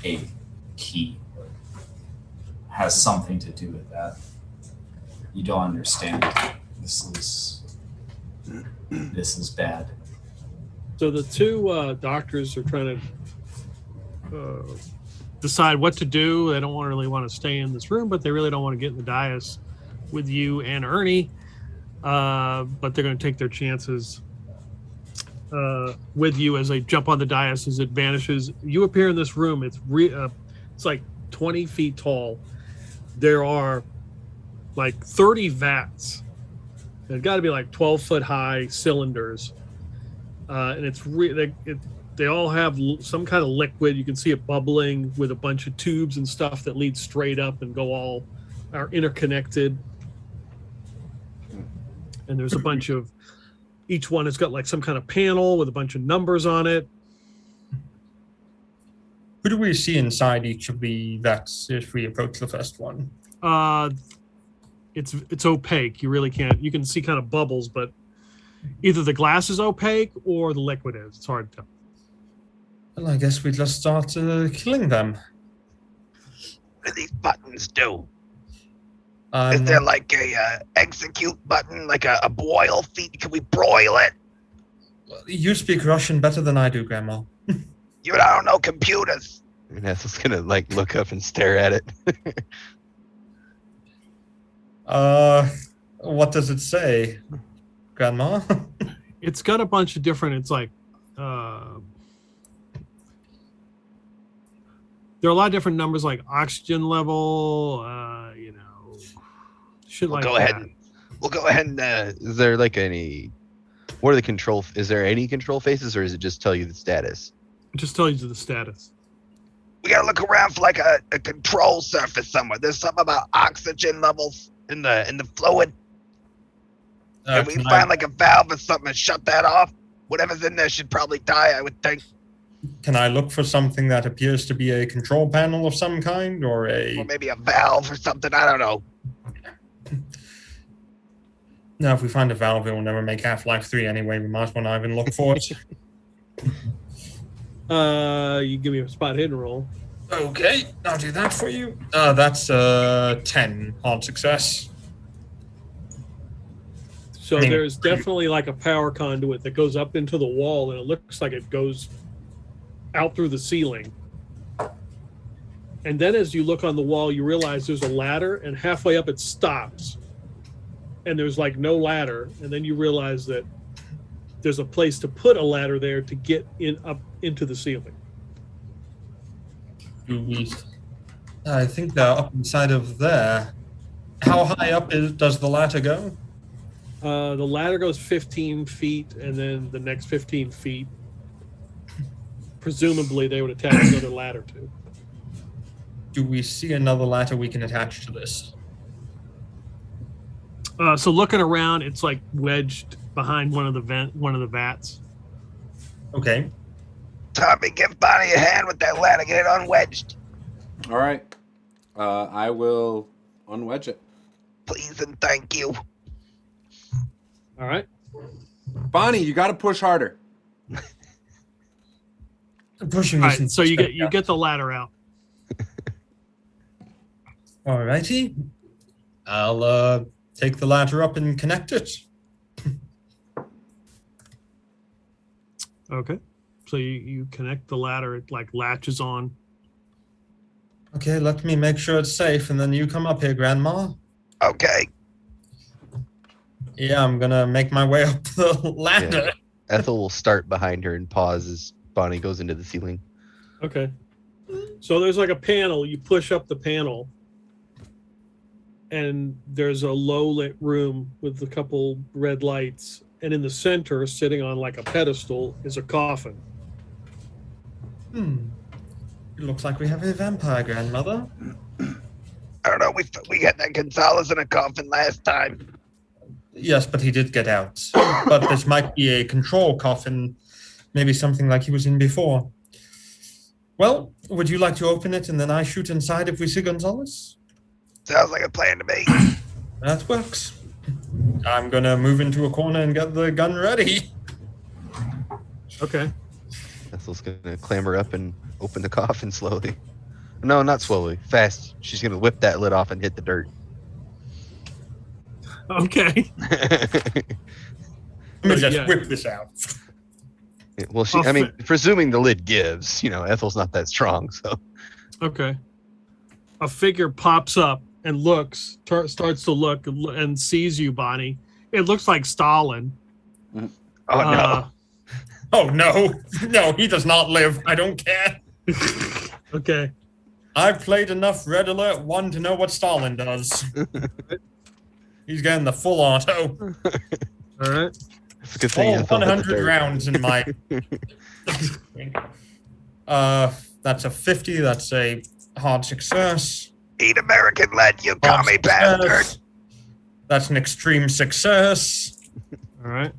Speaker 5: a key. Has something to do with that. You don't understand. This is bad.
Speaker 2: So the two doctors are trying to decide what to do. They don't really want to stay in this room, but they really don't want to get in the dais with you and Ernie. But they're going to take their chances with you as they jump on the dais as it vanishes. You appear in this room. It's like 20 feet tall. There are like 30 vats. They've got to be like 12-foot high cylinders. And it's they all have some kind of liquid. You can see it bubbling with a bunch of tubes and stuff that lead straight up and are interconnected. And there's a bunch of, each one has got like some kind of panel with a bunch of numbers on it.
Speaker 3: Who do we see inside each of the vats if we approach the first one?
Speaker 2: It's opaque. You really can't. You can see kind of bubbles, but either the glass is opaque or the liquid is. It's hard to tell.
Speaker 3: Well, I guess we just start killing them.
Speaker 6: What do these buttons do? Is there like a execute button, like a boil feat? Can we broil it?
Speaker 3: You speak Russian better than I do, Grandma.
Speaker 6: You and I don't know computers.
Speaker 4: Vanessa's gonna like look up and stare at it.
Speaker 3: What does it say, Grandma?
Speaker 2: It's got a bunch of different. It's like there are a lot of different numbers, like oxygen level. Shit like that.
Speaker 6: We'll go ahead and.
Speaker 4: Is there like any? What are the control? Is there any control faces, or does it just tell you the status?
Speaker 2: It just tells you the status.
Speaker 6: We gotta look around for like a control surface somewhere. There's something about oxygen levels in the fluid. Can we find like a valve or something and shut that off? Whatever's in there should probably die, I would think.
Speaker 3: Can I look for something that appears to be a control panel of some kind, or
Speaker 6: maybe a valve or something? I don't know.
Speaker 3: No, if we find a valve, it will never make Half-Life 3 anyway. We might as well not even look for it.
Speaker 2: You give me a spot hidden roll.
Speaker 3: Okay, I'll do that for you. That's 10 on success.
Speaker 2: So there's definitely like a power conduit that goes up into the wall, and it looks like it goes out through the ceiling. And then as you look on the wall, you realize there's a ladder, and halfway up it stops. And there's like no ladder. And then you realize that there's a place to put a ladder there to get up into the ceiling.
Speaker 3: I think they're up inside of there. How high up does the ladder go?
Speaker 2: The ladder goes 15 feet, and then the next 15 feet, presumably they would attach another ladder to.
Speaker 3: Do we see another ladder we can attach to this?
Speaker 2: So looking around, it's like wedged behind one of the vats.
Speaker 3: Okay.
Speaker 6: Tommy, give Bonnie a hand with that ladder. Get it unwedged.
Speaker 1: All right. I will unwedge it.
Speaker 6: Please and thank you.
Speaker 2: All right.
Speaker 1: Bonnie, you got to push harder.
Speaker 3: Pushing.
Speaker 2: All right. So you get the ladder out.
Speaker 3: All righty. I'll take the ladder up and connect it.
Speaker 2: Okay. So you connect the ladder, it like latches on.
Speaker 3: Okay, let me make sure it's safe, and then you come up here, Grandma.
Speaker 6: Okay.
Speaker 3: Yeah, I'm gonna make my way up the ladder.
Speaker 4: Yeah. Ethel will start behind her and pause as Bonnie goes into the ceiling.
Speaker 2: Okay. So there's like a panel. You push up the panel, and there's a low lit room with a couple red lights. And in the center, sitting on like a pedestal, is a coffin.
Speaker 3: It looks like we have a vampire, Grandmother.
Speaker 6: I don't know. We got that Gonzalez in a coffin last time.
Speaker 3: Yes, but he did get out. But this might be a control coffin, maybe something like he was in before. Well, would you like to open it and then I shoot inside if we see Gonzalez?
Speaker 6: Sounds like a plan to me.
Speaker 3: That works. I'm gonna move into a corner and get the gun ready.
Speaker 2: Okay.
Speaker 4: Ethel's gonna clamber up and open the coffin slowly. No, not slowly. Fast. She's gonna whip that lid off and hit the dirt.
Speaker 2: Okay.
Speaker 3: Let me just
Speaker 2: Yeah.
Speaker 3: whip this out.
Speaker 4: Well, I mean, presuming the lid gives, Ethel's not that strong, so.
Speaker 2: Okay. A figure pops up and looks, starts to look and sees you, Bonnie. It looks like Stalin.
Speaker 4: Oh, no.
Speaker 3: Oh, no. No, he does not live. I don't care.
Speaker 2: Okay.
Speaker 3: I've played enough Red Alert 1 to know what Stalin does. He's getting the full auto.
Speaker 2: All right.
Speaker 4: It's a good thing.
Speaker 3: All
Speaker 4: Ethel hit the
Speaker 3: 100
Speaker 4: dirt.
Speaker 3: rounds in my... That's a 50. That's a hard success.
Speaker 6: Eat American lead, you commie bastard.
Speaker 3: That's an extreme success.
Speaker 2: All right.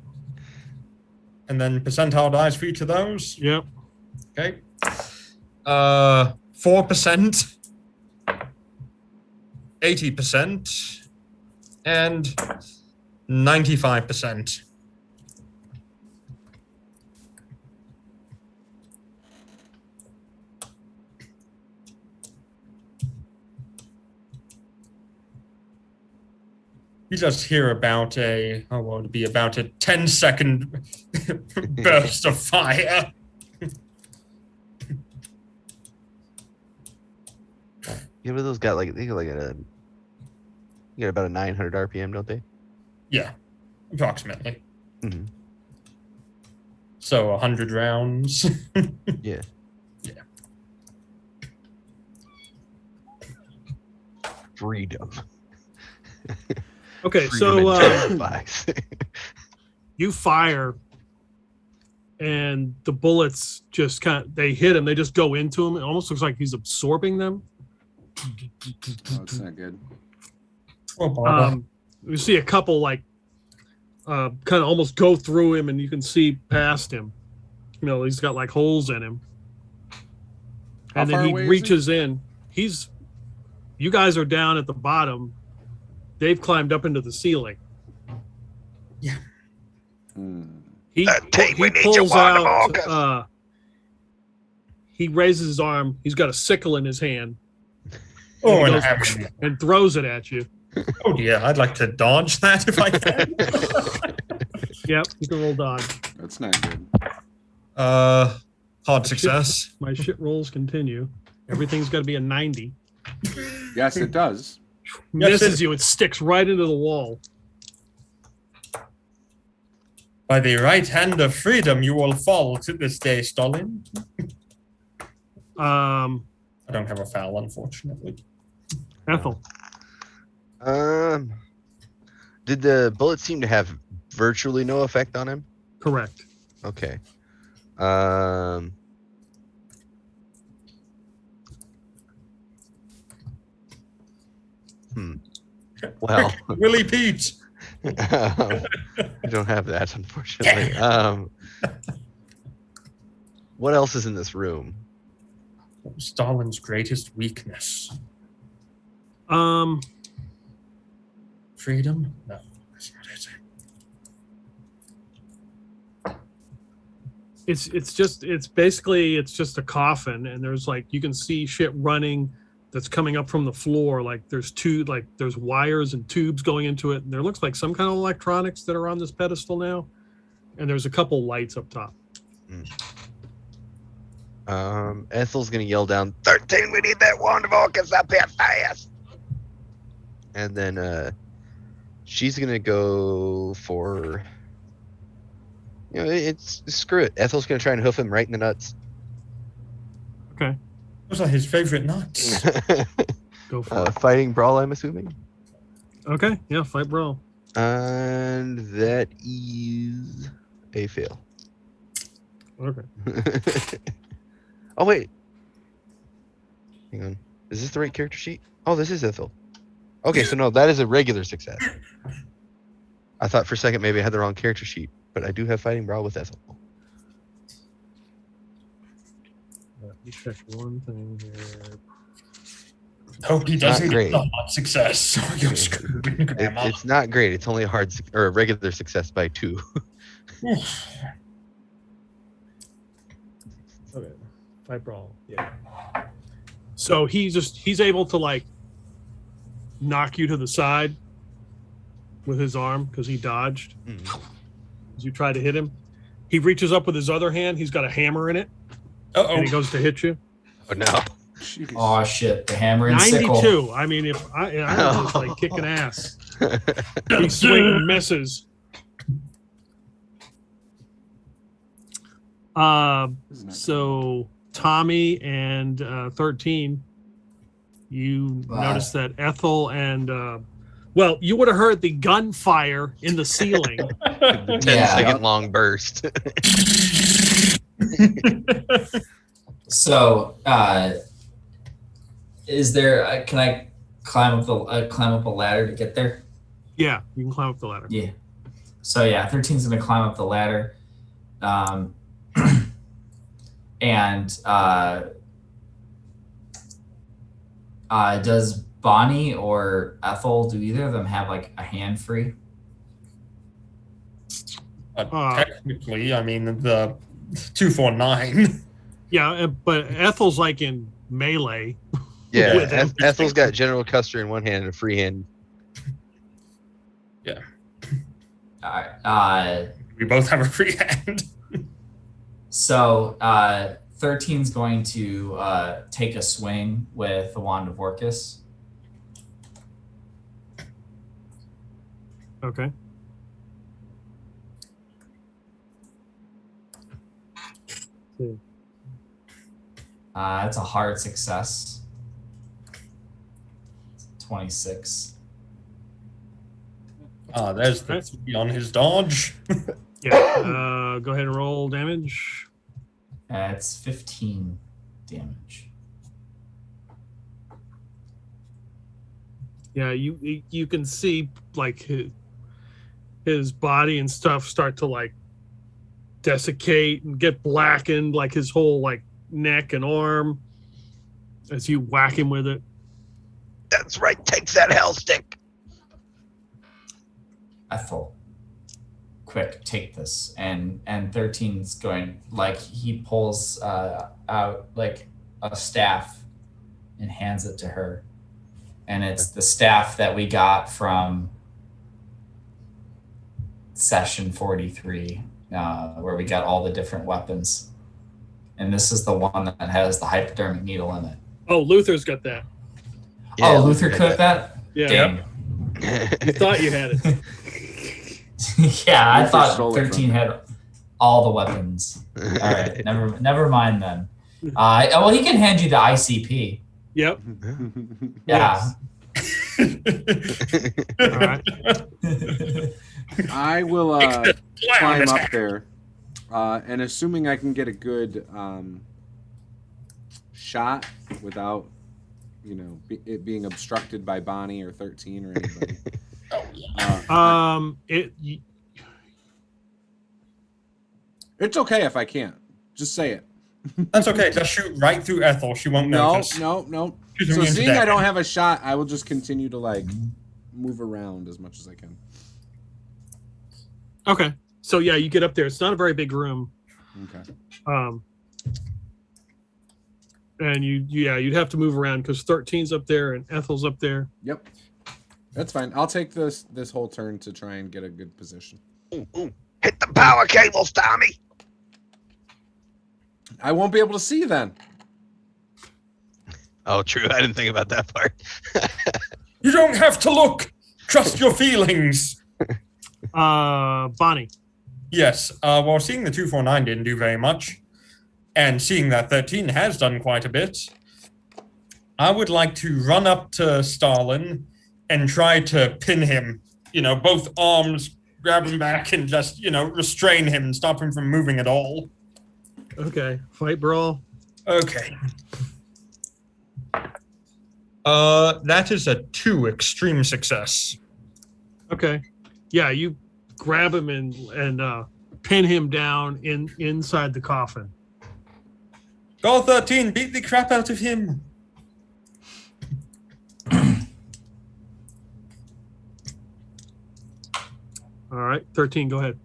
Speaker 3: And then percentile dice for each of those.
Speaker 2: Yep.
Speaker 3: Okay. 4%, 80%, and 95%. You just hear about a 10-second burst of fire.
Speaker 4: Yeah, but those got they get about a 900 RPM, don't they?
Speaker 3: Yeah, approximately.
Speaker 4: Mm-hmm.
Speaker 3: So 100 rounds.
Speaker 4: Yeah.
Speaker 3: Yeah.
Speaker 4: Freedom.
Speaker 2: Okay.
Speaker 4: Freedom
Speaker 2: So
Speaker 4: intensifies.
Speaker 2: you fire, and the bullets just they hit him. They just go into him. It almost looks like he's absorbing them.
Speaker 1: Oh, it's not good.
Speaker 3: Oh, Barbara.
Speaker 2: You see a couple kind of almost go through him, and you can see past him. He's got like holes in him.
Speaker 1: How
Speaker 2: And then
Speaker 1: far
Speaker 2: he
Speaker 1: away is
Speaker 2: reaches in. You guys are down at the bottom. They've climbed up into the ceiling. He
Speaker 6: we need you,
Speaker 2: pulls
Speaker 6: Wanda
Speaker 2: out.
Speaker 6: Marcus.
Speaker 2: He raises his arm. He's got a sickle in his hand.
Speaker 3: Oh,
Speaker 2: and,
Speaker 3: and
Speaker 2: he goes,
Speaker 3: have
Speaker 2: and throws it at you.
Speaker 3: Oh dear, I'd like to dodge that if I can.
Speaker 2: Yep, you can roll dodge.
Speaker 1: That's not good.
Speaker 3: Hard success.
Speaker 2: My shit rolls continue. Everything's got to be a 90.
Speaker 1: Yes, it does.
Speaker 3: Yes,
Speaker 2: Misses you. It sticks right into the wall.
Speaker 3: By the right hand of freedom, you will fall to this day, Stalin. I don't have a foul, unfortunately.
Speaker 2: Ethel.
Speaker 4: Did the bullet seem to have virtually no effect on him?
Speaker 2: Correct.
Speaker 4: Okay. Well,
Speaker 3: Willie Pete.
Speaker 4: I don't have that, unfortunately. What else is in this room?
Speaker 3: Stalin's greatest weakness. Freedom? No, that's not it.
Speaker 2: It's just a coffin, and there's you can see shit running that's coming up from the floor. There's wires and tubes going into it, and there looks like some kind of electronics that are on this pedestal now, and there's a couple lights up top.
Speaker 4: Ethel's gonna yell down,
Speaker 6: 13, we need that wand of Orcus up here fast.
Speaker 4: and then she's gonna go for. It's screw it. Ethel's gonna try and hoof him right in the nuts.
Speaker 2: Okay,
Speaker 3: Those are his favorite nuts.
Speaker 2: go for it.
Speaker 4: Fighting brawl, I'm assuming.
Speaker 2: Okay, yeah, fight brawl.
Speaker 4: And that is a fail.
Speaker 2: Okay.
Speaker 4: Oh wait. Hang on. Is this the right character sheet? Oh, this is Ethel. Okay, so no, that is a regular success. I thought for a second maybe I had the wrong character sheet, but I do have fighting brawl with Ethel.
Speaker 2: Let me check one thing here.
Speaker 3: Hope he doesn't
Speaker 4: Not
Speaker 3: get the
Speaker 4: great.
Speaker 3: hot success. So you're screwed, Grandma.
Speaker 4: It's not great. It's only a hard or a regular success by 2.
Speaker 2: Okay, fight brawl. Yeah. So he's able to like knock you to the side with his arm because he dodged. As you try to hit him, he reaches up with his other hand. He's got a hammer in it, and he goes to hit you.
Speaker 4: Oh no.
Speaker 1: Jeez.
Speaker 5: Oh shit! The hammer and sickle.
Speaker 2: 92. I mean, if I was just like kicking ass. He swings and misses. So Tommy and 13, you notice that Ethel and well, you would have heard the gunfire in the ceiling.
Speaker 4: 10-second long burst.
Speaker 5: So, is there? Can I climb up a ladder to get there?
Speaker 2: Yeah, you can climb up the ladder.
Speaker 5: Yeah. So yeah, 13's gonna climb up the ladder, and does Bonnie or Ethel, do either of them have like a hand free?
Speaker 3: Technically, I mean the 249.
Speaker 2: Yeah, but Ethel's like in melee.
Speaker 4: Yeah,
Speaker 2: With him.
Speaker 4: Ethel's got General Custer in one hand and a free hand.
Speaker 3: Yeah.
Speaker 5: All right.
Speaker 3: We both have a free hand.
Speaker 5: So 13's going to take a swing with the Wand of Orcus.
Speaker 2: Okay.
Speaker 5: It's a hard success. 26.
Speaker 3: There's the 3 on his dodge.
Speaker 2: Yeah. Go ahead and roll damage.
Speaker 5: It's 15 damage.
Speaker 2: Yeah, you can see like his body and stuff start to like desiccate and get blackened, like his whole like neck and arm as you whack him with it.
Speaker 6: That's right, takes that hell stick.
Speaker 5: Ethel, quick, take this. And 13's going, like, he pulls out like a staff and hands it to her. And it's the staff that we got from session 43, where we got all the different weapons. And this is the one that has the hypodermic needle in it.
Speaker 2: Oh, Luther's got that.
Speaker 4: Yeah,
Speaker 5: Luther could that?
Speaker 2: Yeah.
Speaker 5: Dang.
Speaker 2: You thought you had it.
Speaker 5: Yeah, I
Speaker 1: Luther
Speaker 5: thought
Speaker 1: stole it
Speaker 5: 13
Speaker 1: from
Speaker 5: had all the weapons. All right, never mind then. Well, he can hand you the ICP.
Speaker 2: Yep.
Speaker 5: Yeah.
Speaker 2: All right.
Speaker 1: I will climb up there, and assuming I can get a good shot without, it being obstructed by Bonnie or 13 or anybody. It's okay if I can't. Just say it.
Speaker 3: That's okay. Just shoot right through Ethel. She won't notice.
Speaker 1: No.
Speaker 3: She's
Speaker 1: So
Speaker 3: immune to
Speaker 1: seeing I
Speaker 3: damage.
Speaker 1: don't have a shot, I will just continue to move around as much as I can.
Speaker 2: Okay. So yeah, you get up there. It's not a very big room.
Speaker 1: Okay.
Speaker 2: And you'd have to move around because 13's up there and Ethel's up there.
Speaker 1: Yep. That's fine. I'll take this whole turn to try and get a good position.
Speaker 6: Hit the power cables, Tommy.
Speaker 1: I won't be able to see you then.
Speaker 4: Oh, true. I didn't think about that part.
Speaker 3: You don't have to look. Trust your feelings.
Speaker 2: Bonnie.
Speaker 3: Yes. Well, seeing the 249 didn't do very much, and seeing that 13 has done quite a bit, I would like to run up to Stalin and try to pin him. Both arms, grab him back, and just, restrain him and stop him from moving at all.
Speaker 2: Okay. Fight brawl.
Speaker 3: Okay. That is a 2 extreme success.
Speaker 2: Okay. Yeah, you grab him and pin him down inside the coffin.
Speaker 3: Go 13, beat the crap out of him.
Speaker 2: All right, 13, go ahead.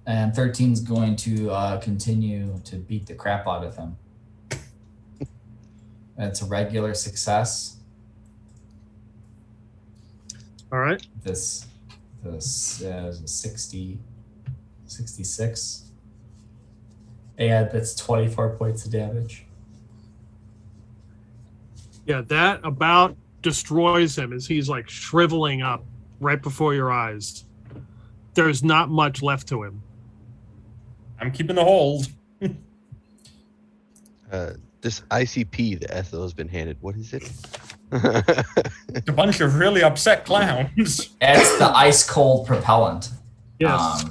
Speaker 5: And 13's going to continue to beat the crap out of him. It's a regular success.
Speaker 2: All right.
Speaker 5: This is a 66. And that's 24 points of damage.
Speaker 2: Yeah, that about destroys him as he's like shriveling up right before your eyes. There's not much left to him.
Speaker 3: I'm keeping the hold.
Speaker 4: This ICP that Ethel has been handed, what is it?
Speaker 3: It's a bunch of really upset clowns.
Speaker 5: It's the ice cold propellant.
Speaker 2: Yes.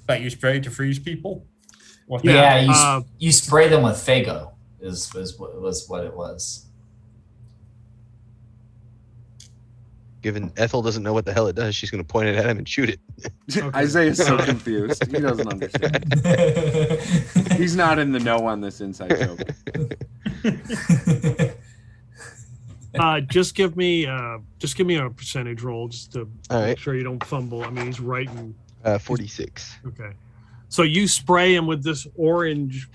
Speaker 3: That you spray to freeze people?
Speaker 5: You spray them with Fago was what it was.
Speaker 4: Given Ethel doesn't know what the hell it does, she's going to point it at him and shoot it.
Speaker 1: Okay. Isaiah's so confused. He doesn't understand. He's not in the know on this inside joke.
Speaker 2: Just give me a percentage roll just to make sure you don't fumble. I mean, he's writing
Speaker 4: 46.
Speaker 2: Okay. So you spray him with this orange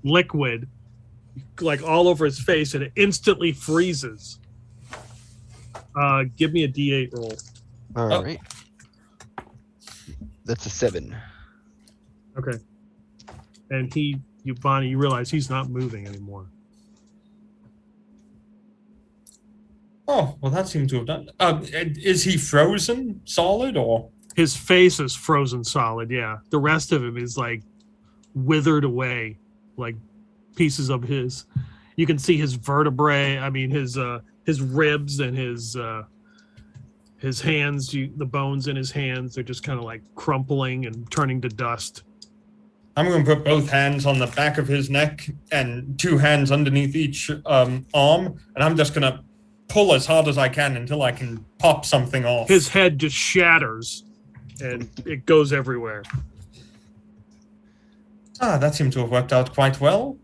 Speaker 2: liquid, like all over his face, and it instantly freezes. Give me a D8 roll.
Speaker 4: All right. That's a 7.
Speaker 2: Okay. And Bonnie, you realize he's not moving anymore.
Speaker 3: Oh, well, that seems to have done. Is he frozen solid or?
Speaker 2: His face is frozen solid, yeah. The rest of him is like withered away, like pieces of his. You can see his vertebrae. I mean, his ribs and his hands. The bones in his hands, they're just kind of like crumpling and turning to dust.
Speaker 3: I'm going to put both hands on the back of his neck and 2 hands underneath each arm, and I'm just going to pull as hard as I can until I can pop something off.
Speaker 2: His head just shatters, and it goes everywhere.
Speaker 3: That seems to have worked out quite well.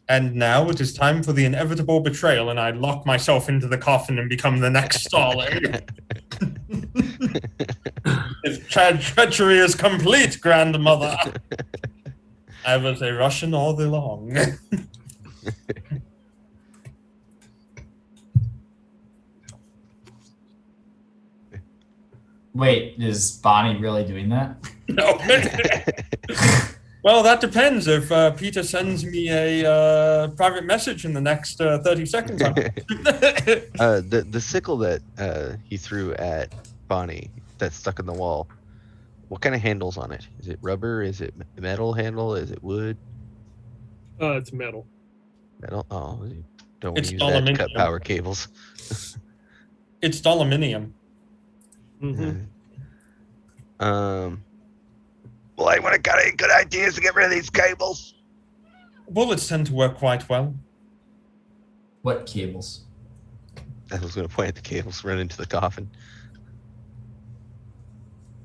Speaker 3: And now it is time for the inevitable betrayal, and I lock myself into the coffin and become the next Stalin. His treachery is complete, grandmother. I was a Russian all day long.
Speaker 5: Wait, is Bonnie really doing that?
Speaker 3: No. Well, that depends. If Peter sends me a private message in the next 30 seconds.
Speaker 4: The sickle that he threw at Bonnie that's stuck in the wall, what kind of handle's on it? Is it rubber? Is it metal handle? Is it wood?
Speaker 2: It's metal.
Speaker 4: Metal? Oh, don't want
Speaker 3: It's
Speaker 4: to use that to cut
Speaker 3: aluminium.
Speaker 4: power cables.
Speaker 3: It's aluminium.
Speaker 2: Mm-hmm.
Speaker 6: Well, anyone got any good ideas to get rid of these cables?
Speaker 3: Bullets tend to work quite well.
Speaker 5: What cables?
Speaker 4: I was going to point at the cables, run into the coffin.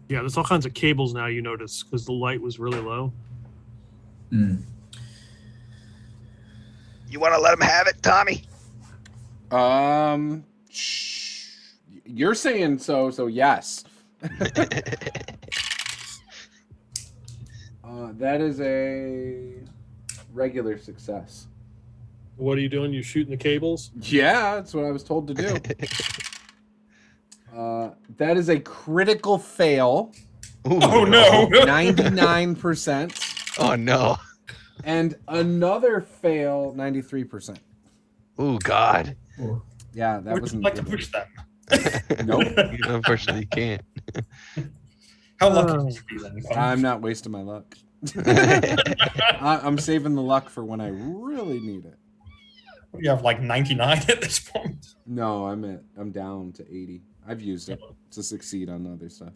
Speaker 2: Yeah, there's all kinds of cables now, you notice, because the light was really low.
Speaker 5: Mm.
Speaker 6: You want to let them have it, Tommy?
Speaker 1: You're saying so yes. That is a regular success.
Speaker 2: What are you doing? You shooting the cables?
Speaker 1: Yeah, that's what I was told to do. That is a critical fail.
Speaker 4: Ooh,
Speaker 3: Oh no!
Speaker 1: 99%.
Speaker 4: Oh no.
Speaker 1: And another fail, 93%.
Speaker 4: Oh God.
Speaker 5: Ooh.
Speaker 1: Yeah, that
Speaker 3: Would you
Speaker 1: wasn't
Speaker 3: like to
Speaker 1: good.
Speaker 3: push them?
Speaker 1: Nope.
Speaker 4: Unfortunately, you can't.
Speaker 3: How lucky would you be then? Punk?
Speaker 1: I'm not wasting my luck. I'm saving the luck for when I really need it.
Speaker 3: You have like 99 at this point.
Speaker 1: No, I'm down to 80. I've used it to succeed on other stuff.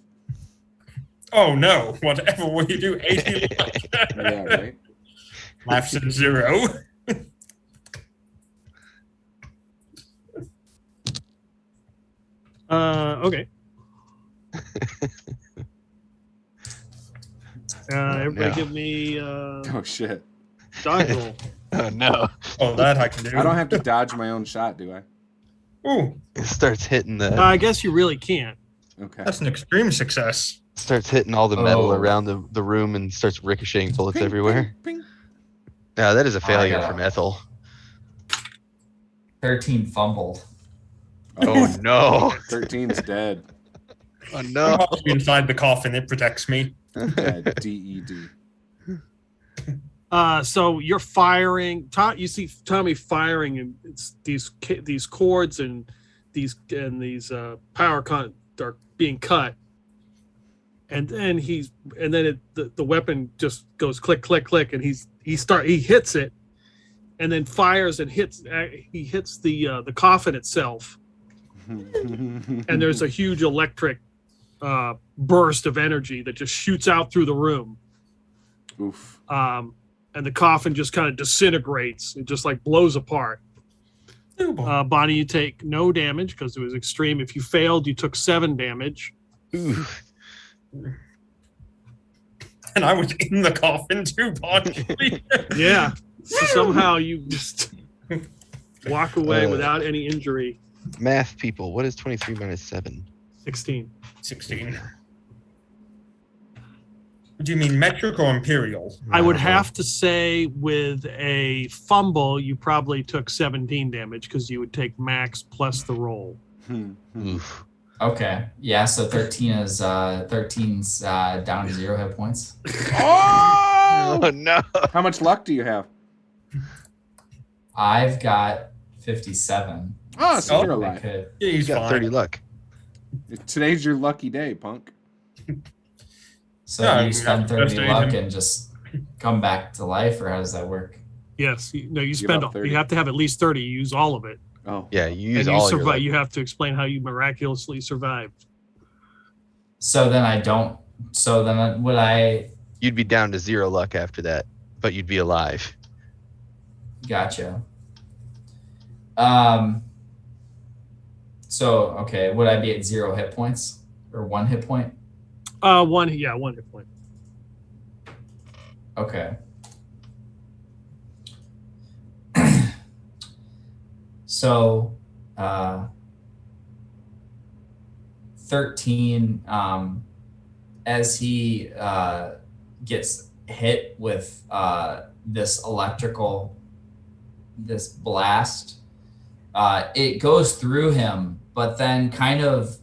Speaker 3: Oh no! Whatever will you do? 80 luck.
Speaker 1: Yeah, right.
Speaker 3: Laughs at 0.
Speaker 2: Okay. Everybody
Speaker 4: no.
Speaker 2: give me
Speaker 1: Oh shit.
Speaker 2: dodge roll.
Speaker 4: Oh no.
Speaker 3: Oh, that I can do.
Speaker 1: I don't have to dodge my own shot, do I?
Speaker 3: Ooh,
Speaker 4: It starts hitting the
Speaker 2: I guess you really can't.
Speaker 1: Okay.
Speaker 3: that's an extreme success.
Speaker 4: starts hitting all the metal
Speaker 5: Oh.
Speaker 4: around the room and starts ricocheting bullets
Speaker 1: Ping,
Speaker 4: everywhere.
Speaker 1: ping, ping.
Speaker 4: No, that is a failure
Speaker 5: got
Speaker 4: from
Speaker 5: it.
Speaker 4: Ethel.
Speaker 5: 13 fumbled.
Speaker 4: Oh no.
Speaker 1: 13's dead.
Speaker 4: Oh
Speaker 3: I'm
Speaker 4: no.
Speaker 3: probably inside the coffin. It protects me.
Speaker 1: Dead. DED.
Speaker 2: So you're firing. You see Tommy firing, and it's these cords and these power are being cut, and then the weapon just goes click click click, and he hits it, and then fires and hits the coffin itself, and there's a huge electric burst of energy that just shoots out through the room.
Speaker 1: Oof.
Speaker 2: And the coffin just kind of disintegrates. It just like blows apart. Bonnie, you take no damage because it was extreme. If you failed, you took 7 damage.
Speaker 4: Ooh.
Speaker 3: And I was in the coffin too, partially.
Speaker 2: Yeah. So somehow you just walk away without any injury.
Speaker 4: Math people, what is 23 minus 7?
Speaker 2: 16.
Speaker 3: 16. Do you mean metric or imperial?
Speaker 2: I would have to say with a fumble, you probably took 17 damage because you would take max plus the roll.
Speaker 4: Oof.
Speaker 5: Okay. Yeah, so 13's down to 0 hit points.
Speaker 1: Oh!
Speaker 4: Oh no.
Speaker 1: How much luck do you have?
Speaker 5: I've got 57.
Speaker 1: Oh, so you're
Speaker 5: I
Speaker 1: alive.
Speaker 5: could.
Speaker 3: Yeah,
Speaker 4: You
Speaker 3: he's
Speaker 4: got
Speaker 3: fine.
Speaker 4: 30 luck.
Speaker 1: Today's your lucky day, punk.
Speaker 5: So
Speaker 3: Yeah, I
Speaker 5: you
Speaker 3: mean,
Speaker 5: spend
Speaker 3: that's the best
Speaker 5: 30
Speaker 3: way
Speaker 5: luck
Speaker 3: to-
Speaker 5: and just come back to life, or how does that work?
Speaker 2: Yes. You
Speaker 1: Give
Speaker 2: spend
Speaker 1: up 30.
Speaker 2: you have to have at least 30. You use all of it.
Speaker 1: Oh.
Speaker 4: Yeah, you use
Speaker 2: And you
Speaker 4: all your
Speaker 2: survive.
Speaker 4: luck.
Speaker 2: You have to explain how you miraculously survived.
Speaker 5: So then I don't. So then would I?
Speaker 4: You'd be down to 0 luck after that, but you'd be alive.
Speaker 5: Gotcha. So okay, would I be at 0 hit points or 1 hit point?
Speaker 2: 1 hit point.
Speaker 5: Okay. So, 13, as he gets hit with this blast, it goes through him, but then kind of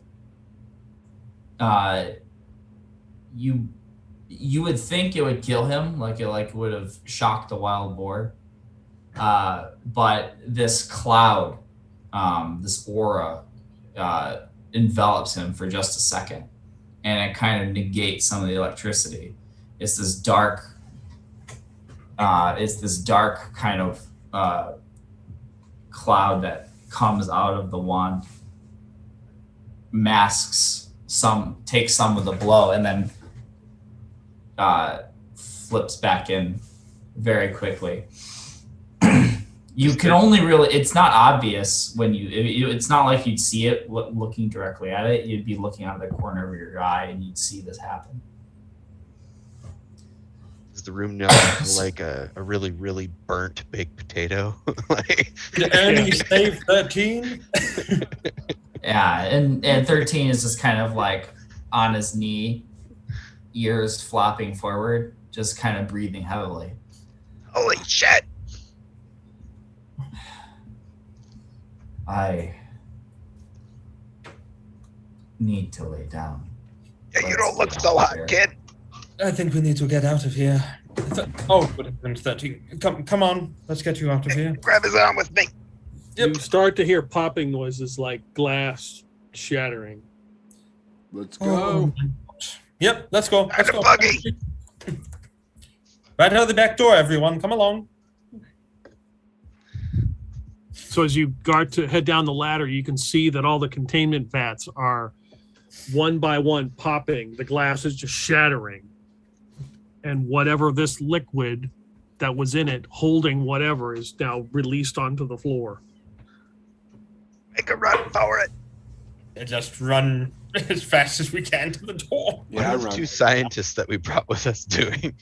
Speaker 5: you would think it would kill him, like it would have shocked a wild boar. But this cloud, this aura, envelops him for just a second, and it kind of negates some of the electricity. It's this dark kind of cloud that comes out of the wand, takes some of the blow, and then flips back in very quickly. You can only really, it's not obvious when it's not like you'd see it looking directly at it. You'd be looking out of the corner of your eye and you'd see this happen.
Speaker 4: Does the room now feel like a really, really burnt baked potato? Like,
Speaker 3: Did Andy save 13?
Speaker 5: Yeah, and 13 is just kind of like on his knee, ears flopping forward, just kind of breathing heavily.
Speaker 6: Holy shit!
Speaker 5: I need to lay down.
Speaker 6: Yeah, you don't look so hot, kid.
Speaker 3: I think we need to get out of here. Oh, but it's been 13. Come on. Let's get you out of here.
Speaker 6: Grab his arm with me.
Speaker 3: Yep.
Speaker 2: You start to hear popping noises like glass shattering.
Speaker 1: Let's go.
Speaker 3: Yep, let's go.
Speaker 6: Ride
Speaker 3: Let's
Speaker 6: the
Speaker 3: go.
Speaker 6: buggy.
Speaker 3: Right out the back door, everyone. Come along.
Speaker 2: So as you head down the ladder, you can see that all the containment vats are one by one popping. The glass is just shattering. And whatever this liquid that was in it, holding whatever, is now released onto the floor.
Speaker 6: Make a run for it.
Speaker 3: And just run as fast as we can to the door.
Speaker 1: Yeah,
Speaker 4: What
Speaker 1: I
Speaker 4: are the
Speaker 1: run.
Speaker 4: two scientists that we brought with us doing?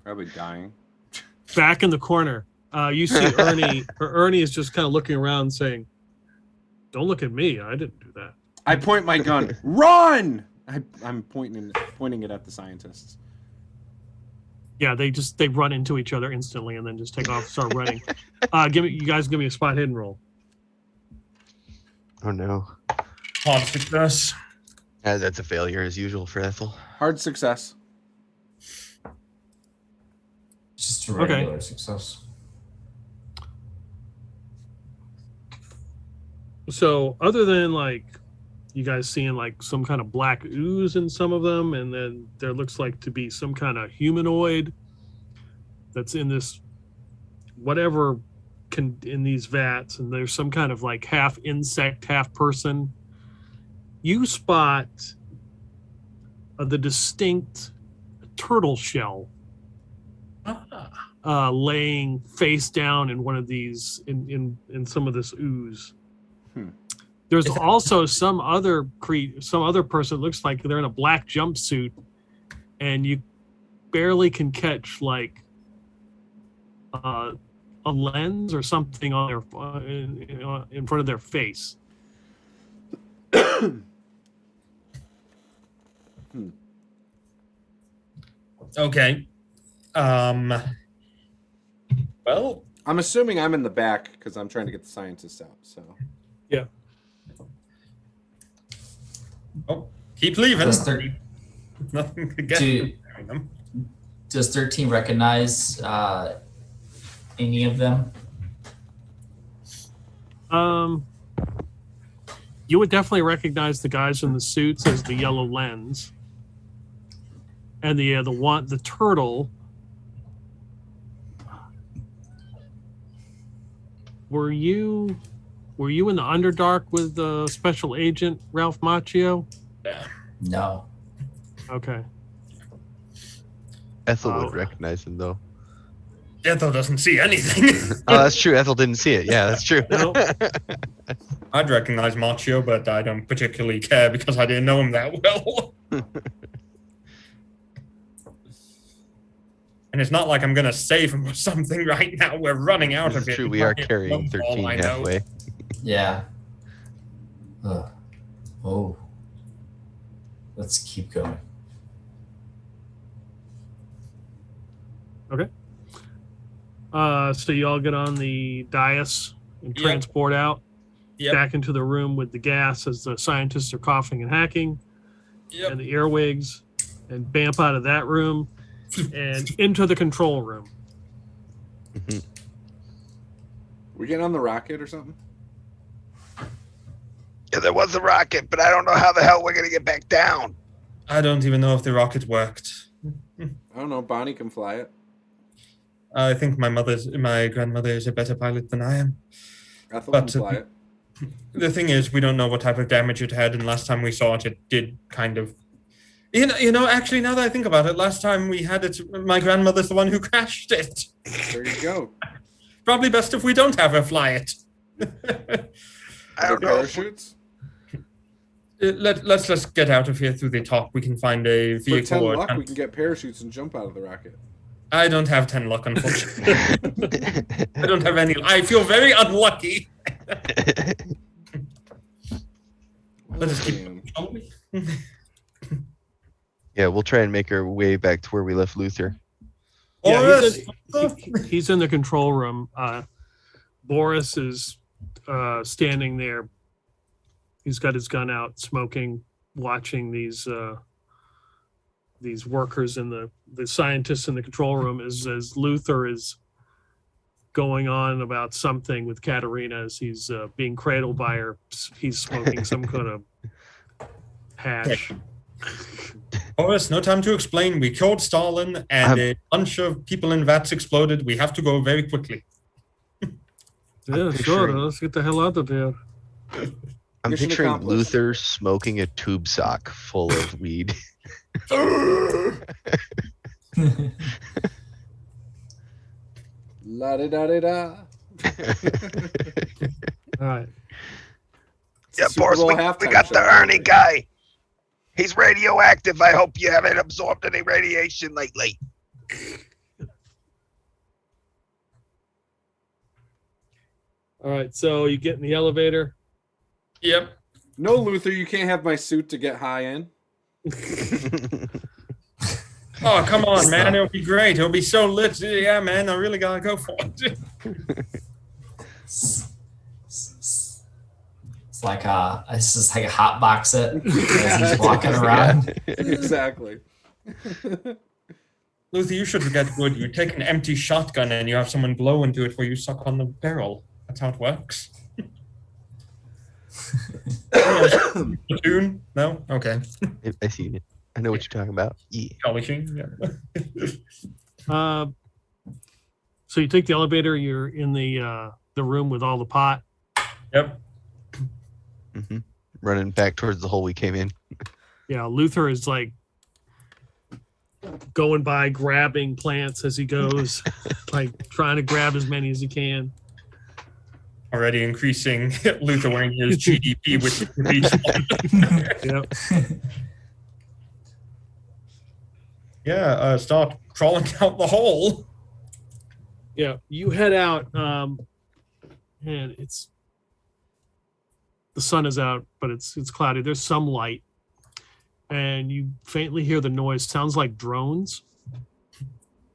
Speaker 1: Probably dying.
Speaker 2: Back in the corner, you see Ernie. Ernie is just kind of looking around saying, "Don't look at me. I didn't do that."
Speaker 1: I point my gun. Run! I'm pointing it at the scientists.
Speaker 2: Yeah, they run into each other instantly and then just take off, start running. You guys give me a spot hidden roll.
Speaker 4: Oh no.
Speaker 3: Hard success.
Speaker 4: That's a failure as usual for Ethel.
Speaker 1: Hard success.
Speaker 5: Just a regular success.
Speaker 2: So other than like you guys seeing like some kind of black ooze in some of them, and then there looks like to be some kind of humanoid that's in this whatever in these vats, and there's some kind of like half insect, half person. You spot the distinct turtle shell laying face down in one of these in some of this ooze. There's also some other person. It looks like they're in a black jumpsuit, and you barely can catch like a lens or something on their in front of their face.
Speaker 3: Okay. Well,
Speaker 1: I'm assuming I'm in the back because I'm trying to get the scientists out. So.
Speaker 2: Yeah.
Speaker 3: oh, keep leaving.
Speaker 5: Does,
Speaker 3: Nothing to get
Speaker 5: do,
Speaker 3: from them.
Speaker 5: does 13 recognize any of them?
Speaker 2: You would definitely recognize the guys in the suits as the yellow lens, and the turtle. Were you in the Underdark with the special agent Ralph Macchio?
Speaker 3: Yeah.
Speaker 5: No.
Speaker 2: Okay.
Speaker 4: Ethel would recognize him though.
Speaker 3: Ethel doesn't see anything.
Speaker 4: Oh, that's true. Ethel didn't see it. Yeah, that's true.
Speaker 2: No.
Speaker 3: I'd recognize Machio, but I don't particularly care because I didn't know him that well. And it's not like I'm going to save him or something right now. We're running out of
Speaker 4: It's
Speaker 3: it.
Speaker 4: true. We are carrying 13 halfway.
Speaker 5: Yeah. Ugh. Oh. Let's keep going.
Speaker 2: Okay. So you all get on the dais and
Speaker 3: Yep.
Speaker 2: transport out
Speaker 3: Yep.
Speaker 2: back into the room with the gas as the scientists are coughing and hacking, and the earwigs, and bamp out of that room and into the control room.
Speaker 1: We getting on the rocket or something?
Speaker 6: Yeah, there was a rocket, but I don't know how the hell we're gonna get back down.
Speaker 3: I don't even know if the rocket worked.
Speaker 1: I don't know. Bonnie can fly it.
Speaker 3: I think my grandmother is a better pilot than I am.
Speaker 1: Ethel
Speaker 3: But,
Speaker 1: can fly it.
Speaker 3: The thing is, we don't know what type of damage it had, and last time we saw it, it did kind of... You know, actually, now that I think about it, last time we had it, my grandmother's the one who crashed it.
Speaker 1: There you go.
Speaker 3: Probably best if we don't have her fly it.
Speaker 6: I don't know. if we-
Speaker 1: Parachutes?
Speaker 3: Let's just get out of here through the top. We can find a
Speaker 1: For
Speaker 3: vehicle.
Speaker 1: 10
Speaker 3: or
Speaker 1: luck, we can get parachutes and jump out of the rocket.
Speaker 3: I don't have 10 luck, unfortunately. I don't have any. I feel very unlucky. Let us keep
Speaker 1: Damn.
Speaker 3: shall we?
Speaker 4: Yeah, we'll try and make our way back to where we left Luther.
Speaker 3: Boris!
Speaker 2: He's in the control room. Boris is standing there. He's got his gun out, smoking, watching these workers and the scientists in the control room as Luther is going on about something with Katerina as he's being cradled by her. He's smoking some kind of hash.
Speaker 3: Boris, no time to explain. We killed Stalin and a bunch of people in vats exploded. We have to go very quickly.
Speaker 2: Yeah, sure. Let's get the hell out of here.
Speaker 4: I'm
Speaker 1: Mission
Speaker 4: picturing
Speaker 1: accomplished.
Speaker 4: Luther smoking a tube sock full of weed.
Speaker 1: La da da da da.
Speaker 2: All right.
Speaker 6: Yeah,
Speaker 1: Super
Speaker 6: Boris,
Speaker 1: Bowl
Speaker 6: we
Speaker 1: halftime
Speaker 6: got the
Speaker 1: show.
Speaker 6: Ernie guy. He's radioactive. I hope you haven't absorbed any radiation lately.
Speaker 2: All right. So you get in the elevator.
Speaker 3: Yep.
Speaker 1: No, Luther, you can't have my suit to get high in.
Speaker 3: Oh, come on, man. It'll be great. It'll be so lit. Yeah, man. I really got to go for it.
Speaker 5: It's like it's just like a hot box it as he's walking around.
Speaker 1: Exactly.
Speaker 3: Luther, you should get good. You take an empty shotgun and you have someone blow into it where you suck on the barrel. That's how it works. Platoon? No? Okay.
Speaker 4: I see it. I know what you're talking about. Yeah.
Speaker 3: Charlie Sheen? Yeah.
Speaker 2: So you take the elevator. You're in the room with all the pot.
Speaker 3: Yep.
Speaker 4: Mm-hmm. Running back towards the hole we came in.
Speaker 2: Yeah, Luther is like going by, grabbing plants as he goes, like trying to grab as many as he can.
Speaker 3: Already increasing Lithuania's GDP with each one.
Speaker 2: Yep.
Speaker 3: Yeah, start crawling out the hole.
Speaker 2: Yeah, you head out, and it's the sun is out, but it's cloudy. There's some light, and you faintly hear the noise. Sounds like drones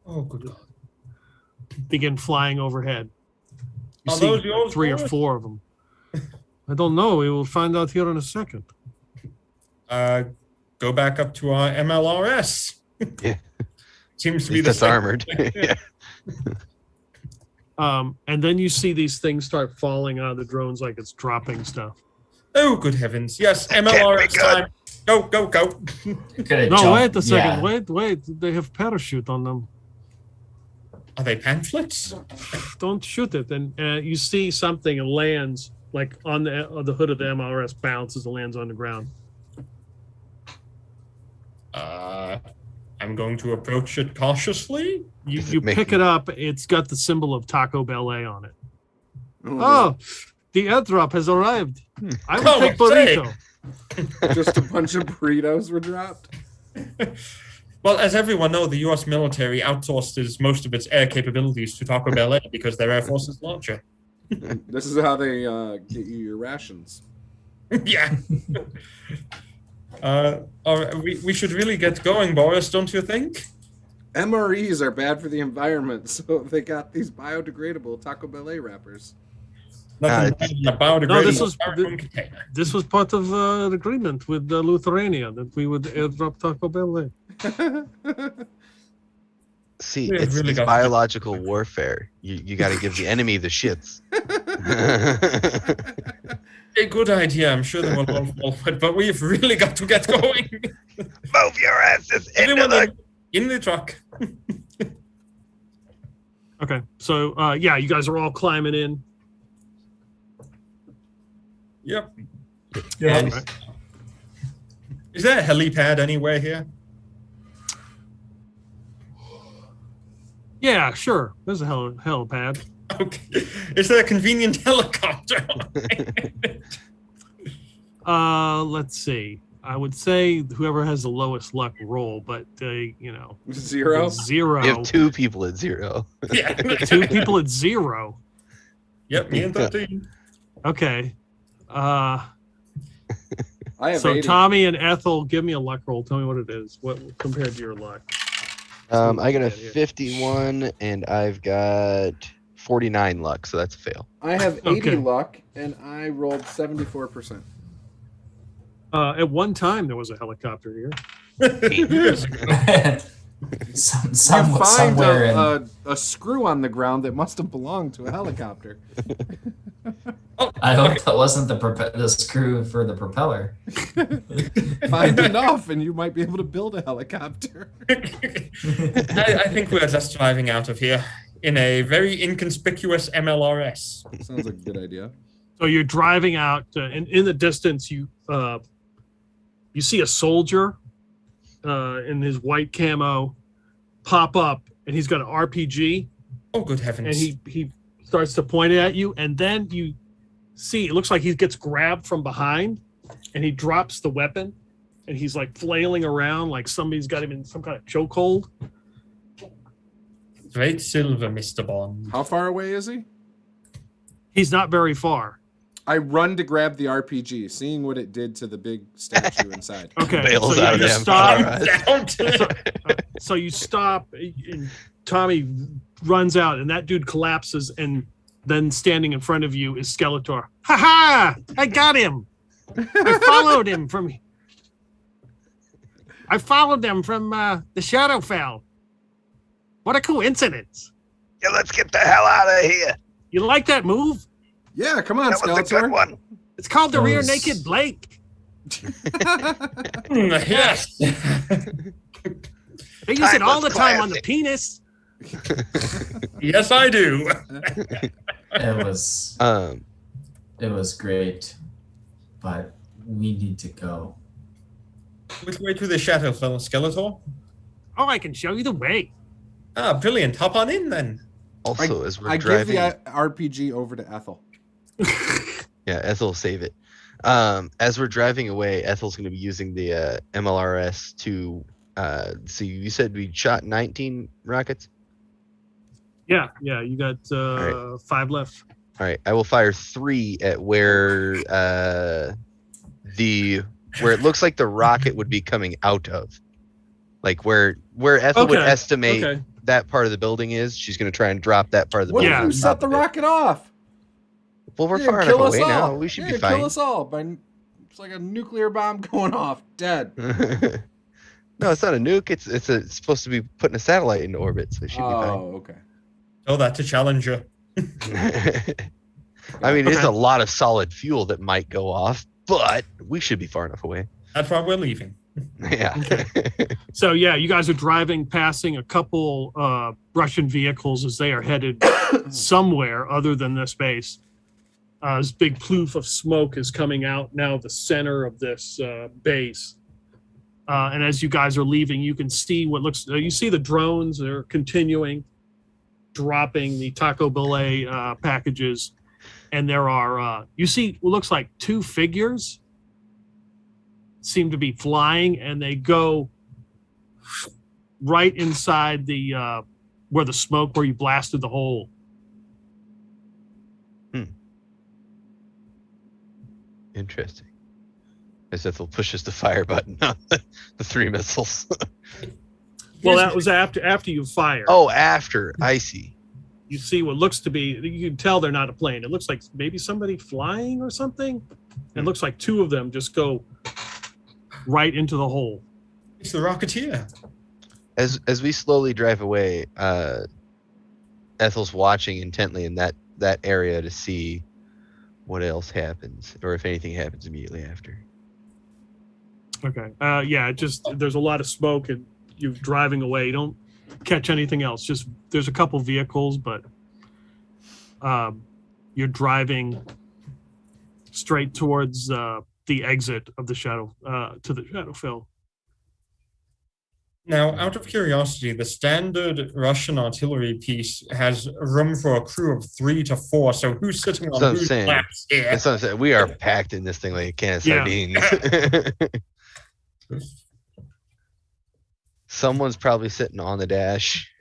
Speaker 3: Oh, good God.
Speaker 2: begin flying overhead. You
Speaker 3: Are
Speaker 2: see
Speaker 3: those yours,
Speaker 2: 3 or
Speaker 3: Boris?
Speaker 2: 4 of them. I don't know. We will find out here in a second.
Speaker 3: Go back up to our MLRS.
Speaker 4: Yeah.
Speaker 3: Seems to
Speaker 4: At
Speaker 3: be
Speaker 4: least
Speaker 3: the
Speaker 4: that's
Speaker 3: same.
Speaker 4: armored. Yeah.
Speaker 2: And then you see these things start falling out of the drones like it's dropping stuff.
Speaker 3: Oh, good heavens. Yes,
Speaker 6: Can't
Speaker 3: MLRS
Speaker 6: be good.
Speaker 3: time. Go, go, go.
Speaker 5: Gonna
Speaker 2: No,
Speaker 5: jump-
Speaker 2: wait a second.
Speaker 5: yeah.
Speaker 2: Wait. They have parachute on them.
Speaker 3: Are they pamphlets?
Speaker 2: Don't shoot it. And you see something and lands like on the hood of the MLRS, bounces and lands on the ground.
Speaker 3: I'm going to approach it cautiously.
Speaker 2: You
Speaker 4: Make-
Speaker 2: pick it up. It's got the symbol of Taco Bell on it.
Speaker 1: Oh,
Speaker 2: Oh, the airdrop has arrived. I will
Speaker 3: Oh,
Speaker 2: take
Speaker 3: say.
Speaker 2: burrito.
Speaker 1: just a bunch of burritos were dropped.
Speaker 3: Well, as everyone knows, the U.S. military outsources most of its air capabilities to Taco Bell Air because their air force is larger.
Speaker 1: This is how they get you your rations.
Speaker 3: Yeah. We should really get going, Boris, don't you think?
Speaker 1: MREs are bad for the environment, so they got these biodegradable Taco Bell wrappers.
Speaker 3: Nothing better than a biodegradable
Speaker 2: No, this was-
Speaker 3: styrofoam container.
Speaker 2: This was part of an agreement with Lithuania that we would airdrop Taco Bell there.
Speaker 4: See,
Speaker 3: We
Speaker 4: it's
Speaker 3: really got-
Speaker 4: biological warfare. You got to give the enemy the shits.
Speaker 3: A good idea. I'm sure they will all fall for it, but we've really got to get going.
Speaker 6: Move your asses into
Speaker 3: Everyone
Speaker 6: the...
Speaker 3: in the truck.
Speaker 2: Okay, so yeah, you guys are all climbing in.
Speaker 3: Yep.
Speaker 5: Yeah.
Speaker 3: And is there a helipad anywhere here?
Speaker 2: Yeah, sure. There's a helipad.
Speaker 3: Okay. Is there a convenient helicopter?
Speaker 2: Let's see. I would say whoever has the lowest luck roll, but you know,
Speaker 1: Zero.
Speaker 2: zero.
Speaker 4: You have 2 people at 0.
Speaker 3: Yeah.
Speaker 2: 2 people at 0.
Speaker 3: Yep, me and 13.
Speaker 2: Okay.
Speaker 1: I have
Speaker 2: So
Speaker 1: 80.
Speaker 2: Tommy and Ethel, give me a luck roll. Tell me what it is. What compared to your luck?
Speaker 4: I got a 51 and I've got 49 luck, so that's a fail.
Speaker 1: I have 80
Speaker 2: Okay.
Speaker 1: luck, and I rolled 74%.
Speaker 2: At one time, there was a helicopter here.
Speaker 3: Years ago.
Speaker 1: You
Speaker 5: Somewhere
Speaker 1: find
Speaker 5: in,
Speaker 1: a screw on the ground that must have belonged to a helicopter.
Speaker 3: Oh,
Speaker 5: I hope
Speaker 3: okay.
Speaker 5: that wasn't the screw for the propeller.
Speaker 1: Find enough, and you might be able to build a helicopter.
Speaker 3: I think we're just driving out of here in a very inconspicuous MLRS.
Speaker 1: Sounds like a good idea.
Speaker 2: So you're driving out, and in the distance, you see a soldier in his white camo pop up, and he's got an RPG,
Speaker 3: Oh, good
Speaker 2: and
Speaker 3: heavens.
Speaker 2: he starts to point it at you, and then you see it looks like he gets grabbed from behind, and he drops the weapon, and he's like flailing around like somebody's got him in some kind of chokehold.
Speaker 3: Great silver, Mr. Bond.
Speaker 1: How far away is he?
Speaker 2: He's not very far.
Speaker 1: I run to grab the RPG, seeing what it did to the big statue inside.
Speaker 2: Okay,
Speaker 4: Bails
Speaker 2: so
Speaker 4: out of
Speaker 2: you
Speaker 4: them.
Speaker 2: stop. So you stop, and Tommy runs out, and that dude collapses, and then standing in front of you is Skeletor. Ha ha! I got him. I followed them from the Shadowfell. What a coincidence!
Speaker 6: Yeah, let's get the hell out of here.
Speaker 2: You like that move?
Speaker 1: Yeah, come on,
Speaker 6: That was a good
Speaker 1: Skeletor.
Speaker 6: one.
Speaker 2: It's called the Rear
Speaker 5: Those-
Speaker 2: Naked Blake.
Speaker 3: Yes.
Speaker 2: They use it
Speaker 6: Time
Speaker 2: all
Speaker 6: was
Speaker 2: the time on the
Speaker 6: classic.
Speaker 2: penis.
Speaker 3: Yes, I do.
Speaker 5: It was
Speaker 4: Um,
Speaker 5: it was great, but we need to go.
Speaker 3: Which way to the Shadowfell, Skeletor?
Speaker 2: Oh, I can show you the way.
Speaker 3: Ah, brilliant. Hop on in then.
Speaker 4: also, as we're
Speaker 1: I give
Speaker 4: driving,
Speaker 1: the RPG over to Ethel.
Speaker 4: yeah, Ethel will save it. As we're driving away, Ethel's going to be using the MLRS to. So you said we shot 19 rockets.
Speaker 2: Yeah, you got
Speaker 4: right.
Speaker 2: 5 left.
Speaker 4: All right, I will fire 3 at where where it looks like the rocket would be coming out of, like where Ethel would
Speaker 2: Okay,
Speaker 4: estimate
Speaker 2: okay.
Speaker 4: that part of the building is. She's going to try and drop that part of the
Speaker 1: What
Speaker 4: building.
Speaker 1: if
Speaker 2: Yeah.
Speaker 1: you
Speaker 4: on
Speaker 1: set
Speaker 4: top
Speaker 1: the
Speaker 4: of it.
Speaker 1: rocket off?
Speaker 4: Well, we're
Speaker 1: Yeah,
Speaker 4: far
Speaker 1: kill
Speaker 4: enough
Speaker 1: us
Speaker 4: away
Speaker 1: all.
Speaker 4: now. We should
Speaker 1: Yeah,
Speaker 4: be fine.
Speaker 1: Kill us all. It's like a nuclear bomb going off. Dead.
Speaker 4: No, it's not a nuke. It's supposed to be putting a satellite into orbit, so it should
Speaker 1: Oh, okay.
Speaker 3: Tell that to Challenger.
Speaker 4: be fine. I mean, it's
Speaker 2: Okay.
Speaker 4: a lot of solid fuel that might go off, but we should be far enough away.
Speaker 3: That's why we're leaving.
Speaker 4: Yeah.
Speaker 2: So yeah, you guys are driving, passing a couple Russian vehicles as they are headed somewhere other than this base. This big ploof of smoke is coming out now of the center of this base. And as you guys are leaving, you can see what looks. You see the drones. They're continuing dropping the Taco Bell packages, and there are. You see what looks like 2 figures seem to be flying, and they go right inside the where the smoke, where you blasted the hole.
Speaker 4: Interesting. As Ethel pushes the fire button on the 3 missiles.
Speaker 2: Well, that was after you fire.
Speaker 4: Oh, after. I see.
Speaker 2: You see what looks to be. You can tell they're not a plane. It looks like maybe somebody flying or something. It looks like 2 of them just go right into the hole.
Speaker 3: It's the Rocketeer.
Speaker 4: As we slowly drive away, Ethel's watching intently in that area to see what else happens, or if anything happens immediately after.
Speaker 2: Okay. Yeah. Just there's a lot of smoke, and you're driving away. You don't catch anything else. Just there's a couple vehicles, but you're driving straight towards the exit of the shadow to the Shadowfell.
Speaker 3: Now, out of curiosity, the standard Russian artillery piece has room for a crew of 3 to 4. So who's sitting on
Speaker 4: That's what I'm
Speaker 3: whose
Speaker 4: saying.
Speaker 3: laps here?
Speaker 4: That's what I'm saying. We are packed in this thing like a can of
Speaker 2: Yeah.
Speaker 4: sardines. Someone's probably sitting on the dash.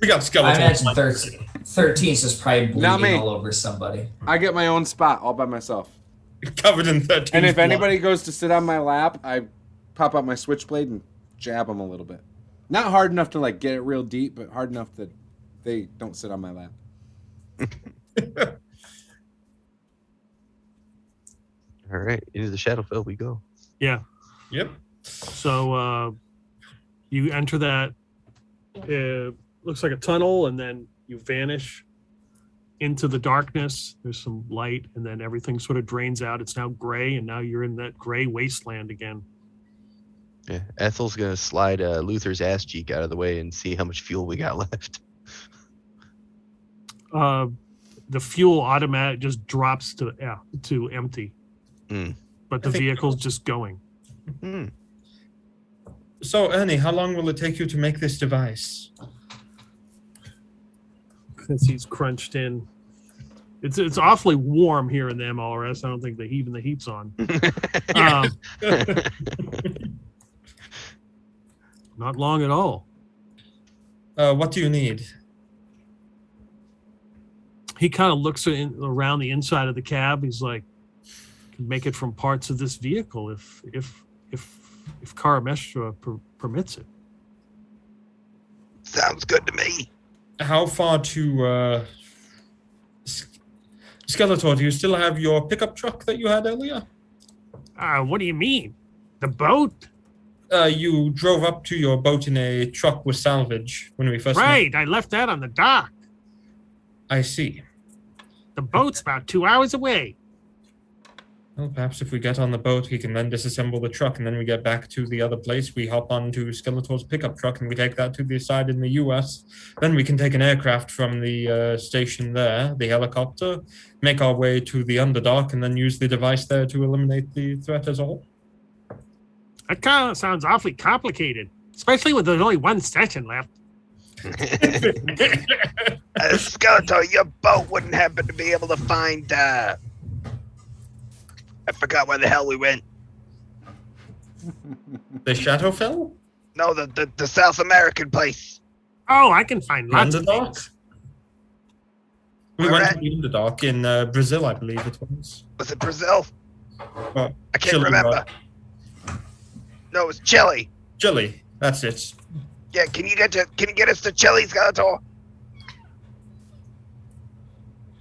Speaker 3: We got
Speaker 5: I
Speaker 3: skeletons.
Speaker 5: imagine 13's just probably
Speaker 1: Not me.
Speaker 5: bleeding all over somebody.
Speaker 1: I get my own spot all by myself.
Speaker 3: Covered in 13.
Speaker 1: And if anybody goes to sit on my lap, I pop out my switchblade and jab them a little bit. Not hard enough to like get it real deep, but hard enough that they don't sit on my lap.
Speaker 4: All All right, into the Shadowfell we go.
Speaker 2: Yeah.
Speaker 3: Yep.
Speaker 2: So you enter that. Looks like a tunnel, and then you vanish into the darkness. There's some light, and then everything sort of drains out. It's now gray, and now you're in that gray wasteland again.
Speaker 4: Yeah, Ethel's gonna slide Luther's ass cheek out of the way and see how much fuel we got left.
Speaker 2: The fuel automatic just drops to empty, but the vehicle's just going.
Speaker 3: So, Ernie, how long will it take you to make this device?
Speaker 2: Since he's crunched in, it's awfully warm here in the MLRS. I don't think even the heat's on. Not long at all.
Speaker 3: What do you need?
Speaker 2: He kind of looks around the inside of the cab. He's like, "Can make it from parts of this vehicle if Karameshra permits it."
Speaker 6: Sounds good to me.
Speaker 3: How far to Skeletor? Do you still have your pickup truck that you had earlier?
Speaker 2: What do you mean? The boat?
Speaker 3: You drove up to your boat in a truck with salvage when we first met.
Speaker 2: Right, I left that on the dock.
Speaker 3: I see.
Speaker 2: The boat's about 2 hours away.
Speaker 3: Well, perhaps if we get on the boat, we can then disassemble the truck, and then we get back to the other place. We hop onto Skeletor's pickup truck, and we take that to the side in the U.S. Then we can take an aircraft from the station there, the helicopter, make our way to the Underdark, and then use the device there to eliminate the threat as a whole.
Speaker 2: That kind of sounds awfully complicated, especially with there's only one session left.
Speaker 6: Skeletor, your boat wouldn't happen to be able to find, I forgot where the hell we went.
Speaker 3: The Shadowfell?
Speaker 6: No, the South American place.
Speaker 2: Oh, I can find lots of
Speaker 3: Underdark?
Speaker 2: things.
Speaker 3: We
Speaker 6: Where
Speaker 3: went
Speaker 6: at?
Speaker 3: to the Underdark in Brazil, I believe it was.
Speaker 6: Was it Brazil?
Speaker 3: Well,
Speaker 6: I can't
Speaker 3: Chile,
Speaker 6: remember.
Speaker 3: right?
Speaker 6: No, it was Chile.
Speaker 3: Chile, that's it.
Speaker 6: Yeah, can you get us to Chile, Skeletor?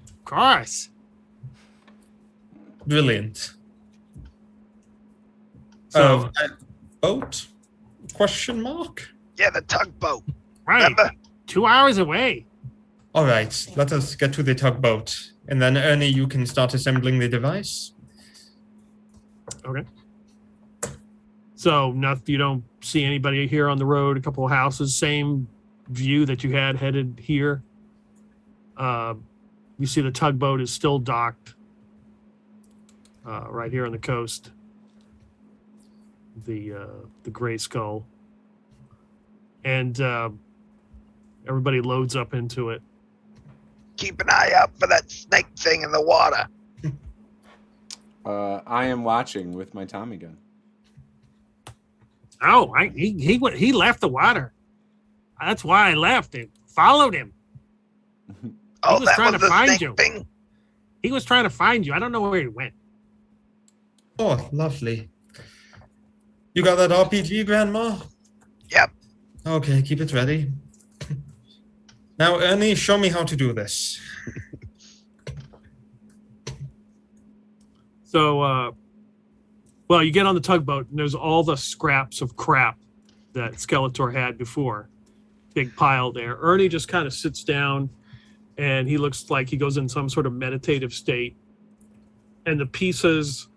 Speaker 2: Of course.
Speaker 3: Brilliant.
Speaker 2: So,
Speaker 3: Boat? Question mark?
Speaker 6: Yeah, the tugboat.
Speaker 2: right,
Speaker 6: Remember?
Speaker 2: 2 hours away.
Speaker 3: All right, let us get to the tugboat. And then, Ernie, you can start assembling the device.
Speaker 2: Okay. So, you don't see anybody here on the road, a couple of houses, same view that you had headed here. You see the tugboat is still docked right here on the coast. The Gray Skull. And everybody loads up into it.
Speaker 6: Keep an eye out for that snake thing in the water.
Speaker 1: I am watching with my Tommy gun.
Speaker 2: Oh, he left the water. That's why I left. It followed him.
Speaker 6: Oh,
Speaker 2: was
Speaker 6: that
Speaker 2: trying
Speaker 6: was
Speaker 2: to
Speaker 6: the
Speaker 2: find
Speaker 6: snake
Speaker 2: you.
Speaker 6: thing?
Speaker 2: He was trying to find you. I don't know where he went.
Speaker 3: Oh, lovely. You got that RPG, Grandma?
Speaker 6: Yep.
Speaker 3: Okay, keep it ready. Now, Ernie, show me how to do this.
Speaker 2: So, well, you get on the tugboat, and there's all the scraps of crap that Skeletor had before. Big pile there. Ernie just kind of sits down, and he looks like he goes in some sort of meditative state. And the pieces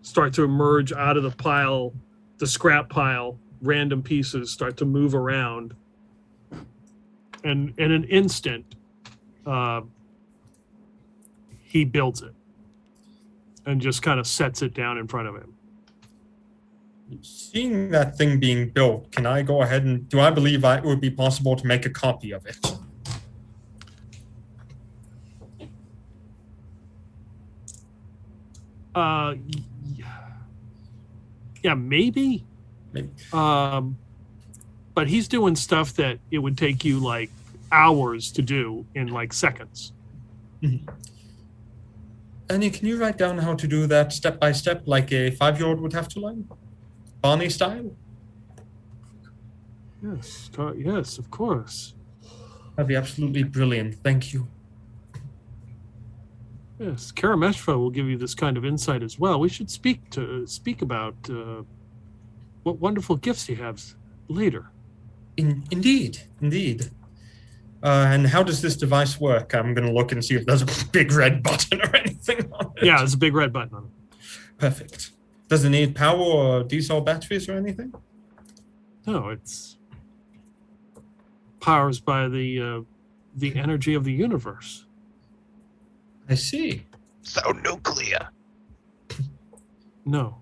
Speaker 2: start to emerge out of the pile, the scrap pile. Random pieces start to move around. And in an instant, he builds it and just kind of sets it down in front of him.
Speaker 3: Seeing that thing being built, can I go ahead and do I believe it would be possible to make a copy of it?
Speaker 2: Yeah, maybe.
Speaker 3: Maybe.
Speaker 2: But he's doing stuff that it would take you like hours to do in like seconds.
Speaker 3: Annie, can you write down how to do that step by step like a 5-year-old would have to learn? Barney style?
Speaker 2: Yes, of course.
Speaker 3: That'd be absolutely brilliant. Thank you.
Speaker 2: Yes, Karameshva will give you this kind of insight as well. We should speak about what wonderful gifts he has later.
Speaker 3: Indeed. And how does this device work? I'm going to look and see if there's a big red button or anything on it.
Speaker 2: Yeah, there's a big red button on it.
Speaker 3: Perfect. Does it need power or diesel batteries or anything?
Speaker 2: No, it's powers by the energy of the universe.
Speaker 3: I see.
Speaker 6: So nuclear.
Speaker 2: No,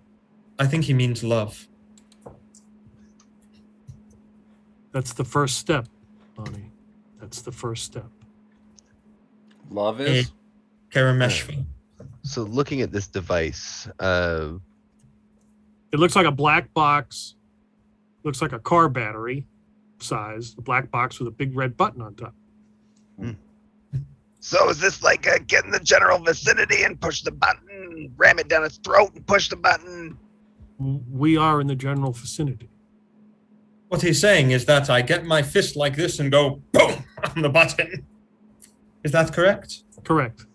Speaker 3: I think he means love.
Speaker 2: that's the first step, Bonnie. That's the first step.
Speaker 1: Love is.
Speaker 3: Karameshva.
Speaker 4: So looking at this device,
Speaker 2: It looks like a black box. Looks like a car battery size. A black box with a big red button on top.
Speaker 6: So is this like get in the general vicinity and push the button, ram it down its throat and push the button?
Speaker 2: We are in the general vicinity.
Speaker 3: What he's saying is that I get my fist like this and go boom on the button. Is that correct?
Speaker 2: Correct.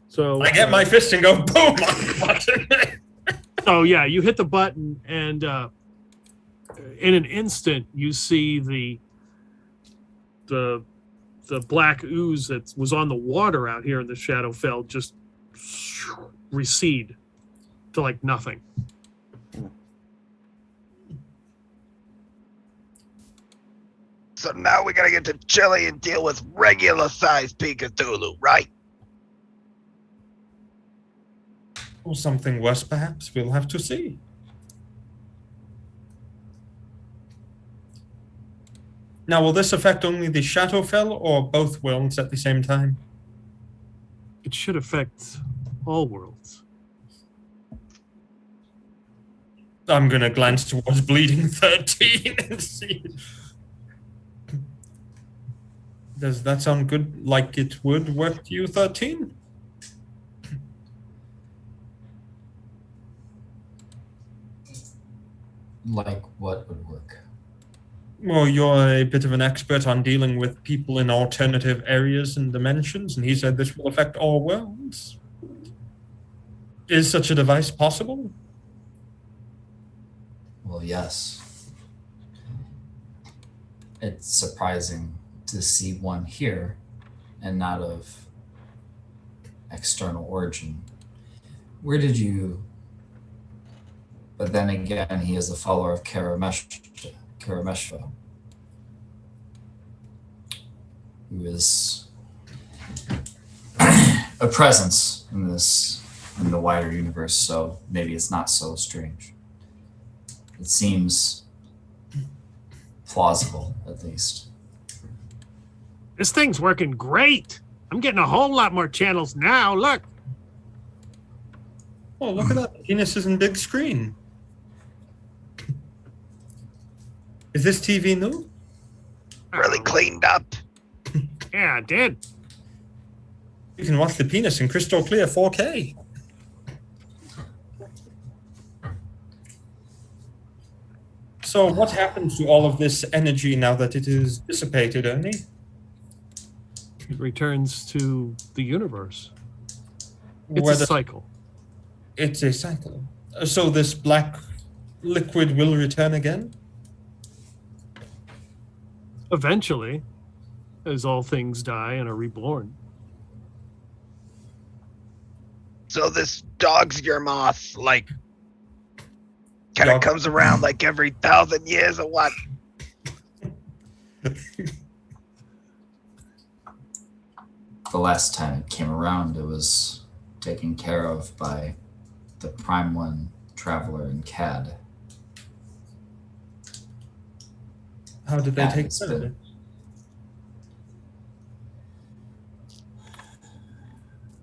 Speaker 2: So
Speaker 3: I get my fist and go boom on the button.
Speaker 2: Oh yeah, you hit the button, and in an instant you see the black ooze that was on the water out here in the Shadowfell just recede to like nothing.
Speaker 6: So now we gotta get to Chile and deal with regular sized Cthulhu, right?
Speaker 3: Or something worse, perhaps. We'll have to see. Now, will this affect only the Shadowfell or both worlds at the same time?
Speaker 2: It should affect all worlds.
Speaker 3: I'm going to glance towards Bleeding 13 and see. Does that sound good, like it would work to you, 13?
Speaker 5: Like what would work?
Speaker 3: Well, you're a bit of an expert on dealing with people in alternative areas and dimensions, and he said this will affect all worlds. Is such a device possible?
Speaker 5: Well, yes. It's surprising to see one here and not of external origin. Where did you... But then again, he is a follower of Karameshva, who is a presence in the wider universe, so maybe it's not so strange. It seems plausible, at least.
Speaker 2: This thing's working great. I'm getting a whole lot more channels now. Look.
Speaker 3: Oh, look at that. The penis is in big screen. Is this TV new?
Speaker 6: Really cleaned up.
Speaker 2: Yeah, I did.
Speaker 3: You can watch the penis in crystal clear 4K. So what happens to all of this energy now that it is dissipated, Ernie?
Speaker 2: It returns to the universe. It's
Speaker 3: Where
Speaker 2: a cycle.
Speaker 3: It's a cycle. So this black liquid will return again?
Speaker 2: Eventually, as all things die and are reborn.
Speaker 6: So this dog's your moth, like, kind of
Speaker 3: Dog-
Speaker 6: comes around like every 1,000 years or what?
Speaker 5: The last time it came around, it was taken care of by the Prime One Traveler and CAD.
Speaker 3: How did they
Speaker 5: Yeah,
Speaker 3: take
Speaker 5: it's
Speaker 3: care of
Speaker 5: been-
Speaker 3: it?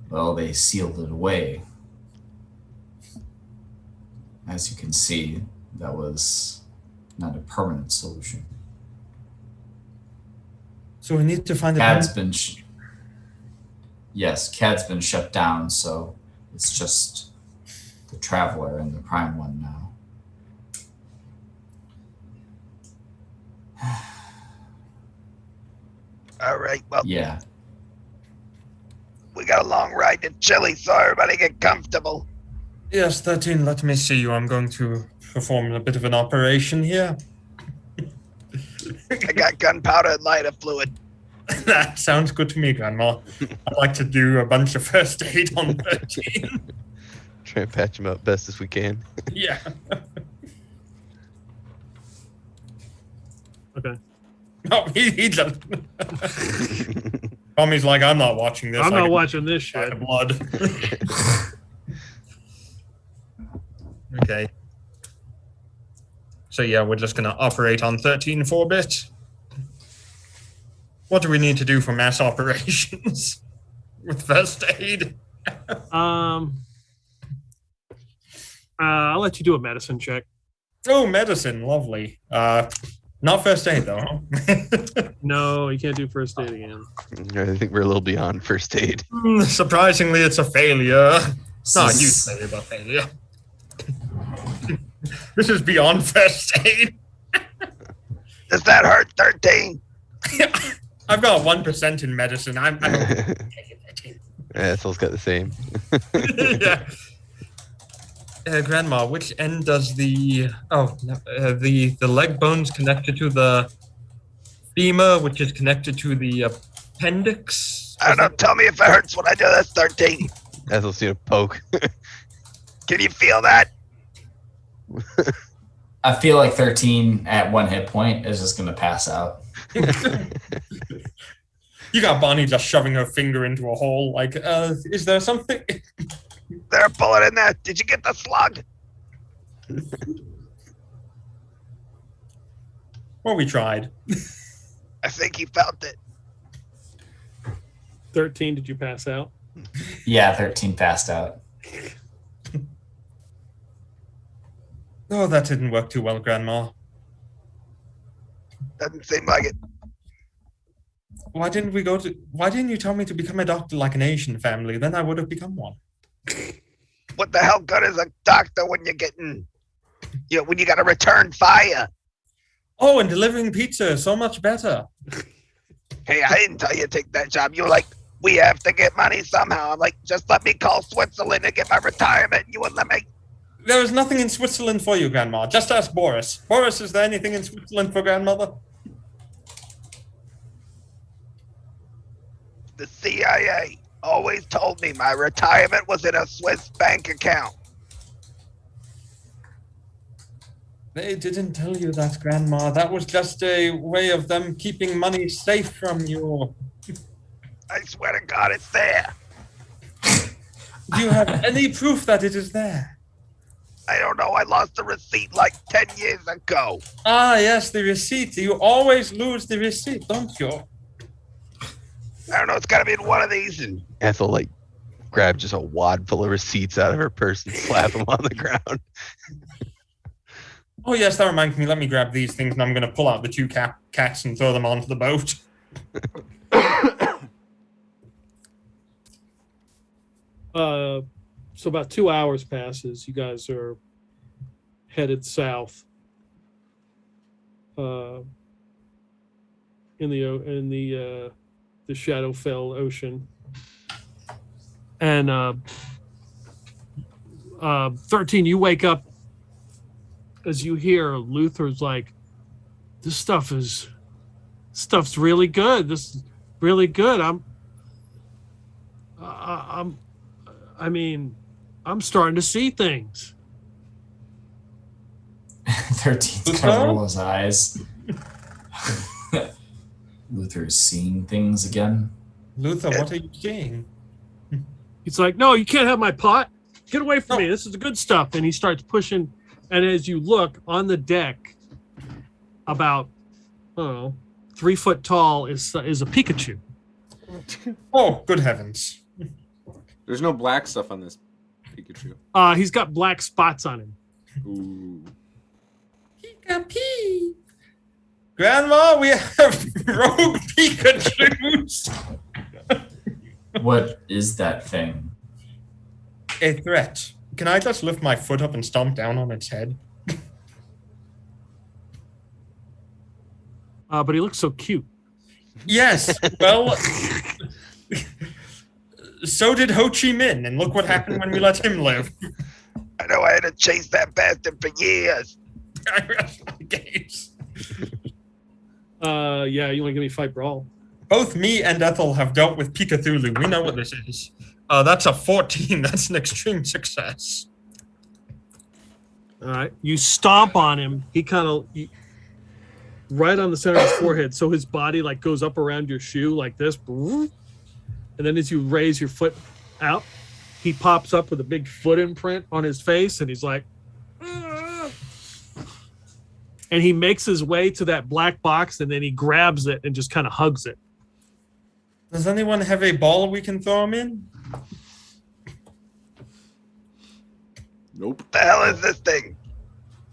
Speaker 5: Well, they sealed it away. As you can see, that was not a permanent solution.
Speaker 3: So we need to find a
Speaker 5: CAD's been CAD's been shut down, so it's just the Traveler and the Prime One now.
Speaker 6: All right, well,
Speaker 5: Yeah.
Speaker 6: we We got a long ride to Chile, so everybody get comfortable.
Speaker 3: Yes, 13, let me see you. I'm going to perform a bit of an operation here.
Speaker 6: I got gunpowder and lighter fluid.
Speaker 3: That sounds good to me, Grandma. I'd like to do a bunch of first aid on 13.
Speaker 4: Try and patch him up best as we can.
Speaker 3: Yeah.
Speaker 2: Okay.
Speaker 3: No, he doesn't. Tommy's like, I'm not watching this.
Speaker 2: I'm
Speaker 3: I
Speaker 2: not
Speaker 3: can
Speaker 2: watching this
Speaker 3: die
Speaker 2: shit.
Speaker 3: of blood. Okay. So yeah, we're just gonna operate on 13 for a bit. What do we need to do for mass operations with first aid?
Speaker 2: I'll let you do a medicine check.
Speaker 3: Oh, medicine, lovely. Not first aid though.
Speaker 2: No, you can't do first aid again.
Speaker 4: I think we're a little beyond first aid.
Speaker 3: Surprisingly, it's a failure. Not a huge failure, but failure. This is beyond first aid.
Speaker 6: Does that hurt, 13?
Speaker 3: I've got 1% in medicine. I don't take it.
Speaker 4: Ethel's got the same.
Speaker 3: Yeah. Grandma, which end does the leg bones connected to the femur, which is connected to the appendix?
Speaker 6: I don't know. Tell me if it hurts when I do this, 13.
Speaker 4: Ethel's seen a poke.
Speaker 6: Can you feel that?
Speaker 5: I feel like 13 at 1 hit point is just going to pass out.
Speaker 3: You got Bonnie just shoving her finger into a hole. Like, is there something?
Speaker 6: There's a bullet in there. Did you get the slug?
Speaker 3: Well, we tried.
Speaker 6: I think he felt it.
Speaker 2: 13, did you pass out?
Speaker 5: Yeah, 13 passed out.
Speaker 3: Oh, that didn't work too well, Grandma.
Speaker 6: Doesn't seem like it.
Speaker 3: Why didn't you tell me to become a doctor like an Asian family? Then I would have become one.
Speaker 6: What the hell good is a doctor when you're getting, when you got to return fire?
Speaker 3: Oh, and delivering pizza is so much better.
Speaker 6: Hey, I didn't tell you to take that job. You were like, we have to get money somehow. I'm like, just let me call Switzerland and get my retirement. You wouldn't let me.
Speaker 3: There is nothing in Switzerland for you, Grandma. Just ask Boris. Boris, is there anything in Switzerland for Grandmother?
Speaker 6: The CIA always told me my retirement was in a Swiss bank account.
Speaker 3: They didn't tell you that, Grandma. That was just a way of them keeping money safe from you.
Speaker 6: I swear to God, it's there.
Speaker 3: Do you have any proof that it is there?
Speaker 6: I don't know. I lost the receipt like 10 years ago.
Speaker 3: Ah, yes, the receipt. You always lose the receipt, don't you?
Speaker 6: I don't know. It's got to be in one of these. And
Speaker 4: Ethel grabbed just a wad full of receipts out of her purse and slap them on the ground.
Speaker 3: Oh, yes, that reminds me. Let me grab these things, and I'm going to pull out the two cats and throw them onto the boat.
Speaker 2: So about 2 hours passes. You guys are headed south. In the Shadowfell Ocean, and 13, you wake up as you hear Luther's like, "This stuff's really good. This is really good. I'm starting to see things."
Speaker 5: 13's gonna roll his eyes. Luther's seeing things again.
Speaker 3: Luther, what are you seeing?
Speaker 2: He's like, "No, you can't have my pot. Get away from me. This is the good stuff." And he starts pushing. And as you look on the deck, about 3 foot tall is a Pikachu.
Speaker 3: Oh, good heavens!
Speaker 1: There's no black stuff on this Pikachu.
Speaker 2: He's got black spots on him.
Speaker 1: Ooh.
Speaker 3: Pika-pee. Grandma, we have rogue Pikachus.
Speaker 5: What is that thing?
Speaker 3: A threat. Can I just lift my foot up and stomp down on its head?
Speaker 2: But he looks so cute.
Speaker 3: Yes. Well, So did Ho Chi Minh, and look what happened when we let him live.
Speaker 6: I know I had to chase that bastard for years.
Speaker 2: Yeah, you want to give me fight brawl?
Speaker 3: Both me and Ethel have dealt with Cthulhu. We know what this is. That's a 14. That's an extreme success.
Speaker 2: All right. You stomp on him. He kind of right on the center of his forehead. So his body like goes up around your shoe like this. And then as you raise your foot out, he pops up with a big foot imprint on his face. And he's like, "Ah." And he makes his way to that black box. And then he grabs it and just kind of hugs it.
Speaker 3: Does anyone have a ball we can throw him in?
Speaker 1: Nope.
Speaker 6: What the hell is this thing?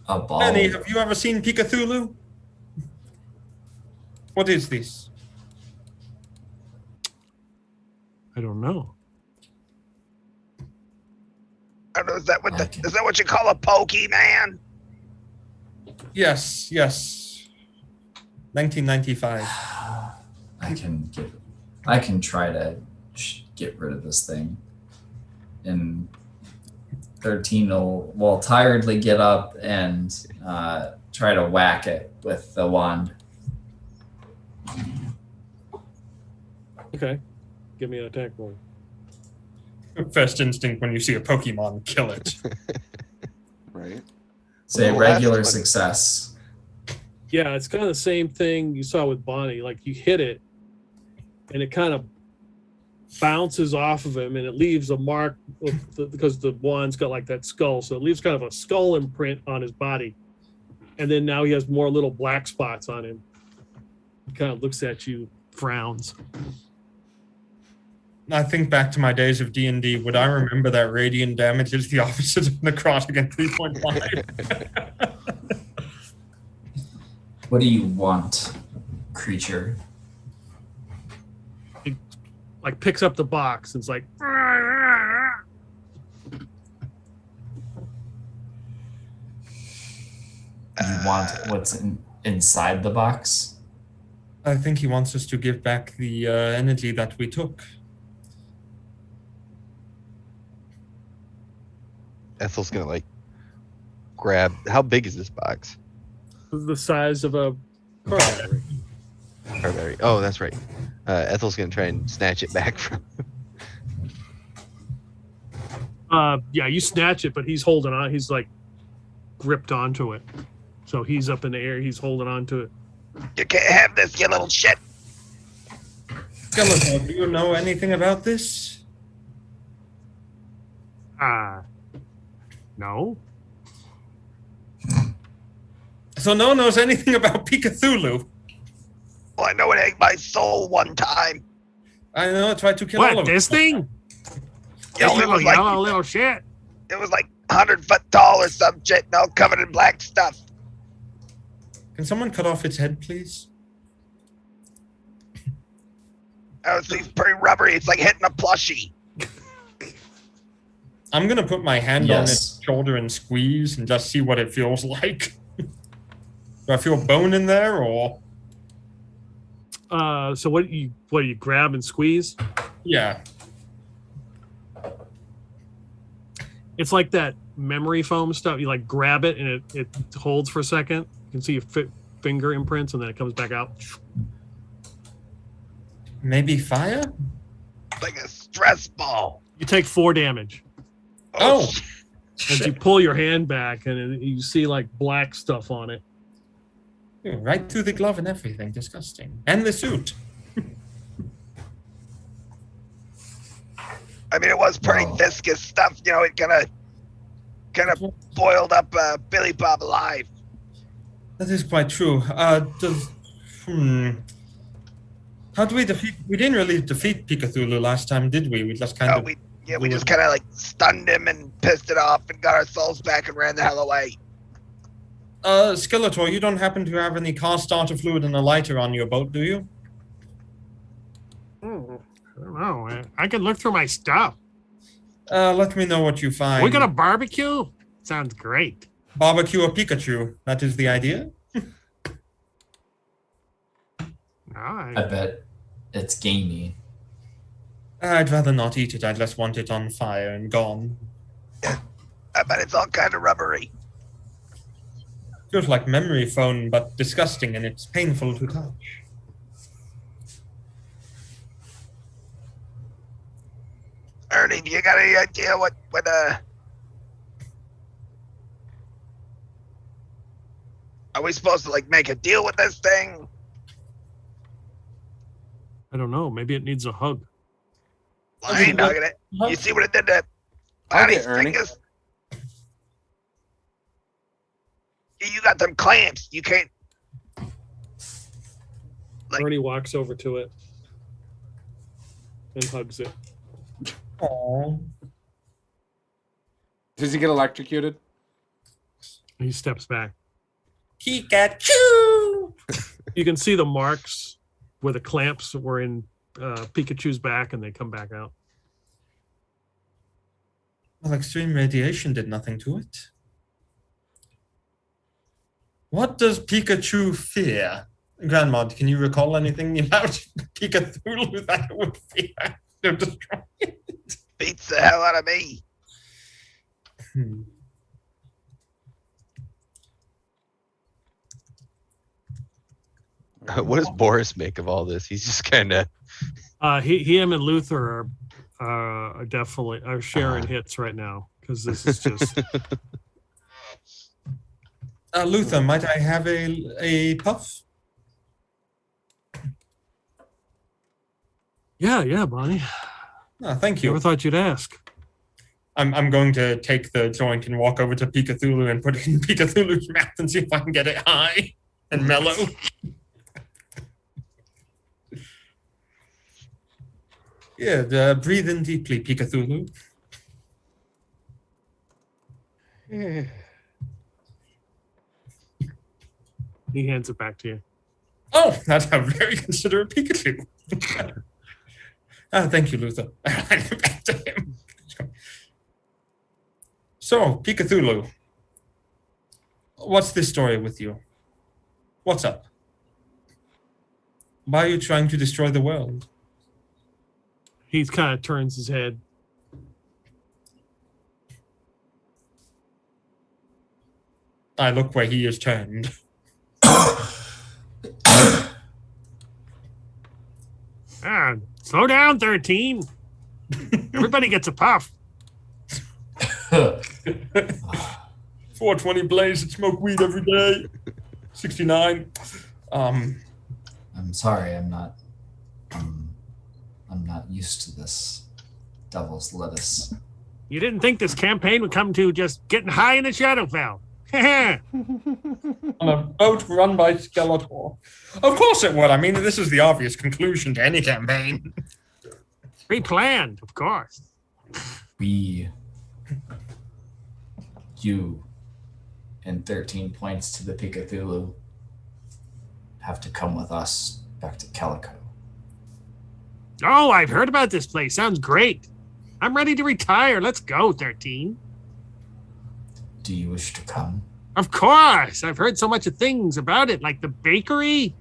Speaker 5: A ball.
Speaker 3: Benny, have you ever seen Cthulhu? What is this?
Speaker 2: I don't know.
Speaker 6: I don't know, is that what you call a Pokemon?
Speaker 3: Yes. 1995.
Speaker 5: I can try to get rid of this thing. And 13 will tiredly get up and try to whack it with the wand.
Speaker 2: Okay. Give me an attack roll.
Speaker 3: First instinct when you see a Pokemon, kill it.
Speaker 1: Right.
Speaker 5: Say
Speaker 4: Well,
Speaker 5: regular
Speaker 4: that's funny.
Speaker 5: success.
Speaker 2: Yeah, it's kind of the same thing you saw with Bonnie. Like you hit it, and it kind of bounces off of him, and it leaves a mark because the wand's got like that skull, so it leaves kind of a skull imprint on his body. And then now he has more little black spots on him. He kind of looks at you, frowns.
Speaker 3: I think back to my days of D&D. Would I remember that radiant damage is the opposite of necrotic at 3.5?
Speaker 5: What do you want, creature?
Speaker 2: Like picks up the box and it's like,
Speaker 5: You want what's inside the box?
Speaker 3: I think he wants us to give back the energy that we took.
Speaker 4: Ethel's gonna like grab. How big is this box?
Speaker 2: the size of a car battery.
Speaker 4: Car battery. Oh, that's right. Ethel's gonna try and snatch it back from.
Speaker 2: Yeah, you snatch it, but he's holding on. He's like gripped onto it. So he's up in the air. He's holding on to it.
Speaker 6: You can't have this, you little shit.
Speaker 3: Skeletor, do you know anything about this?
Speaker 2: No.
Speaker 6: So
Speaker 3: no one knows anything about Cthulhu.
Speaker 6: Well, I know it ate my soul one time.
Speaker 3: I know, I tried to kill all
Speaker 2: What,
Speaker 3: of
Speaker 2: this
Speaker 3: them.
Speaker 2: thing?
Speaker 6: You know,
Speaker 2: This
Speaker 6: it was
Speaker 2: little
Speaker 6: like
Speaker 2: yellow little shit.
Speaker 6: it was like 100 foot tall or some shit, and all covered in black stuff.
Speaker 3: Can someone cut off its head, please?
Speaker 6: It seems pretty rubbery. It's like hitting a plushie.
Speaker 3: I'm gonna put my hand on
Speaker 5: Yes.
Speaker 3: its shoulder and squeeze and just see what it feels like. Do I feel bone in there, or?
Speaker 2: So what do you grab and squeeze?
Speaker 3: Yeah.
Speaker 2: It's like that memory foam stuff. You like grab it and it holds for a second. You can see your finger imprints and then it comes back out.
Speaker 3: Maybe fire?
Speaker 6: Like a stress ball.
Speaker 2: You take 4 damage
Speaker 3: Oh!
Speaker 2: as you pull your hand back and you see like black stuff on it.
Speaker 3: Right through the glove and everything. Disgusting. And the suit.
Speaker 6: I mean, it was pretty
Speaker 5: Wow.
Speaker 6: viscous stuff. You know, it kind of boiled up Billy Bob alive.
Speaker 3: That is quite true. How do we defeat? We didn't really defeat Cthulhu last time, did we? We just kind of.
Speaker 6: We just kind of like stunned him and pissed it off and got our souls back and ran the hell away.
Speaker 3: Skeletor, you don't happen to have any car starter fluid and a lighter on your boat, do you?
Speaker 2: I don't know. I can look through my stuff.
Speaker 3: Let me know what you find.
Speaker 2: We're gonna barbecue? Sounds great.
Speaker 3: Barbecue a Pikachu. That is the idea.
Speaker 2: All right.
Speaker 5: I bet it's gamey.
Speaker 3: I'd rather not eat it. I'd just want it on fire and gone.
Speaker 6: I bet it's all kind of rubbery.
Speaker 3: Feels like memory foam, but disgusting, and it's painful to touch.
Speaker 6: Ernie, do you got any idea what are we supposed to like make a deal with this thing?
Speaker 2: I don't know. Maybe it needs a hug.
Speaker 6: Well, I ain't hugging it. You see what it did to Bonnie's
Speaker 1: Ernie.
Speaker 6: fingers? You got them clamps. You can't. Like-
Speaker 2: Ernie walks over to it and hugs it.
Speaker 3: Aww.
Speaker 1: Does he get electrocuted?
Speaker 2: He steps back.
Speaker 3: Pikachu!
Speaker 2: You can see the marks where the clamps were in Pikachu's back, and they come back out.
Speaker 3: Well, extreme radiation did nothing to it. What does Pikachu fear? Grandma, can you recall anything about Pikachu that it would fear to destroy it?
Speaker 6: Beats the hell out of me.
Speaker 4: What does Boris make of all this? He's just kind of.
Speaker 2: Him and Luther are definitely sharing hits right now because this is just.
Speaker 3: Luther, might I have a puff?
Speaker 2: Yeah, Bonnie.
Speaker 3: Thank you.
Speaker 2: Never thought you'd ask.
Speaker 3: I'm going to take the joint and walk over to Cthulhu and put it in Cthulhu's mouth and see if I can get it high and mellow. Yeah, breathe in deeply, Cthulhu.
Speaker 2: He hands it back to you.
Speaker 3: Oh, that's a very considerate Pikachu. Thank you, Luther. I'll hand it back to him. So, Cthulhu, what's this story with you? What's up? Why are you trying to destroy the world?
Speaker 2: He kind of turns his head.
Speaker 3: I look where he is turned.
Speaker 2: Slow down, 13. Everybody gets a puff.
Speaker 3: 420 blaze and smoke weed every day. 69.
Speaker 5: I'm sorry, I'm not used to this devil's lettuce.
Speaker 2: You didn't think this campaign would come to just getting high in the Shadowfell.
Speaker 3: On a boat run by Skeletor. Of course it would. I mean, this is the obvious conclusion to any campaign.
Speaker 2: Pre-planned, of course.
Speaker 5: You, and 13 points to the Cthulhu, have to come with us back to Calico.
Speaker 2: Oh, I've heard about this place. Sounds great. I'm ready to retire. Let's go, 13.
Speaker 5: Do you wish to come?
Speaker 2: Of course. I've heard so much of things about it, like the bakery.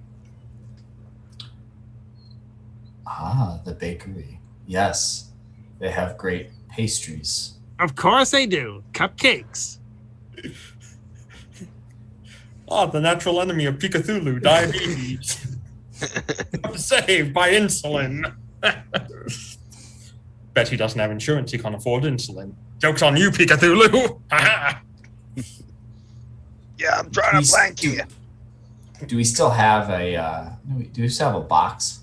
Speaker 5: The bakery. Yes, they have great pastries.
Speaker 2: Of course they do. Cupcakes.
Speaker 3: The natural enemy of Cthulhu, diabetes. Saved by insulin. Bet he doesn't have insurance, he can't afford insulin. Joke's on you, Cthulhu.
Speaker 6: Yeah, I'm trying to flank you.
Speaker 5: Do we still have a box?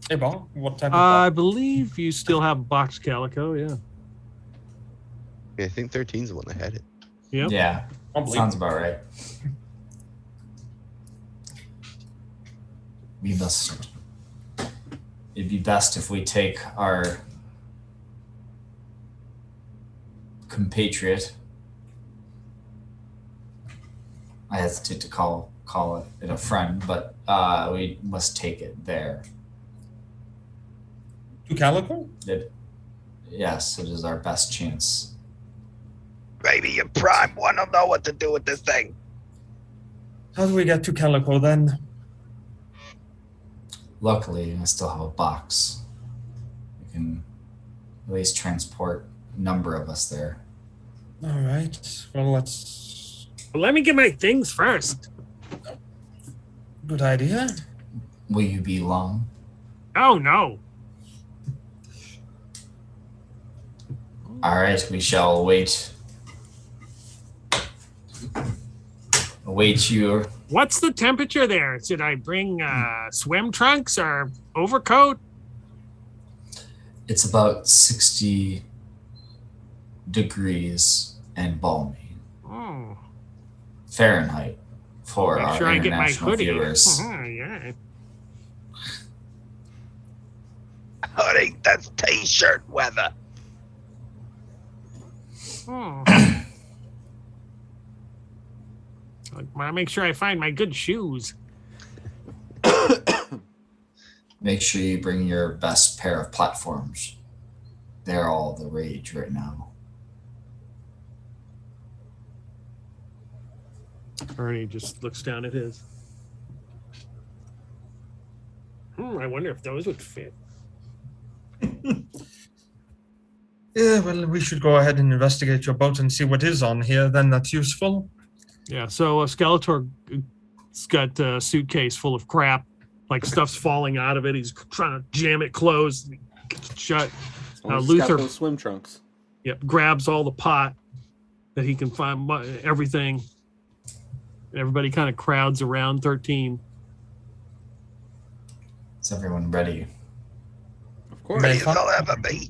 Speaker 3: Hey, Bob, what type of
Speaker 2: I believe you still have box calico, yeah.
Speaker 4: Yeah, I think 13's the one that had it.
Speaker 2: Yep.
Speaker 5: Yeah, sounds about right. It'd be best if we take our compatriot. I hesitate to call it a friend, but we must take it there.
Speaker 3: To Calico?
Speaker 5: Yes, it is our best chance.
Speaker 6: Maybe your prime one will know what to do with this thing.
Speaker 3: How do we get to Calico then?
Speaker 5: Luckily, I still have a box. We can at least transport a number of us there.
Speaker 3: All right. Well, let's.
Speaker 2: Well, let me get my things first.
Speaker 3: Good idea.
Speaker 5: Will you be long?
Speaker 2: Oh, no.
Speaker 5: All right, we shall await you.
Speaker 2: What's the temperature there? Should I bring swim trunks or overcoat?
Speaker 5: It's about 60 degrees and balmy
Speaker 2: Oh,
Speaker 5: Fahrenheit for
Speaker 2: make
Speaker 5: our
Speaker 2: sure I get my
Speaker 5: international
Speaker 2: hoodie.
Speaker 5: viewers.
Speaker 2: Yeah.
Speaker 6: Hoodie, that's t-shirt weather.
Speaker 2: Oh. I want to make sure I find my good shoes.
Speaker 5: Make sure you bring your best pair of platforms. They're all the rage right now.
Speaker 2: Ernie just looks down at his. I wonder if those would fit.
Speaker 3: Yeah, well, we should go ahead and investigate your boat and see what is on here. Then that's useful.
Speaker 2: Yeah, so Skeletor's got a suitcase full of crap. Like stuff's falling out of it. He's trying to jam it closed. Shut. Luther
Speaker 1: those swim trunks.
Speaker 2: Yep, grabs all the pot that he can find, everything. Everybody kind of crowds around 13.
Speaker 5: Is everyone ready?
Speaker 1: Of course.
Speaker 6: Ready as I'll ever be.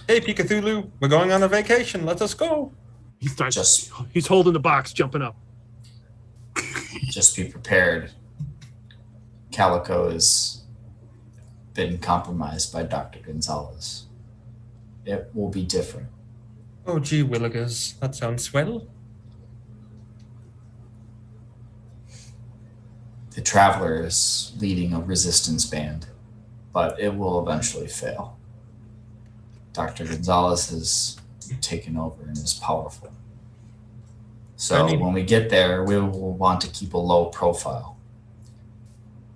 Speaker 3: Hey, Cthulhu, we're going on a vacation. Let us go.
Speaker 2: He starts. He's holding the box, jumping up.
Speaker 5: Just be prepared. Calico has been compromised by Dr. Gonzalez. It will be different.
Speaker 3: Oh, gee willikers. That sounds swell.
Speaker 5: The Traveler is leading a resistance band, but it will eventually fail. Dr. Gonzalez has taken over and is powerful. So when we get there, we will want to keep a low profile.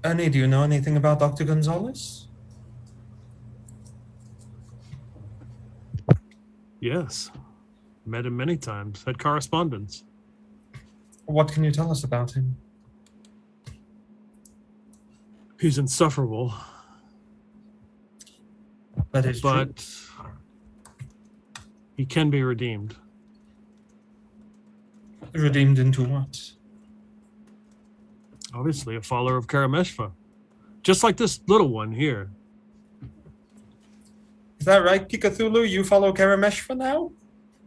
Speaker 3: Ernie, do you know anything about Dr. Gonzalez?
Speaker 2: Yes. Met him many times. Had correspondence.
Speaker 3: What can you tell us about him?
Speaker 2: He's insufferable.
Speaker 3: That is true.
Speaker 2: But he can be redeemed.
Speaker 3: Redeemed into what?
Speaker 2: Obviously, a follower of Karameshva. Just like this little one here.
Speaker 3: Is that right, Cthulhu? You follow Karameshva now?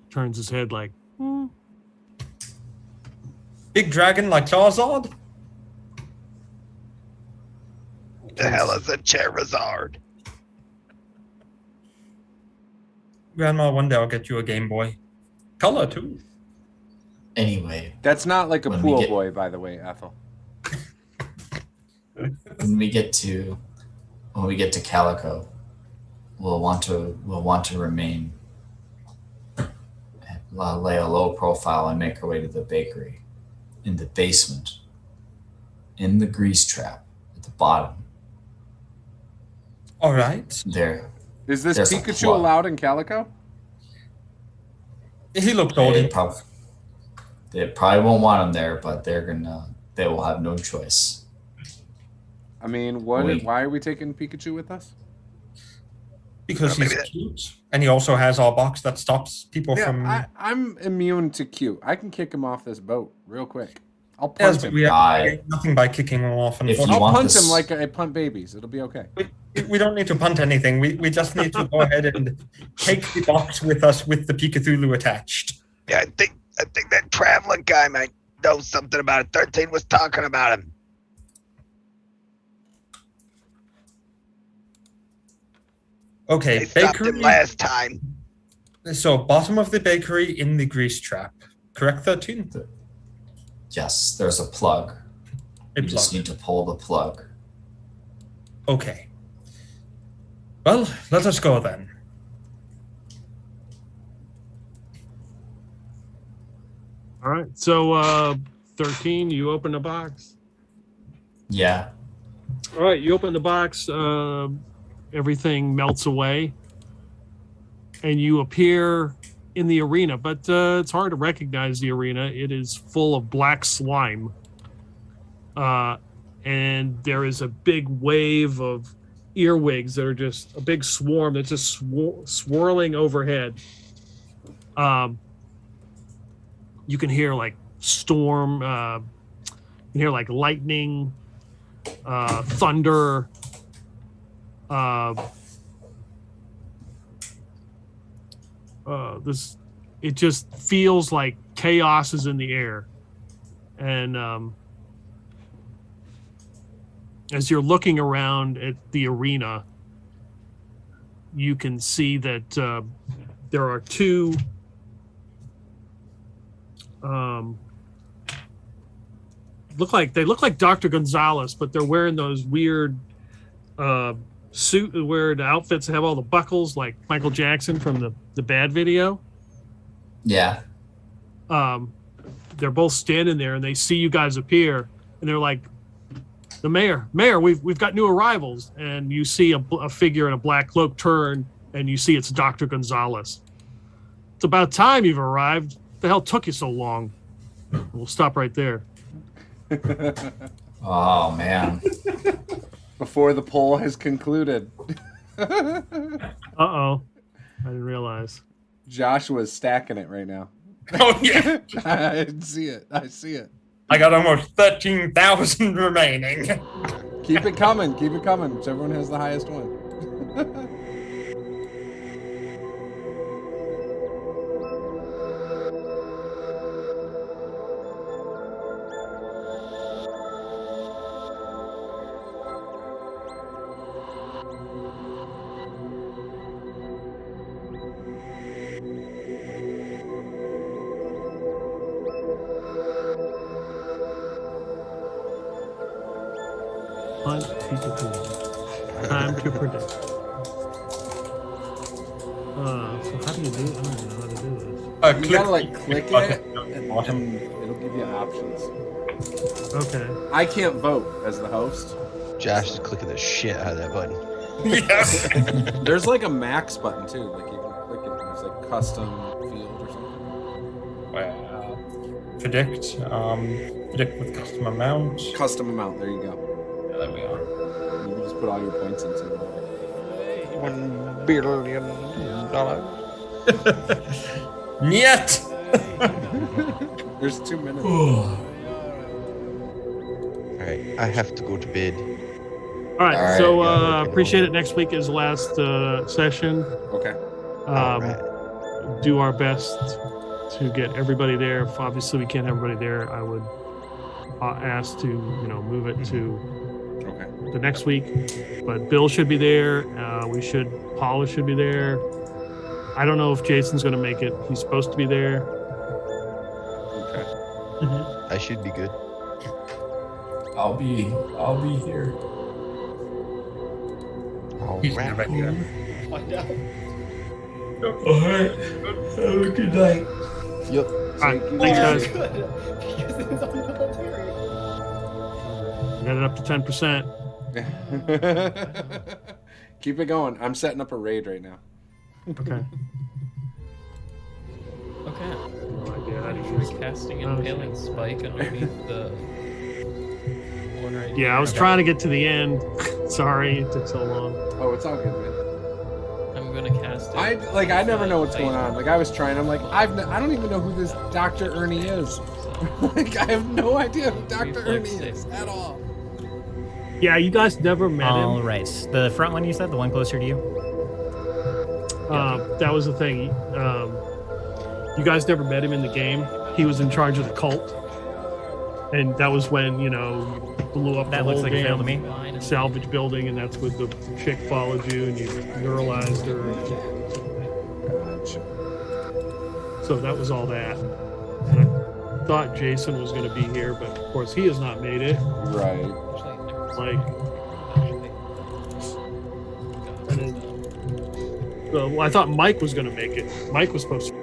Speaker 2: Turns his head like,
Speaker 3: Big dragon like Charizard?
Speaker 6: The hell is a Charizard?
Speaker 3: Grandma, one day I'll get you a Game Boy. Color, too.
Speaker 5: Anyway,
Speaker 1: That's not like a
Speaker 5: When we
Speaker 1: pool
Speaker 5: get-
Speaker 1: boy, by the way, Ethel.
Speaker 5: when we get to Calico, we'll want to remain, lay a low profile, and make our way to the bakery in the basement, in the grease trap at the bottom.
Speaker 3: All right.
Speaker 5: There,
Speaker 1: Is this
Speaker 5: There's a
Speaker 1: Pikachu
Speaker 5: plug.
Speaker 1: allowed in Calico?
Speaker 3: He looked old.
Speaker 5: they probably won't want him there, but they will have no choice.
Speaker 1: I mean,
Speaker 5: Wait.
Speaker 1: why are we taking Pikachu with us?
Speaker 3: Because
Speaker 6: Maybe
Speaker 3: he's
Speaker 6: that-
Speaker 3: cute. And he also has our box that stops people from...
Speaker 1: I'm immune to cute. I can kick him off this boat real quick. I'll
Speaker 3: Yes,
Speaker 1: punt
Speaker 3: but
Speaker 1: him.
Speaker 3: we
Speaker 5: I-
Speaker 3: have nothing by kicking him off.
Speaker 5: If you
Speaker 3: Unfortunately.
Speaker 1: I'll
Speaker 5: want
Speaker 1: punt
Speaker 5: this-
Speaker 1: him like I punt babies. It'll be okay.
Speaker 3: We don't need to punt anything. We just need to go ahead and take the box with us with the Cthulhu attached.
Speaker 6: Yeah, I think that traveling guy might know something about it. 13 was talking about him.
Speaker 3: Okay,
Speaker 6: They stopped
Speaker 3: bakery.
Speaker 6: him last time.
Speaker 3: So bottom of the bakery in the grease trap. Correct, 13?
Speaker 5: Yes, there's a plug.
Speaker 3: A
Speaker 5: You just
Speaker 3: plug.
Speaker 5: need to pull the plug.
Speaker 3: Okay. Well, let us go then.
Speaker 2: all right. So, 13, you open the box.
Speaker 5: Yeah.
Speaker 2: All right, you open the box. everything melts away, and you appear in the arena. But it's hard to recognize the arena. It is full of black slime. And there is a big wave of earwigs that are just a big swarm that's just swirling overhead. You can hear like storm, you can hear like lightning, thunder. It just feels like chaos is in the air. And as you're looking around at the arena, you can see that there are two look like Dr. Gonzalez, but they're wearing those weird wearing outfits that have all the buckles like Michael Jackson from the Bad video.
Speaker 5: Yeah.
Speaker 2: They're both standing there and they see you guys appear and they're like, the mayor, we've got new arrivals. And you see a figure in a black cloak turn and you see it's Dr. Gonzalez. It's about time you've arrived. The hell took you so long? We'll stop right there.
Speaker 5: Oh, man.
Speaker 1: Before the poll has concluded.
Speaker 2: Uh-oh. I didn't realize.
Speaker 1: Joshua's stacking it right now.
Speaker 3: Oh, yeah.
Speaker 1: I see it.
Speaker 3: I got almost 13,000 remaining.
Speaker 1: Keep it coming. Everyone has the highest one.
Speaker 2: Time to predict. So how do you do it? I don't even know how to do this.
Speaker 1: You gotta like click it and it'll give you options.
Speaker 2: Okay.
Speaker 1: I can't vote as the host.
Speaker 4: Josh is clicking the shit out of that button.
Speaker 3: Yes.
Speaker 1: There's like a max button too. Like you can click it and there's like custom field or something.
Speaker 3: Predict with custom amount.
Speaker 1: Custom amount, there you go.
Speaker 3: Yeah, there we are.
Speaker 1: You can just put all your points into it.
Speaker 4: $1 billion.
Speaker 3: Niet!
Speaker 1: There's 2 minutes.
Speaker 4: Alright, I have to go to bed.
Speaker 2: All right.
Speaker 5: All right,
Speaker 2: So
Speaker 5: yeah,
Speaker 2: appreciate it. Next week is the last session.
Speaker 1: Okay.
Speaker 4: Alright.
Speaker 2: Do our best to get everybody there. If obviously we can't have everybody there, I would ask to move it to the next week. But Bill should be there. Paula should be there. I don't know if Jason's going to make it. He's supposed to be there.
Speaker 1: Okay.
Speaker 4: I should be good.
Speaker 5: I'll be here.
Speaker 3: He's
Speaker 4: Alright.
Speaker 3: never here.
Speaker 5: Find out. All right. Have a good night.
Speaker 4: Yep.
Speaker 2: All right. Thanks, guys. Got it up to 10%.
Speaker 1: Keep it going. I'm setting up a raid right now.
Speaker 2: Okay.
Speaker 8: Okay.
Speaker 2: No idea how to
Speaker 8: We're
Speaker 2: use it.
Speaker 8: casting an impaling spike underneath the one right
Speaker 2: Yeah, I was trying to get to the end. Sorry it took so long.
Speaker 1: Oh, it's all good, man.
Speaker 8: I'm gonna cast it.
Speaker 1: I never know what's going on. Like I was trying. I'm like I don't even know who this Dr. Ernie is. Like I have no idea who Dr. Ernie is at all.
Speaker 2: Yeah, you guys never met him.
Speaker 9: All right. The front one you said, the one closer to you?
Speaker 2: That was the thing. You guys never met him in the game. He was in charge of the cult, and that was when blew up
Speaker 9: That
Speaker 2: the
Speaker 9: looks
Speaker 2: whole
Speaker 9: like it failed
Speaker 2: damn
Speaker 9: me.
Speaker 2: salvage building, and that's when the chick followed you and you neuralized her.
Speaker 1: Gotcha.
Speaker 2: So that was all that. And I thought Jason was going to be here, but of course he has not made it.
Speaker 1: Right.
Speaker 2: Like, well, I thought Mike was going to make it. Mike was supposed to.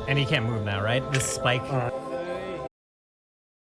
Speaker 9: And he can't move now, right? This spike